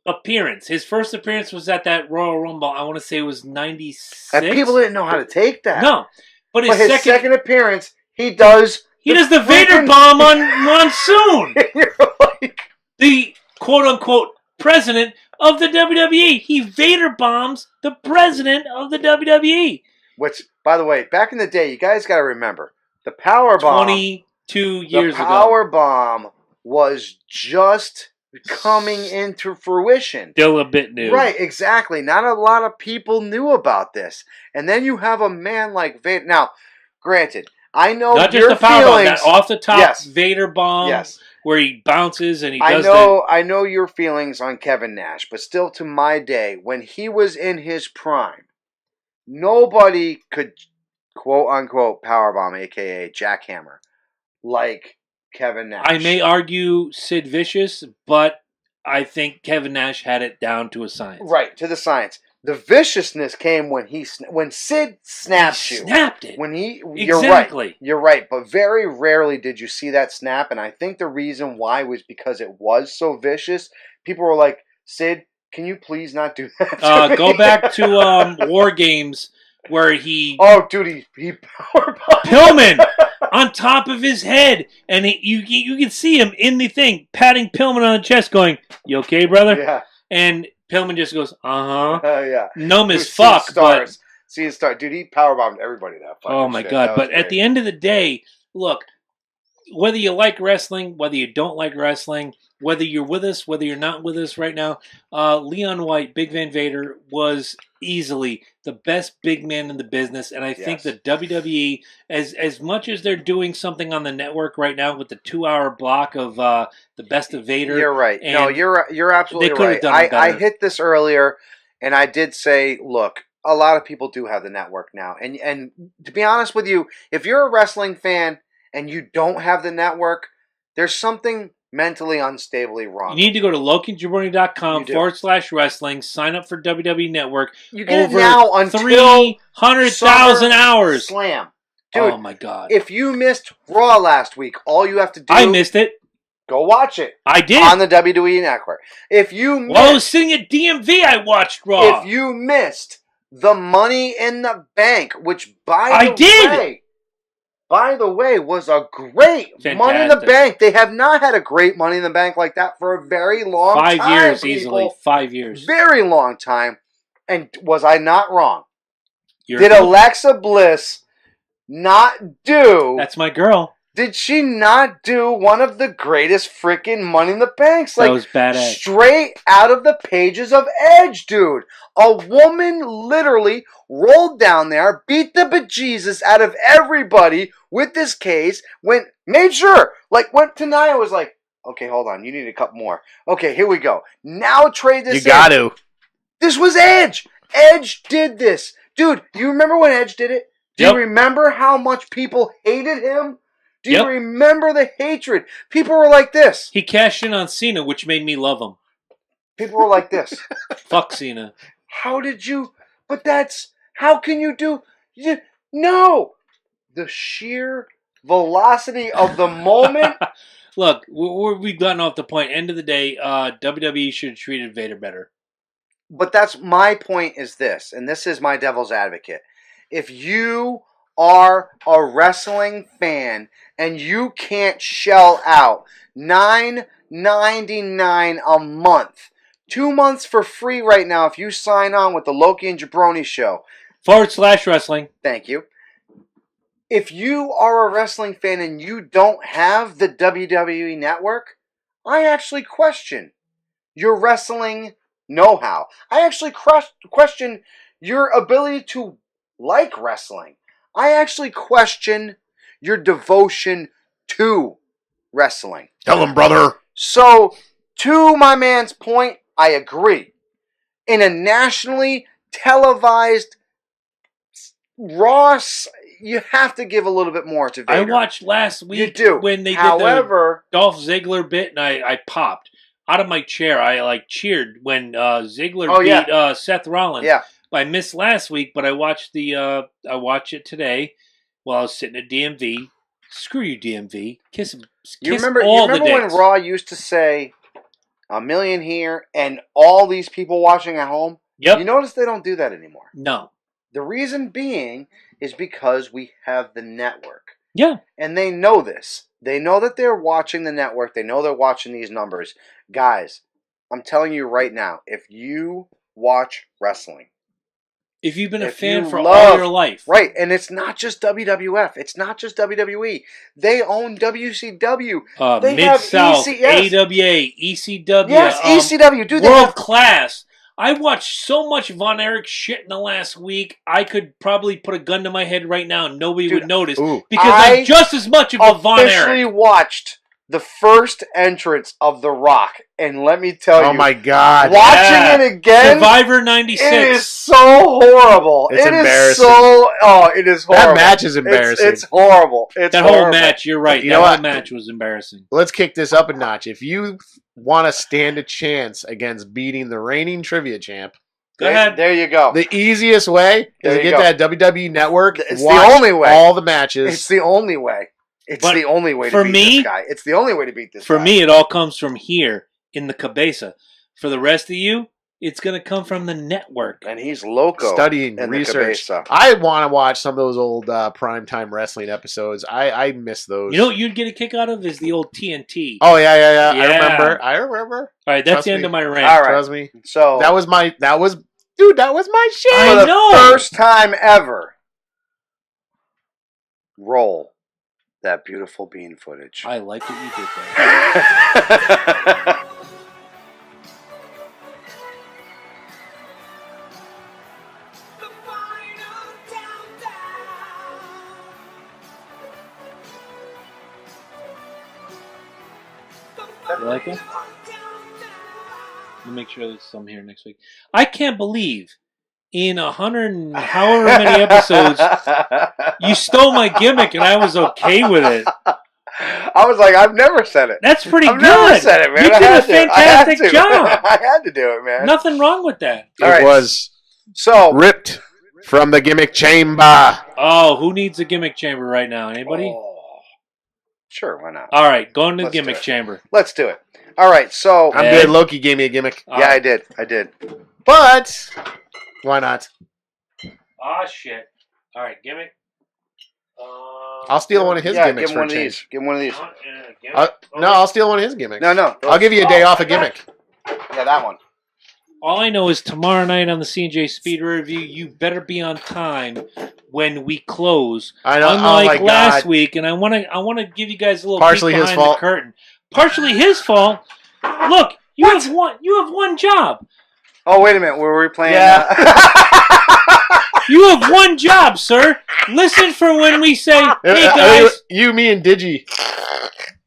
appearance. His first appearance was at that Royal Rumble. I want to say it was 96. And people didn't know how to take that. No. But his, second appearance, he does the Vader bomb on Monsoon. You're like, the quote-unquote president of the WWE. He Vader bombs the president of the WWE. Which, by the way, back in the day, you guys got to remember, the power bomb. 22 years ago. The power bomb was just coming into fruition. Still a bit new. Right, exactly. Not a lot of people knew about this. And then you have a man like Vader. Now, granted, I know not just your the power bomb, feelings. that off the top Yes. Vader bomb. Yes. Where he bounces and he I does know your feelings on Kevin Nash, but still to my day, when he was in his prime, nobody could quote unquote powerbomb, aka jackhammer, like Kevin Nash. I may argue Sid Vicious, but I think Kevin Nash had it down to a science. Right, to the science. The viciousness came when Sid snapped you. Snapped it. You're right. But very rarely did you see that snap, and I think the reason why was because it was so vicious. People were like, "Sid, can you please not do that?" Go back to War Games where he. Oh, dude, he powerbombed Pillman on top of his head, and you can see him in the thing patting Pillman on the chest, going, "You okay, brother?" Yeah. And Pillman just goes, "Uh-huh." Yeah. Numb as fuck. Seeing stars. Dude, he powerbombed everybody that fucking Oh, my shit. God. But at the end of the day, look, whether you like wrestling, whether you don't like wrestling, whether you're with us, whether you're not with us right now, Leon White, Big Van Vader, was easily the best big man in the business. And I think the WWE, as much as they're doing something on the network right now with the 2-hour block of the best of Vader. You're right. No, you're absolutely right. I hit this earlier, and I did say, look, a lot of people do have the network now. And to be honest with you, if you're a wrestling fan and you don't have the network, there's something mentally unstably wrong. You need to go to lokiandjabroni.com/wrestling, sign up for WWE Network. You get it now until 300,000 hours. Slam. Dude, oh my God. If you missed Raw last week, all you have to do... I missed it. Go watch it. I did. On the WWE Network. If you missed... While I was sitting at DMV, I watched Raw. If you missed the Money in the Bank, which by the way, was a great Fantastic. Money in the Bank. They have not had a great Money in the Bank like that for a very long time. 5 years, people. easily. 5 years. Very long time. And was I not wrong? Did Alexa Bliss not do... That's my girl. Did she not do one of the greatest freaking Money in the Banks? That was badass. Straight out of the pages of Edge, dude. A woman literally rolled down there, beat the bejesus out of everybody with this case, went to Nia was like, okay, hold on, you need a couple more. Okay, here we go. Now trade this in. You got to. This was Edge. Edge did this. Dude, you remember when Edge did it? Do you remember how much people hated him? Do you remember the hatred? People were like this. He cashed in on Cena, which made me love him. People were like this. Fuck Cena. How can you do... No! The sheer velocity of the moment. Look, we've gotten off the point. End of the day, WWE should have treated Vader better. But that's my point is this, and this is my devil's advocate. If you are a wrestling fan and you can't shell out $9.99 a month, 2 months for free right now if you sign on with the Loki and Jabroni Show. /wrestling. Thank you. If you are a wrestling fan and you don't have the WWE Network, I actually question your wrestling know-how. I actually question your ability to like wrestling. I actually question your devotion to wrestling. Tell him, brother. So, to my man's point, I agree. In a nationally televised Ross, you have to give a little bit more to Vader. I watched last week You do. when they However, did the Dolph Ziggler bit, and I popped out of my chair. I cheered when Ziggler beat Seth Rollins. Yeah. I missed last week, but I watched I watched it today while I was sitting at DMV. Screw you, DMV. Kiss you kiss remember all the when dicks. Raw used to say $1 million here and all these people watching at home? Yep. You notice they don't do that anymore. No. The reason being is because we have the network. Yeah. And they know this. They know that they're watching the network. They know they're watching these numbers. Guys, I'm telling you right now, if you watch wrestling, If you've been a if fan you for love- all your life. right, and it's not just WWF, it's not just WWE. They own WCW. They have Mid-South, EC yes. AWA, ECW. Yes, ECW. Dude, they World have class. I watched so much Von Erich shit in the last week, I could probably put a gun to my head right now and nobody would notice. Ooh. Because I'm just as much of a Von officially Erich. watched the first entrance of The Rock, and let me tell you, Oh my God! watching Yeah. it again, Survivor 96. it is so horrible. It's It is embarrassing. it is horrible. That match is embarrassing. It's horrible. It's That horrible. whole match, you're right. You That know whole what? match was embarrassing. Let's kick this up a notch. If you want to stand a chance against beating the reigning trivia champ, Go ahead. There you go. the easiest way There is to you get go. that WWE Network. It's the watch only way. all the matches. It's the only way. It's But the only way for to beat me- this guy. It's the only way to beat this For guy. me, it all comes from here in the cabeza. For the rest of you, it's going to come from the network. And he's loco. Studying in research. the cabeza. I want to watch some of those old primetime wrestling episodes. I miss those. You know what you'd get a kick out of is the old TNT. Oh yeah. I Yeah. remember. All right, that's Trust the end me. of my rant. All right. Trust me. So That was my shit. I for the know. first time ever, roll that beautiful bean footage. I like what you did there. You like it? We'll make sure there's some here next week. I can't believe in 100 and however many episodes you stole my gimmick and I was okay with it. I was like, I've never said it. That's pretty I've good. never said it, man. You I did a had to. I had fantastic to. job. I had to do it, man. Nothing wrong with that. It All right. was So, ripped from the gimmick chamber. Oh, who needs a gimmick chamber right now? Anybody? oh, sure, why not? All right, go into the Let's do gimmick it. chamber. Let's do it. All right, so I'm Ed? good. Loki gave me a gimmick, yeah, I did. but why not? Ah, shit. All right, gimmick. I'll steal one of his yeah, gimmicks give him for a one of these. change. Give him one of these. No, I'll steal one of his gimmicks. No. I'll give you a day off a gimmick. Yeah, that one. All I know is tomorrow night on the C&J Speed Review, you better be on time when we close. I know. Unlike oh my last God. week, and I want to give you guys a little Partially peek his behind fault. the curtain. Partially his fault. Look, you have one job. Oh, wait a minute. Were we playing? Yeah. You have one job, sir. Listen for when we say, "Hey guys." You, me, and Digi.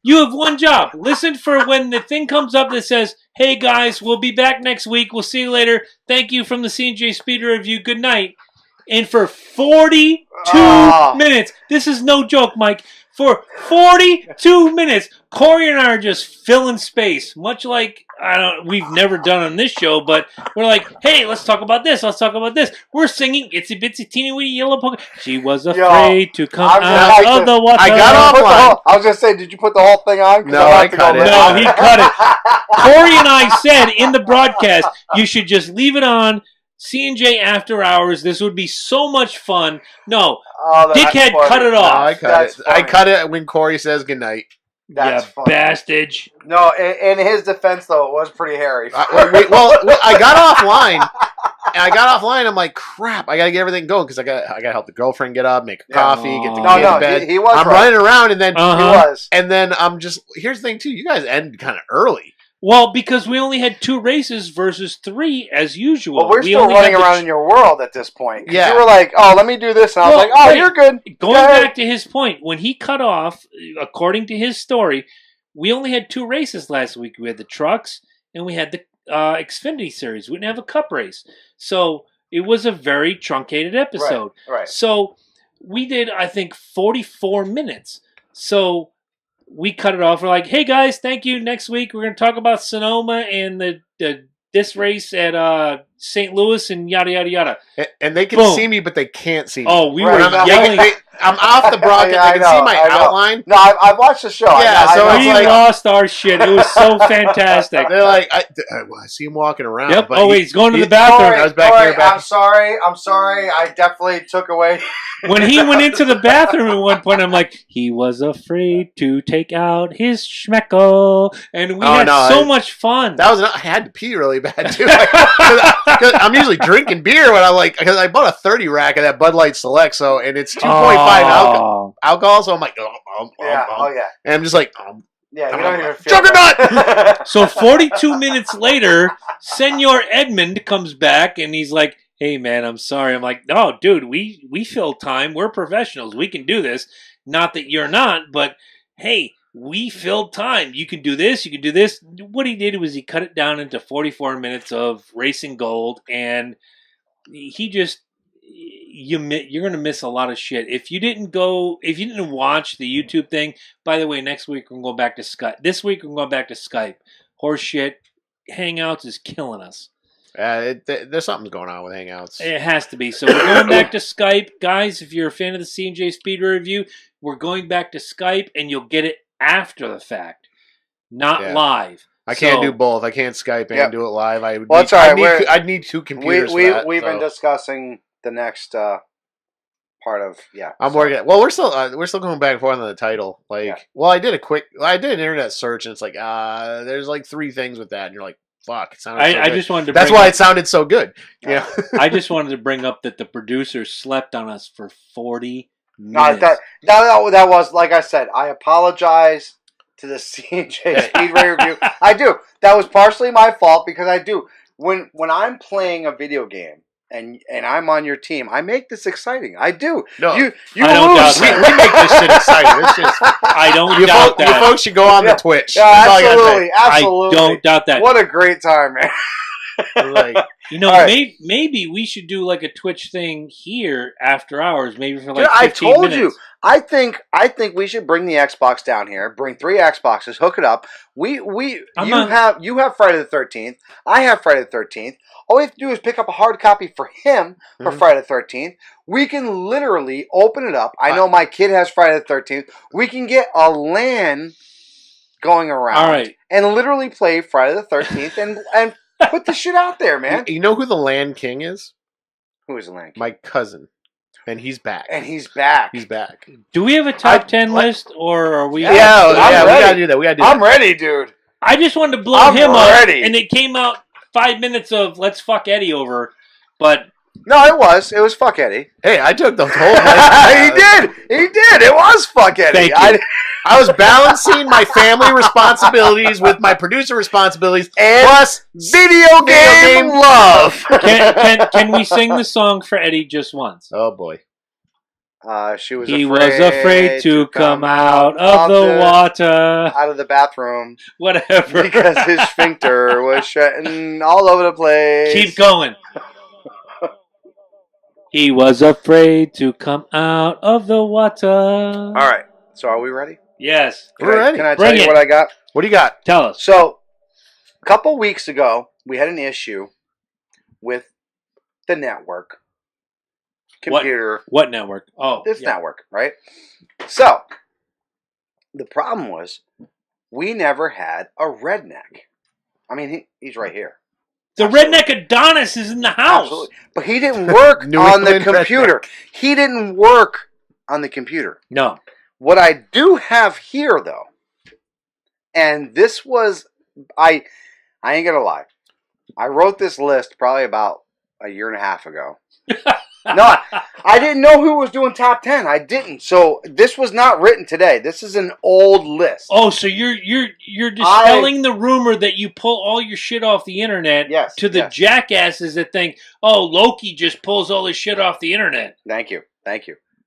You have one job. Listen for when the thing comes up that says, "Hey guys, we'll be back next week. We'll see you later. Thank you from the C&J Speed Review. Good night." And for 42 minutes, this is no joke, Mike. For 42 minutes, Corey and I are just filling space, much like we've never done on this show. But we're like, "Hey, let's talk about this. Let's talk about this." We're singing "Itsy Bitsy Teeny Weeny Yellow Polka." She was afraid to come I'm out gonna of the water. I got offline. I was gonna say, did you put the whole thing on? 'Cause No, I'm I about to cut go it. No, right he now. cut it. Corey and I said in the broadcast, you should just leave it on. C&J After Hours. This would be so much fun. No, Oh, that's dickhead, funny. cut it No, off. I cut That's it. I funny. cut it when Corey says goodnight. That's you funny. bastage. No, in his defense, though, it was pretty hairy. Well, I got offline. And I got offline. I'm like, crap! I gotta get everything going because I got to help the girlfriend get up, make a coffee, get the No, kid no, to bed. he was I'm right. running around, and then He Uh-huh. was. and then I'm just. Here's the thing too. You guys end kind of early. Well, because we only had 2 races versus 3 as usual. Well, we're We still only running had the around in your world at this point. 'Cause Yeah. you were like, oh, let me do this. And I was Well, like, oh, wait. you're good. Going Go ahead. back to his point, when he cut off, according to his story, we only had 2 races last week. We had the trucks and we had the Xfinity Series. We didn't have a Cup race. So it was a very truncated episode. Right. So we did, I think, 44 minutes. So we cut it off. We're like, hey, guys, thank you. Next week, we're going to talk about Sonoma and this race at St. Louis and yada, yada, yada. And they can Boom. see me, but they can't see me. Oh, we Right. were I'm yelling. I'm off the broadcast. Yeah, I can see my I know. outline. No, I've watched the show. Yeah, I so know. it's We like- lost our shit. It was so fantastic. They're like, I see him walking around. Yep. But Oh, wait, he's going to the he- bathroom. Corey, I was back Corey, there back- I'm sorry. I definitely took away. When he went into the bathroom at one point, I'm like, he was afraid to take out his schmeckle. And we had so much fun. That was I had to pee really bad too. Cause I'm usually drinking beer when because I bought a 30 rack of that Bud Light Select, so and it's 2.5 alcohol, so I'm like, Yeah. Oh yeah. and I'm just like, Yeah. You don't even feel Juggernaut! So 42 minutes later, Senor Edmund comes back and he's like, hey, man, I'm sorry. I'm like, no, dude, we fill time. We're professionals. We can do this. Not that you're not, but hey, we filled time. You can do this. You can do this. What he did was he cut it down into 44 minutes of racing gold, and he just you're going to miss a lot of shit if you didn't watch the YouTube thing. By the way, next week we're going back to Skype. This week we're going back to Skype. Horse shit. Hangouts is killing us. there's something's going on with Hangouts. It has to be. So we're going back to Skype. Guys, if you're a fan of the C&J Speed Review, we're going back to Skype, and you'll get it after the fact, not live. I can't do both. I can't Skype and do it live. It's all right. I'd need 2 computers for that. We've been discussing the next part of I'm working. Well, we're still going back and forth on the title. Well, I did an internet search, and it's like there's like 3 things with that, and you're like, fuck. It sounded so I good. just wanted to. That's why it sounded so good. Yeah. I just wanted to bring up that the producer slept on us for 40 No, minutes. that was, like I said, I apologize to the C&J Speedway Review. I do. That was partially my fault because I do. When I'm playing a video game and I'm on your team, I make this exciting. I do. No, you I don't lose. doubt we make this shit exciting. It's just, I don't you doubt that. folks should go on the Twitch. Yeah, That's all I gotta absolutely. say. Absolutely. I don't doubt that. What a great time, man. Like, You know, All right. maybe we should do like a Twitch thing here after hours, maybe for like Dude, I 15 told minutes. you. I think we should bring the Xbox down here. Bring 3 Xboxes. Hook it up. You have Friday the 13th. I have Friday the 13th. All we have to do is pick up a hard copy for him for Friday the 13th. We can literally open it up. I know my kid has Friday the 13th. We can get a LAN going around. All right. And literally play Friday the 13th and put the shit out there, man. you know who the LAN King is? Who is the LAN King? My cousin. And he's back. And he's back. He's back. Do we have a top 10 list, or are we? Yeah, we ready. gotta do that. We gotta do I'm that. ready, dude. I just wanted to blow I'm him ready. up, and it came out 5 minutes of let's fuck Eddie over, but No, it was fuck Eddie. Hey, I took the whole He did. It was fuck Eddie. Thank you. I was balancing my family responsibilities with my producer responsibilities And plus video game love. can we sing the song for Eddie just once? Oh boy. He was afraid to come out of the water, out of the bathroom whatever. because his sphincter was shutting all over the place. Keep going. He was afraid to come out of the water. All right. So are we ready? Yes. We're ready. Can I Bring tell you it. what I got? What do you got? Tell us. So a couple weeks ago, we had an issue with the network. Computer. What network? Oh, This yeah. network, right? So the problem was we never had a redneck. I mean, he's right here. The Absolutely. redneck Adonis is in the house. Absolutely. But he didn't work New on the England computer. He didn't work on the computer. No. What I do have here, though, and this was, I ain't gonna lie. I wrote this list probably about a year and a half ago. No, I didn't know who was doing top 10. I didn't. So this was not written today. This is an old list. Oh, so you're dispelling the rumor that you pull all your shit off the internet to the jackasses that think, oh, Loki just pulls all his shit off the internet. Thank you.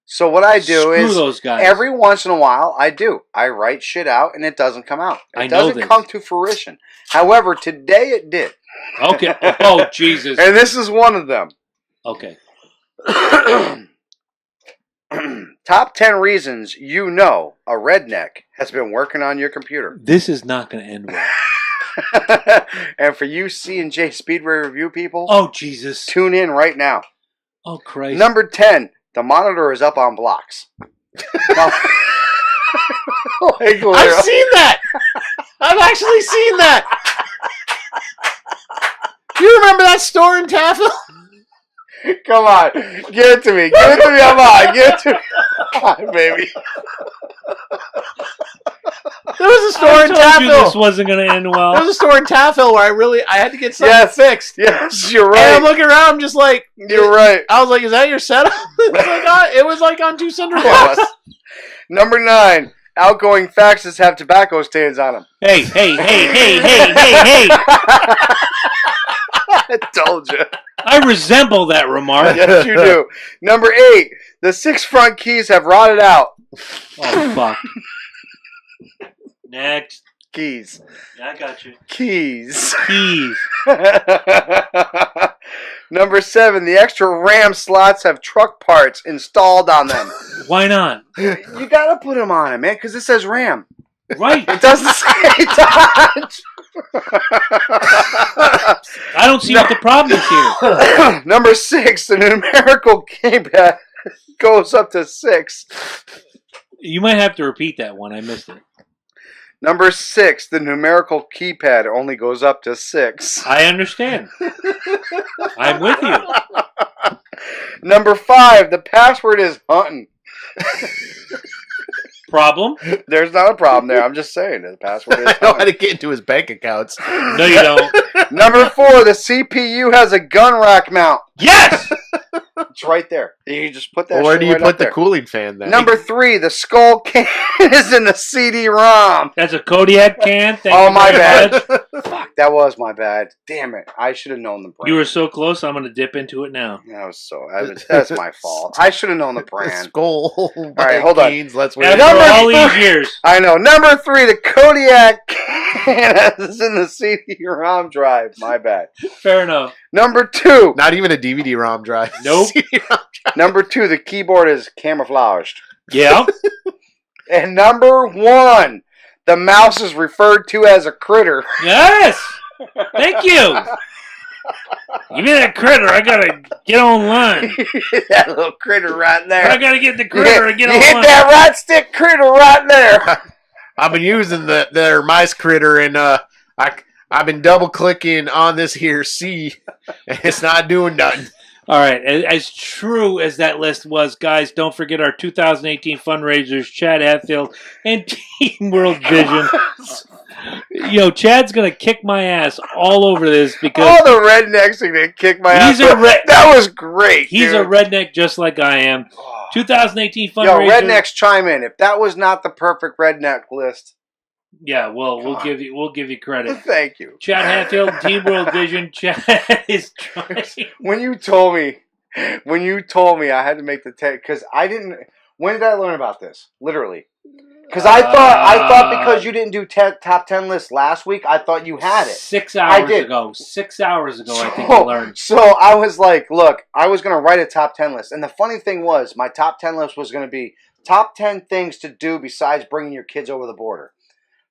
So what I do is those guys. Every once in a while I write shit out and it doesn't come out. It doesn't come to fruition. However, today it did. Okay. Oh, Jesus. And this is one of them. Okay. Top 10 reasons you know a redneck has been working on your computer. This is not going to end well. And for you C&J Speedway Review people, oh Jesus, tune in right now. Oh Christ. Number 10, the monitor is up on blocks. I've seen that. I've actually seen that. Do you remember that store in Taffel? Come on, give it to me. Come on, give it to me. Come on, baby. There was a store in Taffel. This wasn't going to end well. There was a store in Taffel where I had to get something fixed. Yes, you're right. And I'm looking around, I'm just like, you're right. I was like, is that your setup? It was like on 2 cinder blocks. Number 9, outgoing faxes have tobacco stains on them. Hey. I told you. I resemble that remark. Yes, you do. Number 8, the 6 front keys have rotted out. Oh, fuck. Next. Keys. I got you. Keys. Number 7, the extra RAM slots have truck parts installed on them. Why not? You gotta put them on it, man, because it says RAM. Right. It doesn't say Dodge. I don't see what the problem is here. Number 6, the numerical keypad goes up to 6. You might have to repeat that one. I missed it. Number 6, the numerical keypad only goes up to 6. I understand. I'm with you. Number 5, the password is hunting. Problem? There's not a problem there. I'm just saying the password is I know how to get into his bank accounts. No, you don't. Number 4, the CPU has a gun rack mount. Yes! It's right there. You just put that. Where do you right put the there. cooling fan then? Number 3, the skull can is in the CD-ROM. That's a Kodiak can. Oh, my bad. Fuck, that was my bad. Damn it. I should have known the brand. You were so close, I'm going to dip into it now. That's my fault. I should have known the brand. Skull. All right, hold on. Let's wait. After all these years. I know. Number 3, the Kodiak can is in the CD-ROM drive. My bad. Fair enough. Number 2. Not even a DVD-ROM drive. Nope. Number 2, the keyboard is camouflaged. Yeah. And number 1, the mouse is referred to as a critter. Yes. Thank you. Give me that critter. I got to get online. That little critter right there. I got to get the critter and get online. You hit that right stick critter right there. I've been using their mice critter and I've been double clicking on this here C and it's not doing nothing. All right, as true as that list was, guys, don't forget our 2018 fundraisers, Chad Hatfield and Team World Vision. Chad's going to kick my ass all over this because... All the rednecks are going to kick my ass. That was great, He's a redneck just like I am. 2018 fundraiser. Yo, rednecks chime in. If that was not the perfect redneck list... Yeah, well, we'll give you credit. Thank you. Chad Hatfield, Team World Vision. Chad is trying. When you told me I had to make the take, because I didn't. When did I learn about this? Literally, because I thought because you didn't do top 10 lists last week, I thought you had it. 6 hours ago. 6 hours ago, I think I learned. So I was like, look, I was gonna write a top 10 list, and the funny thing was, my top 10 list was gonna be top 10 things to do besides bringing your kids over the border.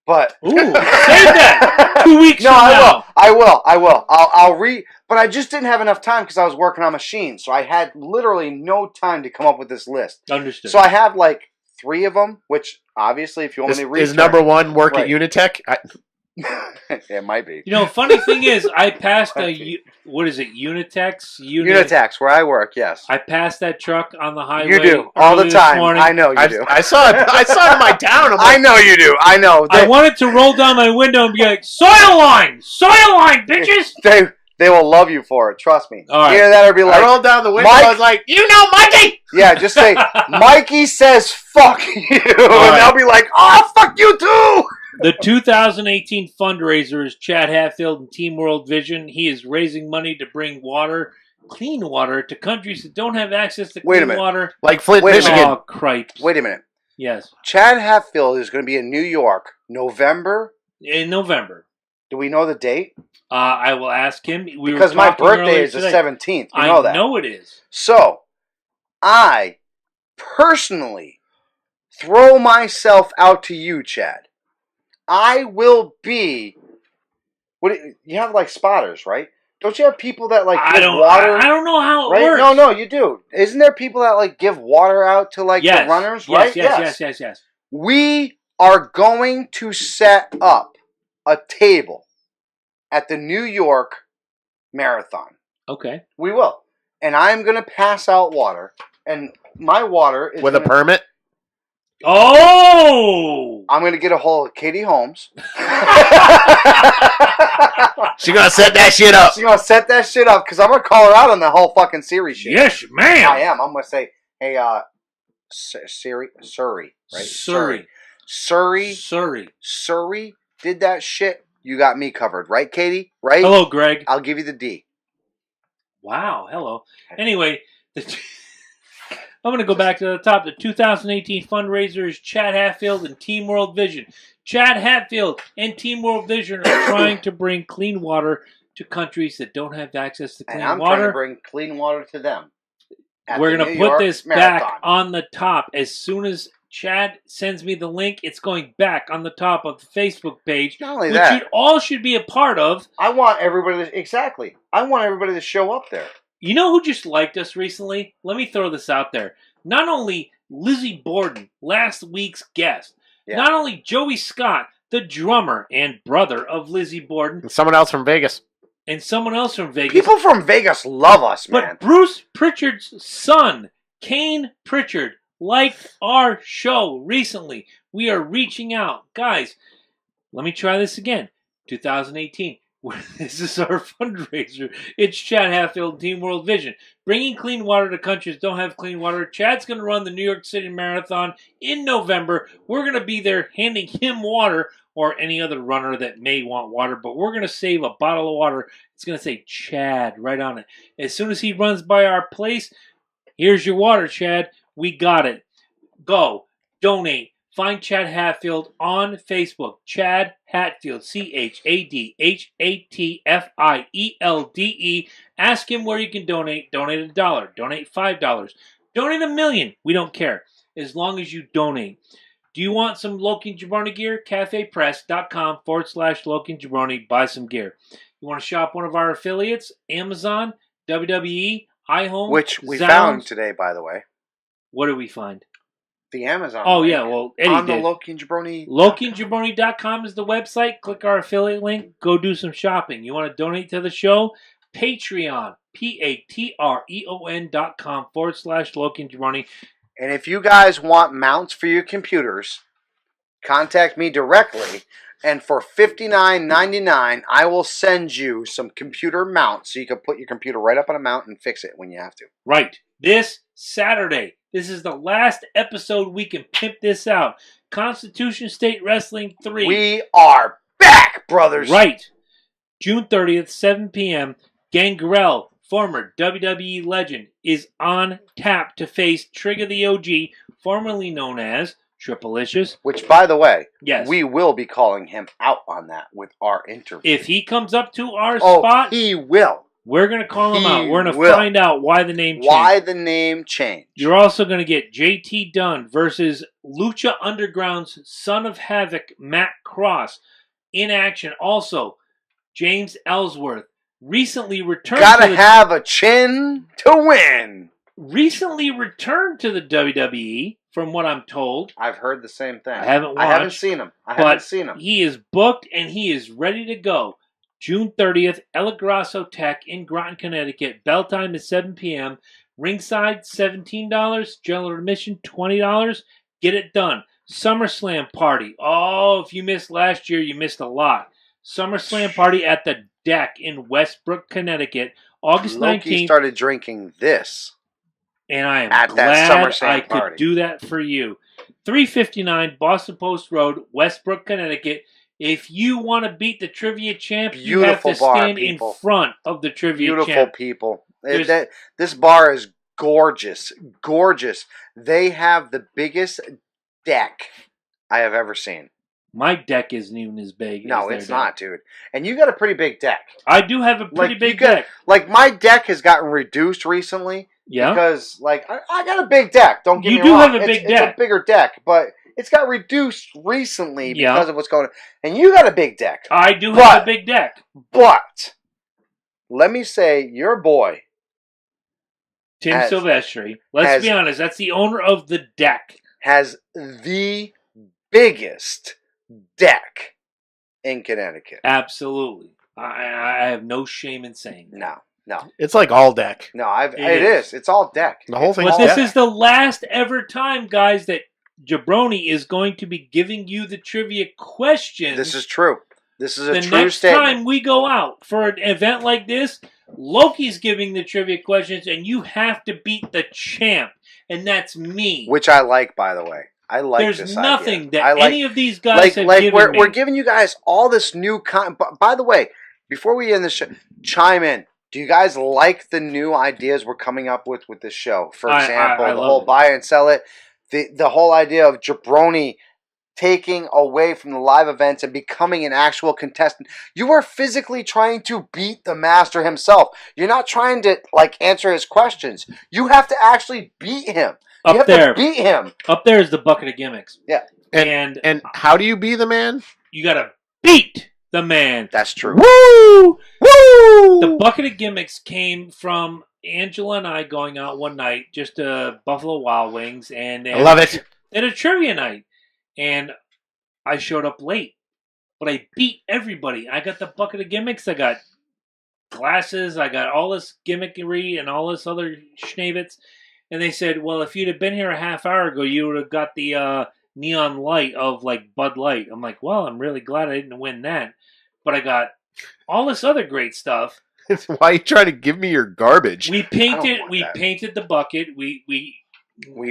But save that 2 weeks. No, I will. I'll read. But I just didn't have enough time because I was working on machines, so I had literally no time to come up with this list. Understood. So I have like 3 of them, which obviously, if you want me to read, is number 1 work at Unitech? It might be. Funny thing is, I passed what is it, Unitex? Unitex, where I work, yes. I passed that truck on the highway. You do all the time. I know you do. I saw it. I saw it in my town. I know you do. I know. I wanted to roll down my window and be like, soil line, bitches. They will love you for it. Trust me. All right. You hear that or be I like, rolled down the window. Mike- I was like, you know, Mikey. yeah, just say, Mikey says fuck you. And right. they'll be like, oh, fuck you too. The 2018 fundraiser is Chad Hatfield and Team World Vision. He is raising money to bring clean water, to countries that don't have access to Wait a clean minute. water. Like Flint, Wait a Michigan. Oh, cripes. Wait a minute. Yes. Chad Hatfield is going to be in New York, November. In November. Do we know the date? I will ask him. We were Because my talking birthday earlier is the today. 17th. You know that. I know it is. So, I personally throw myself out to you, Chad. I will be. You have like spotters, right? Don't you have people that like give water? I don't know how it right? works. No, you do. Isn't there people that like give water out to like Yes. the runners? Yes, Right? yes. We are going to set up a table at the New York Marathon. Okay. We will. And I'm going to pass out water. And my water is With a permit? Oh! I'm going to get a hold of Katie Holmes. She gonna set that shit up. She's going to set that shit up because I'm going to call her out on the whole fucking Siri shit. Yes, ma'am. I am. I'm going to say, hey, Surrey, right? Surrey did that shit. You got me covered, right, Katie? Right? Hello, Greg. I'll give you the D. Wow. Hello. Anyway, I'm going to go back to the top. The 2018 fundraiser is Chad Hatfield and Team World Vision. Chad Hatfield and Team World Vision are trying to bring clean water to countries that don't have access to clean And I'm water. trying to bring clean water to them. We're going to put this back on the top. As soon as Chad sends me the link, it's going back on the top of the Facebook page, Not only which that, you all should be a part of. I want everybody to show up there. You know who just liked us recently? Let me throw this out there. Not only Lizzie Borden, last week's guest, not only Joey Scott, the drummer and brother of Lizzie Borden, And someone else from Vegas. and someone else from Vegas. People from Vegas love us, man. But Bruce Pritchard's son, Kane Pritchard, liked our show recently. We are reaching out. Guys, let me try this again. 2018. This is our fundraiser. It's Chad Hatfield and Team World Vision. Bringing clean water to countries that don't have clean water. Chad's going to run the New York City Marathon in November. We're going to be there handing him water, or any other runner that may want water, but we're going to save a bottle of water. It's going to say Chad right on it. As soon as he runs by our place, here's your water, Chad. We got it. Go. Donate. Find Chad Hatfield on Facebook. Chad Hatfield. ChadHatfielde. Ask him where you can donate. Donate $1. Donate $5. Donate $1 million. We don't care. As long as you donate. Do you want some Loki and Jabroni gear? CafePress.com/Loki and Jabroni. Buy some gear. You want to shop one of our affiliates? Amazon, WWE, iHome, Which we Zounds. found today, by the way. What did we find? The Amazon. Oh, link yeah, well, Eddie on did. the Loki and Jabroni. LokiandJabroni.com is the website. Click our affiliate link. Go do some shopping. You want to donate to the show? Patreon. Patreon.com/Loki and Jabroni. And if you guys want mounts for your computers, contact me directly. And for $59.99, I will send you some computer mounts so you can put your computer right up on a mount and fix it when you have to. Right. This Saturday. This is the last episode we can pimp this out. Constitution State Wrestling 3. We are back, brothers. Right. June 30th, 7 p.m. Gangrel, former WWE legend, is on tap to face Trigger the OG, formerly known as Triplicious. Which, by the way, Yes. we will be calling him out on that with our interview. If he comes up to our spot, he will. we're going to call him He out. We're going to will. find out why the name changed. Why the name changed. You're also going to get JT Dunn versus Lucha Underground's Son of Havoc, Matt Cross. In action also, James Ellsworth. Recently returned Gotta have a chin to win. Recently returned to the WWE, from what I'm told. I've heard the same thing. I haven't I haven't watched, seen him. But he is booked and he is ready to go. June 30th, El Grasso Tech in Groton, Connecticut. Bell time is 7 p.m. Ringside, $17. General admission, $20. Get it done. SummerSlam party. Oh, if you missed last year, you missed a lot. SummerSlam party at the deck in Westbrook, Connecticut, August Loki 19th. started drinking this. And I am at that Summer glad Sam I could party. do that for you. 359 Boston Post Road, Westbrook, Connecticut. If you want to beat the trivia champ, you have Beautiful to bar, stand people. in front of the trivia Beautiful champ. people. There's- This bar is gorgeous. Gorgeous. They have the biggest deck I have ever seen. My deck isn't even as big. No, as their it's deck. not, dude. And you got a pretty big deck. I do have a pretty Like, big you got- deck. Like, my deck has gotten reduced recently. Yeah. Because, like, I got a big deck. Don't get You me do wrong. have a big It's deck. a bigger deck, but it's got reduced recently Yeah. because of what's going on. And you got a big deck. I do But- have a big deck. But let me say, your boy Tim has- Silvestri. Let's has- be honest. That's the owner of the deck. has the biggest deck in Connecticut. Absolutely. I have no shame in saying that. No. It's like all deck. It It is. is. It's all deck. The whole It's thing's But all this deck. is the last ever time, guys, that Jabroni is going to be giving you the trivia questions. This is true. This is a the true next statement. time we go out for an event like this, Loki's giving the trivia questions, and you have to beat the champ, and that's me. Which I like, by the way. I like There's this nothing idea. that I like, any of these guys have given we're, me. we're giving you guys all this new content. By the way, before we end the show, chime in. Do you guys like the new ideas we're coming up with this show? For example, I the love whole it. buy and sell it, the whole idea of Jabroni taking away from the live events and becoming an actual contestant. You are physically trying to beat the master himself. You're not trying to answer his questions. You have to actually beat him. You Up have there. to beat him. Up there is the bucket of gimmicks. Yeah. And And how do you be the man? you got to beat the man. That's true. Woo! Woo! The bucket of gimmicks came from Angela and I going out one night, just to Buffalo Wild Wings, and I love it. at a trivia night. And I showed up late, but I beat everybody. I got the bucket of gimmicks. I got glasses. I got all this gimmickry and all this other schnavitz. And they said, well, if you'd have been here a half hour ago, you would have got the neon light of Bud Light. I'm like, well, I'm really glad I didn't win that. But I got all this other great stuff. Why are you trying to give me your garbage? We painted. want We that. painted the bucket. We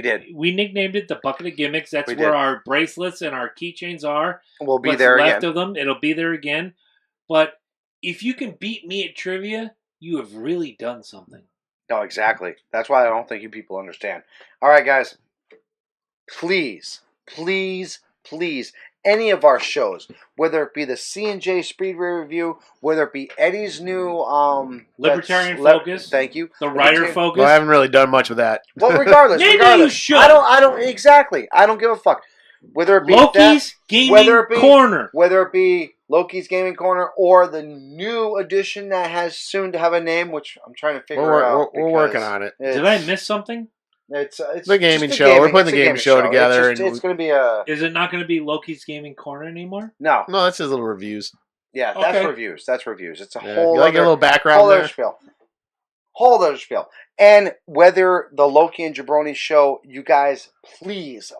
did. We nicknamed it the bucket of gimmicks. That's We where did. our bracelets and our keychains are. We'll be What's there left again. of them, it'll be there again. But if you can beat me at trivia, you have really done something. No, exactly. That's why I don't think you people understand. All right, guys. Please, any of our shows, whether it be the C&J Speedway review, whether it be Eddie's new Libertarian Focus. Thank you. The writer Libertarian- focus. Well, I haven't really done much with that. Well, regardless, Maybe regardless, you should. I don't exactly. I don't give a fuck. Whether it be Loki's Gaming whether it be- Corner. whether it be Loki's Gaming Corner or the new edition that has soon to have a name, which I'm trying to figure out. We're working because on it. Did I miss something? It's The gaming just a show. We're putting it's the a gaming show together It's, and it's going to be a Is it not going to be Loki's Gaming Corner anymore? no. No, that's his little reviews. Yeah, that's Okay. reviews. That's reviews. It's a Yeah. whole You like a other, little background whole other there? spiel. Whole other spiel. And whether the Loki and Jabroni show, you guys, please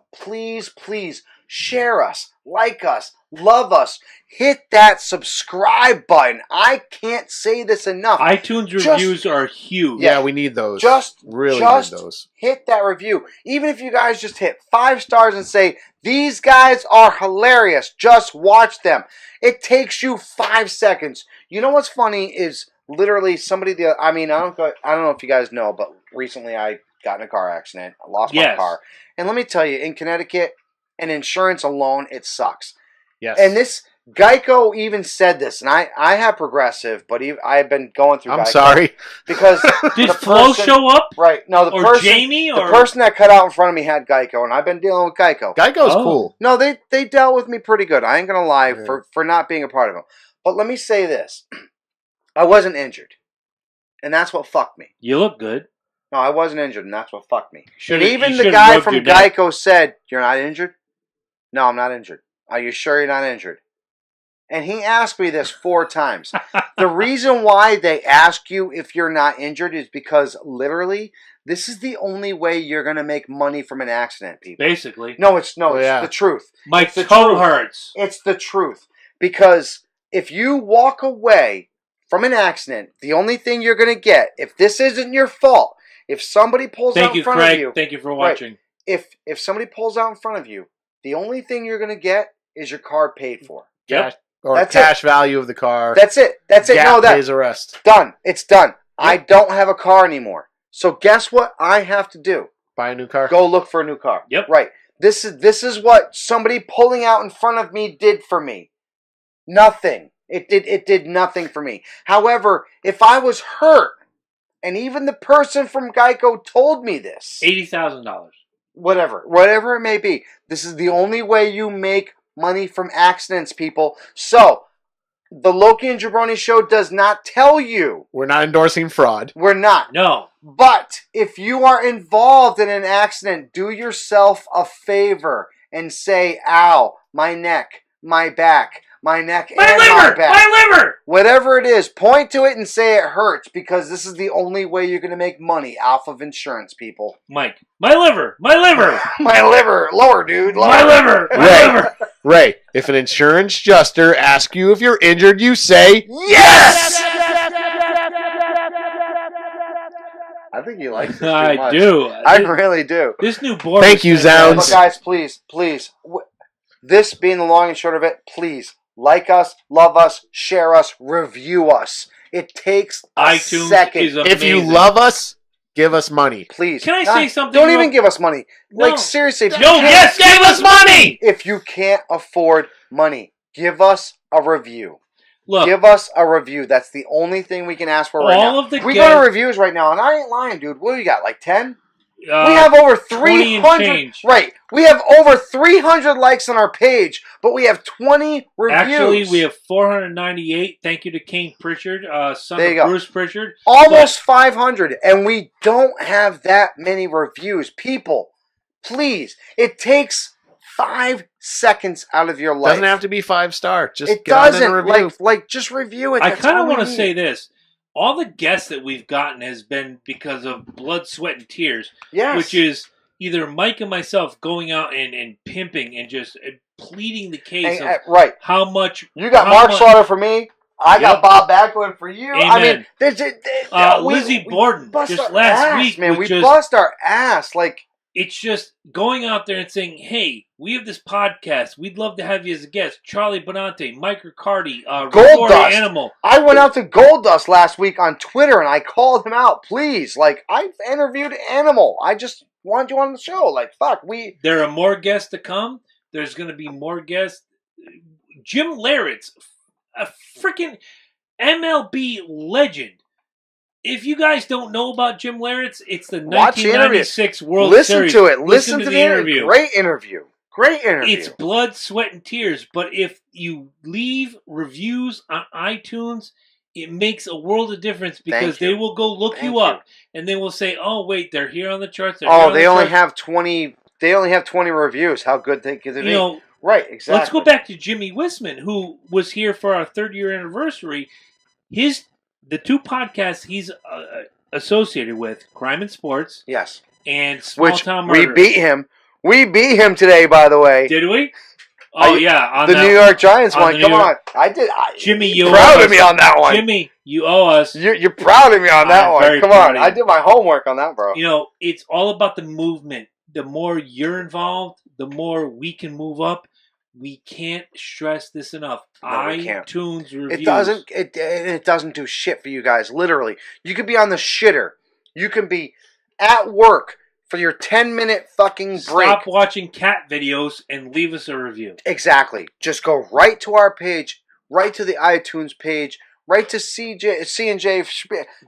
share us, like us, love us, hit that subscribe button. I can't say this enough. iTunes Just- reviews are huge. Yeah, we need those. Just really just need those. hit that review. Even if you guys just hit 5 stars and say, these guys are hilarious, just watch them. It takes you 5 seconds. You know what's funny is literally somebody, I don't know if you guys know, but recently I got in a car accident. I lost my Yes. car. And let me tell you, in Connecticut, and insurance alone, it sucks. Yes. And this, Geico even said this, and I have Progressive, but I've been going through Geico. I'm sorry. Because Did the Flo person- show up? Right. No, the Or person, Jamie? the Or person that cut out in front of me had Geico, and I've been dealing with Geico. Geico's Oh. cool. No, they dealt with me pretty good. I ain't gonna lie Yeah. for not being a part of them. But let me say this: I wasn't injured, and that's what fucked me. You look good. No, I wasn't injured, and that's what fucked me. Should've- And even you the should've guy rubbed from your neck. Geico said, "You're not injured." No, I'm not injured. Are you sure you're not injured? And he asked me this 4 times. The reason why they ask you if you're not injured is because literally, this is the only way you're going to make money from an accident, people. Basically. No, it's Oh, yeah. the truth. My It's the toe truth. hurts. It's the truth. Because if you walk away from an accident, the only thing you're going to get, if this isn't your fault, if somebody pulls out in front of you. Thank you for watching. Right, if somebody pulls out in front of you, the only thing you're going to get is your car paid for. Yep. Or That's cash value of the car. That's it. That's it. Gap No, pays the rest. done. It's done. Yep. I don't have a car anymore. So guess what I have to do? Buy a new car. Go look for a new car. Yep. Right. This is what somebody pulling out in front of me did for me. Nothing. It did nothing for me. However, if I was hurt, and even the person from Geico told me this, $80,000. whatever it may be, this is the only way you make money from accidents, people. So, the Loki and Jabroni Show does not tell you. We're not endorsing fraud. We're not. No. But if you are involved in an accident, do yourself a favor and say, ow, my neck, my back, my neck and my back. My liver! Whatever it is, point to it and say it hurts, because this is the only way you're going to make money off of insurance, people. Mike, my liver! My liver! My liver! Lower, dude. Lower. My liver! My liver! Ray, if an insurance adjuster asks you if you're injured, you say, Yes! I think you like this too much. I do. I really do. This new board. Thank you, Zounds. But guys, please, this being the long and short of it, please like us, love us, share us, review us. It takes a iTunes second. is amazing. if you love us, give us money. Please. Can I say something Don't real- even give us money. No. Like, seriously. If you No, can't- yes, give us money! If you can't afford money, give us a review. Look, Give us a review. That's the only thing we can ask for right All now. of the we guests- go to reviews right now, and I ain't lying, dude. What do you got, like 10? We uh, have over 20 and 300. change. Right. We have over 300 likes on our page, but we have 20 reviews. actually, we have 498. Thank you to King Pritchard, son There of you go. Bruce Pritchard. Almost 500, and we don't have that many reviews. People, please, it takes 5 seconds out of your life. Doesn't have to be 5-star. Just It get on doesn't. and review. Like just review it. I That's kind all of we want to need. say this. All the guests that we've gotten has been because of blood, sweat, and tears, Yes. which is either Mike and myself going out and pimping and just pleading the case of right. how much... You got how Mark much- Slaughter for me. I got Yep. Bob Backlund for you. I mean, Amen. there's Lizzie Borden, bust just our last ass, week, man. was We just- bust our ass. Like, It's just going out there and saying, hey, we have this podcast. We'd love to have you as a guest. Charlie Bonante, Mike Riccardi, Gold Rory Dust. Animal. I went out to Goldust last week on Twitter and I called him out. Please, like, I interviewed Animal. I just want you on the show. Like, fuck, There are more guests to come. There's going to be more guests. Jim Larratt's a freaking MLB legend. If you guys don't know about Jim Larratt's, it's the Watch the 1996 World listen Series. to it. Listen to the interview. Great interview. Great interview. It's blood, sweat, and tears. But if you leave reviews on iTunes, it makes a world of difference because Thank you. they will go look Thank you up and they will say, "Oh, wait, they're here on the charts." They only have 20. They only have 20 reviews. How good could they be? You know, right? Exactly. let's go back to Jimmy Wisman, who was here for our 3rd-year anniversary. The 2 podcasts he's associated with, Crime and Sports, Yes. and Small Which Town we Murder. beat him. We beat him today, by the way. Did we? Oh, yeah. On the that New York Giants on one. the Come New on. York- I did. Jimmy, you're you proud owe of me us. on that one. Jimmy, you owe us. You're proud of me on that I'm one. very Come proud on. of you. I did my homework on that, bro. You know, it's all about the movement. The more you're involved, the more we can move up. We can't stress this enough. No, we can't. iTunes reviews. It doesn't do shit for you guys. Literally, you could be on the shitter. You can be at work for your 10-minute fucking break. Stop watching cat videos and leave us a review. Exactly. Just go right to our page, right to the iTunes page, right to C&J.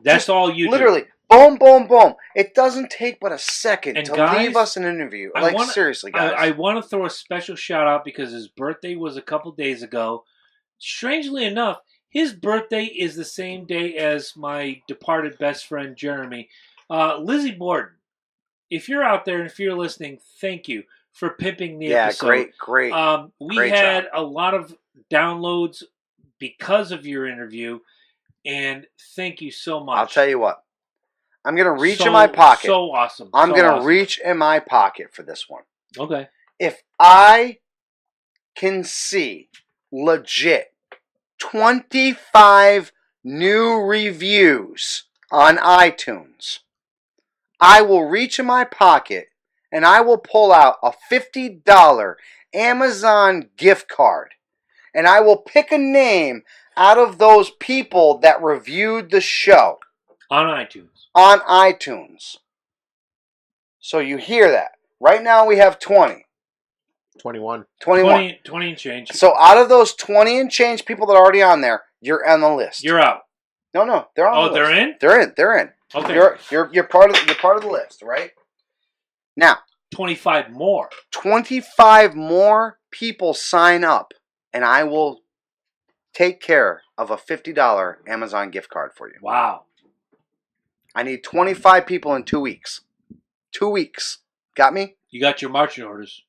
That's all you literally. do. Boom, boom, boom. It doesn't take but a second And to guys, leave us an interview. Seriously, guys. I want to throw a special shout out because his birthday was a couple days ago. Strangely enough, his birthday is the same day as my departed best friend Jeremy. Lizzie Borden, if you're out there and if you're listening, thank you for pimping the episode. Great. We Great had job. a lot of downloads because of your interview, and thank you so much. I'll tell you what. I'm going to reach in my pocket. So awesome. I'm going to awesome. reach in my pocket for this one. Okay. If I can see legit $25 new reviews on iTunes, I will reach in my pocket and I will pull out a $50 Amazon gift card. And I will pick a name out of those people that reviewed the show. On iTunes. On iTunes. So you hear that. Right now we have 20. 21. 21. 20 and change. So out of those 20 and change people that are already on there, you're on the list. You're out. No, they're on the list. They're in? They're in. Okay. You're part of the list, right? Now, 25 more. 25 more people sign up, and I will take care of a $50 Amazon gift card for you. Wow. I need 25 people in 2 weeks. 2 weeks. Got me? You got your marching orders.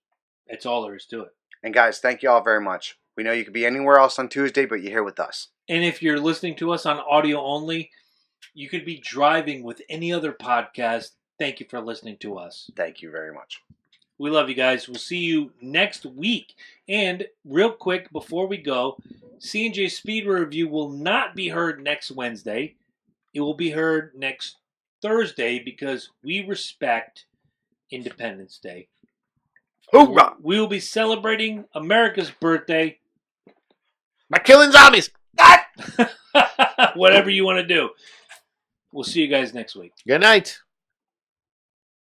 That's all there is to it. And guys, thank you all very much. We know you could be anywhere else on Tuesday, but you're here with us. And if you're listening to us on audio only, you could be driving with any other podcast. Thank you for listening to us. Thank you very much. We love you guys. We'll see you next week. And real quick, before we go, C&J Speedway Review will not be heard next Wednesday. It will be heard next Thursday because we respect Independence Day. Hoorah! We will be celebrating America's birthday. By killing zombies. Whatever you want to do. We'll see you guys next week. Good night.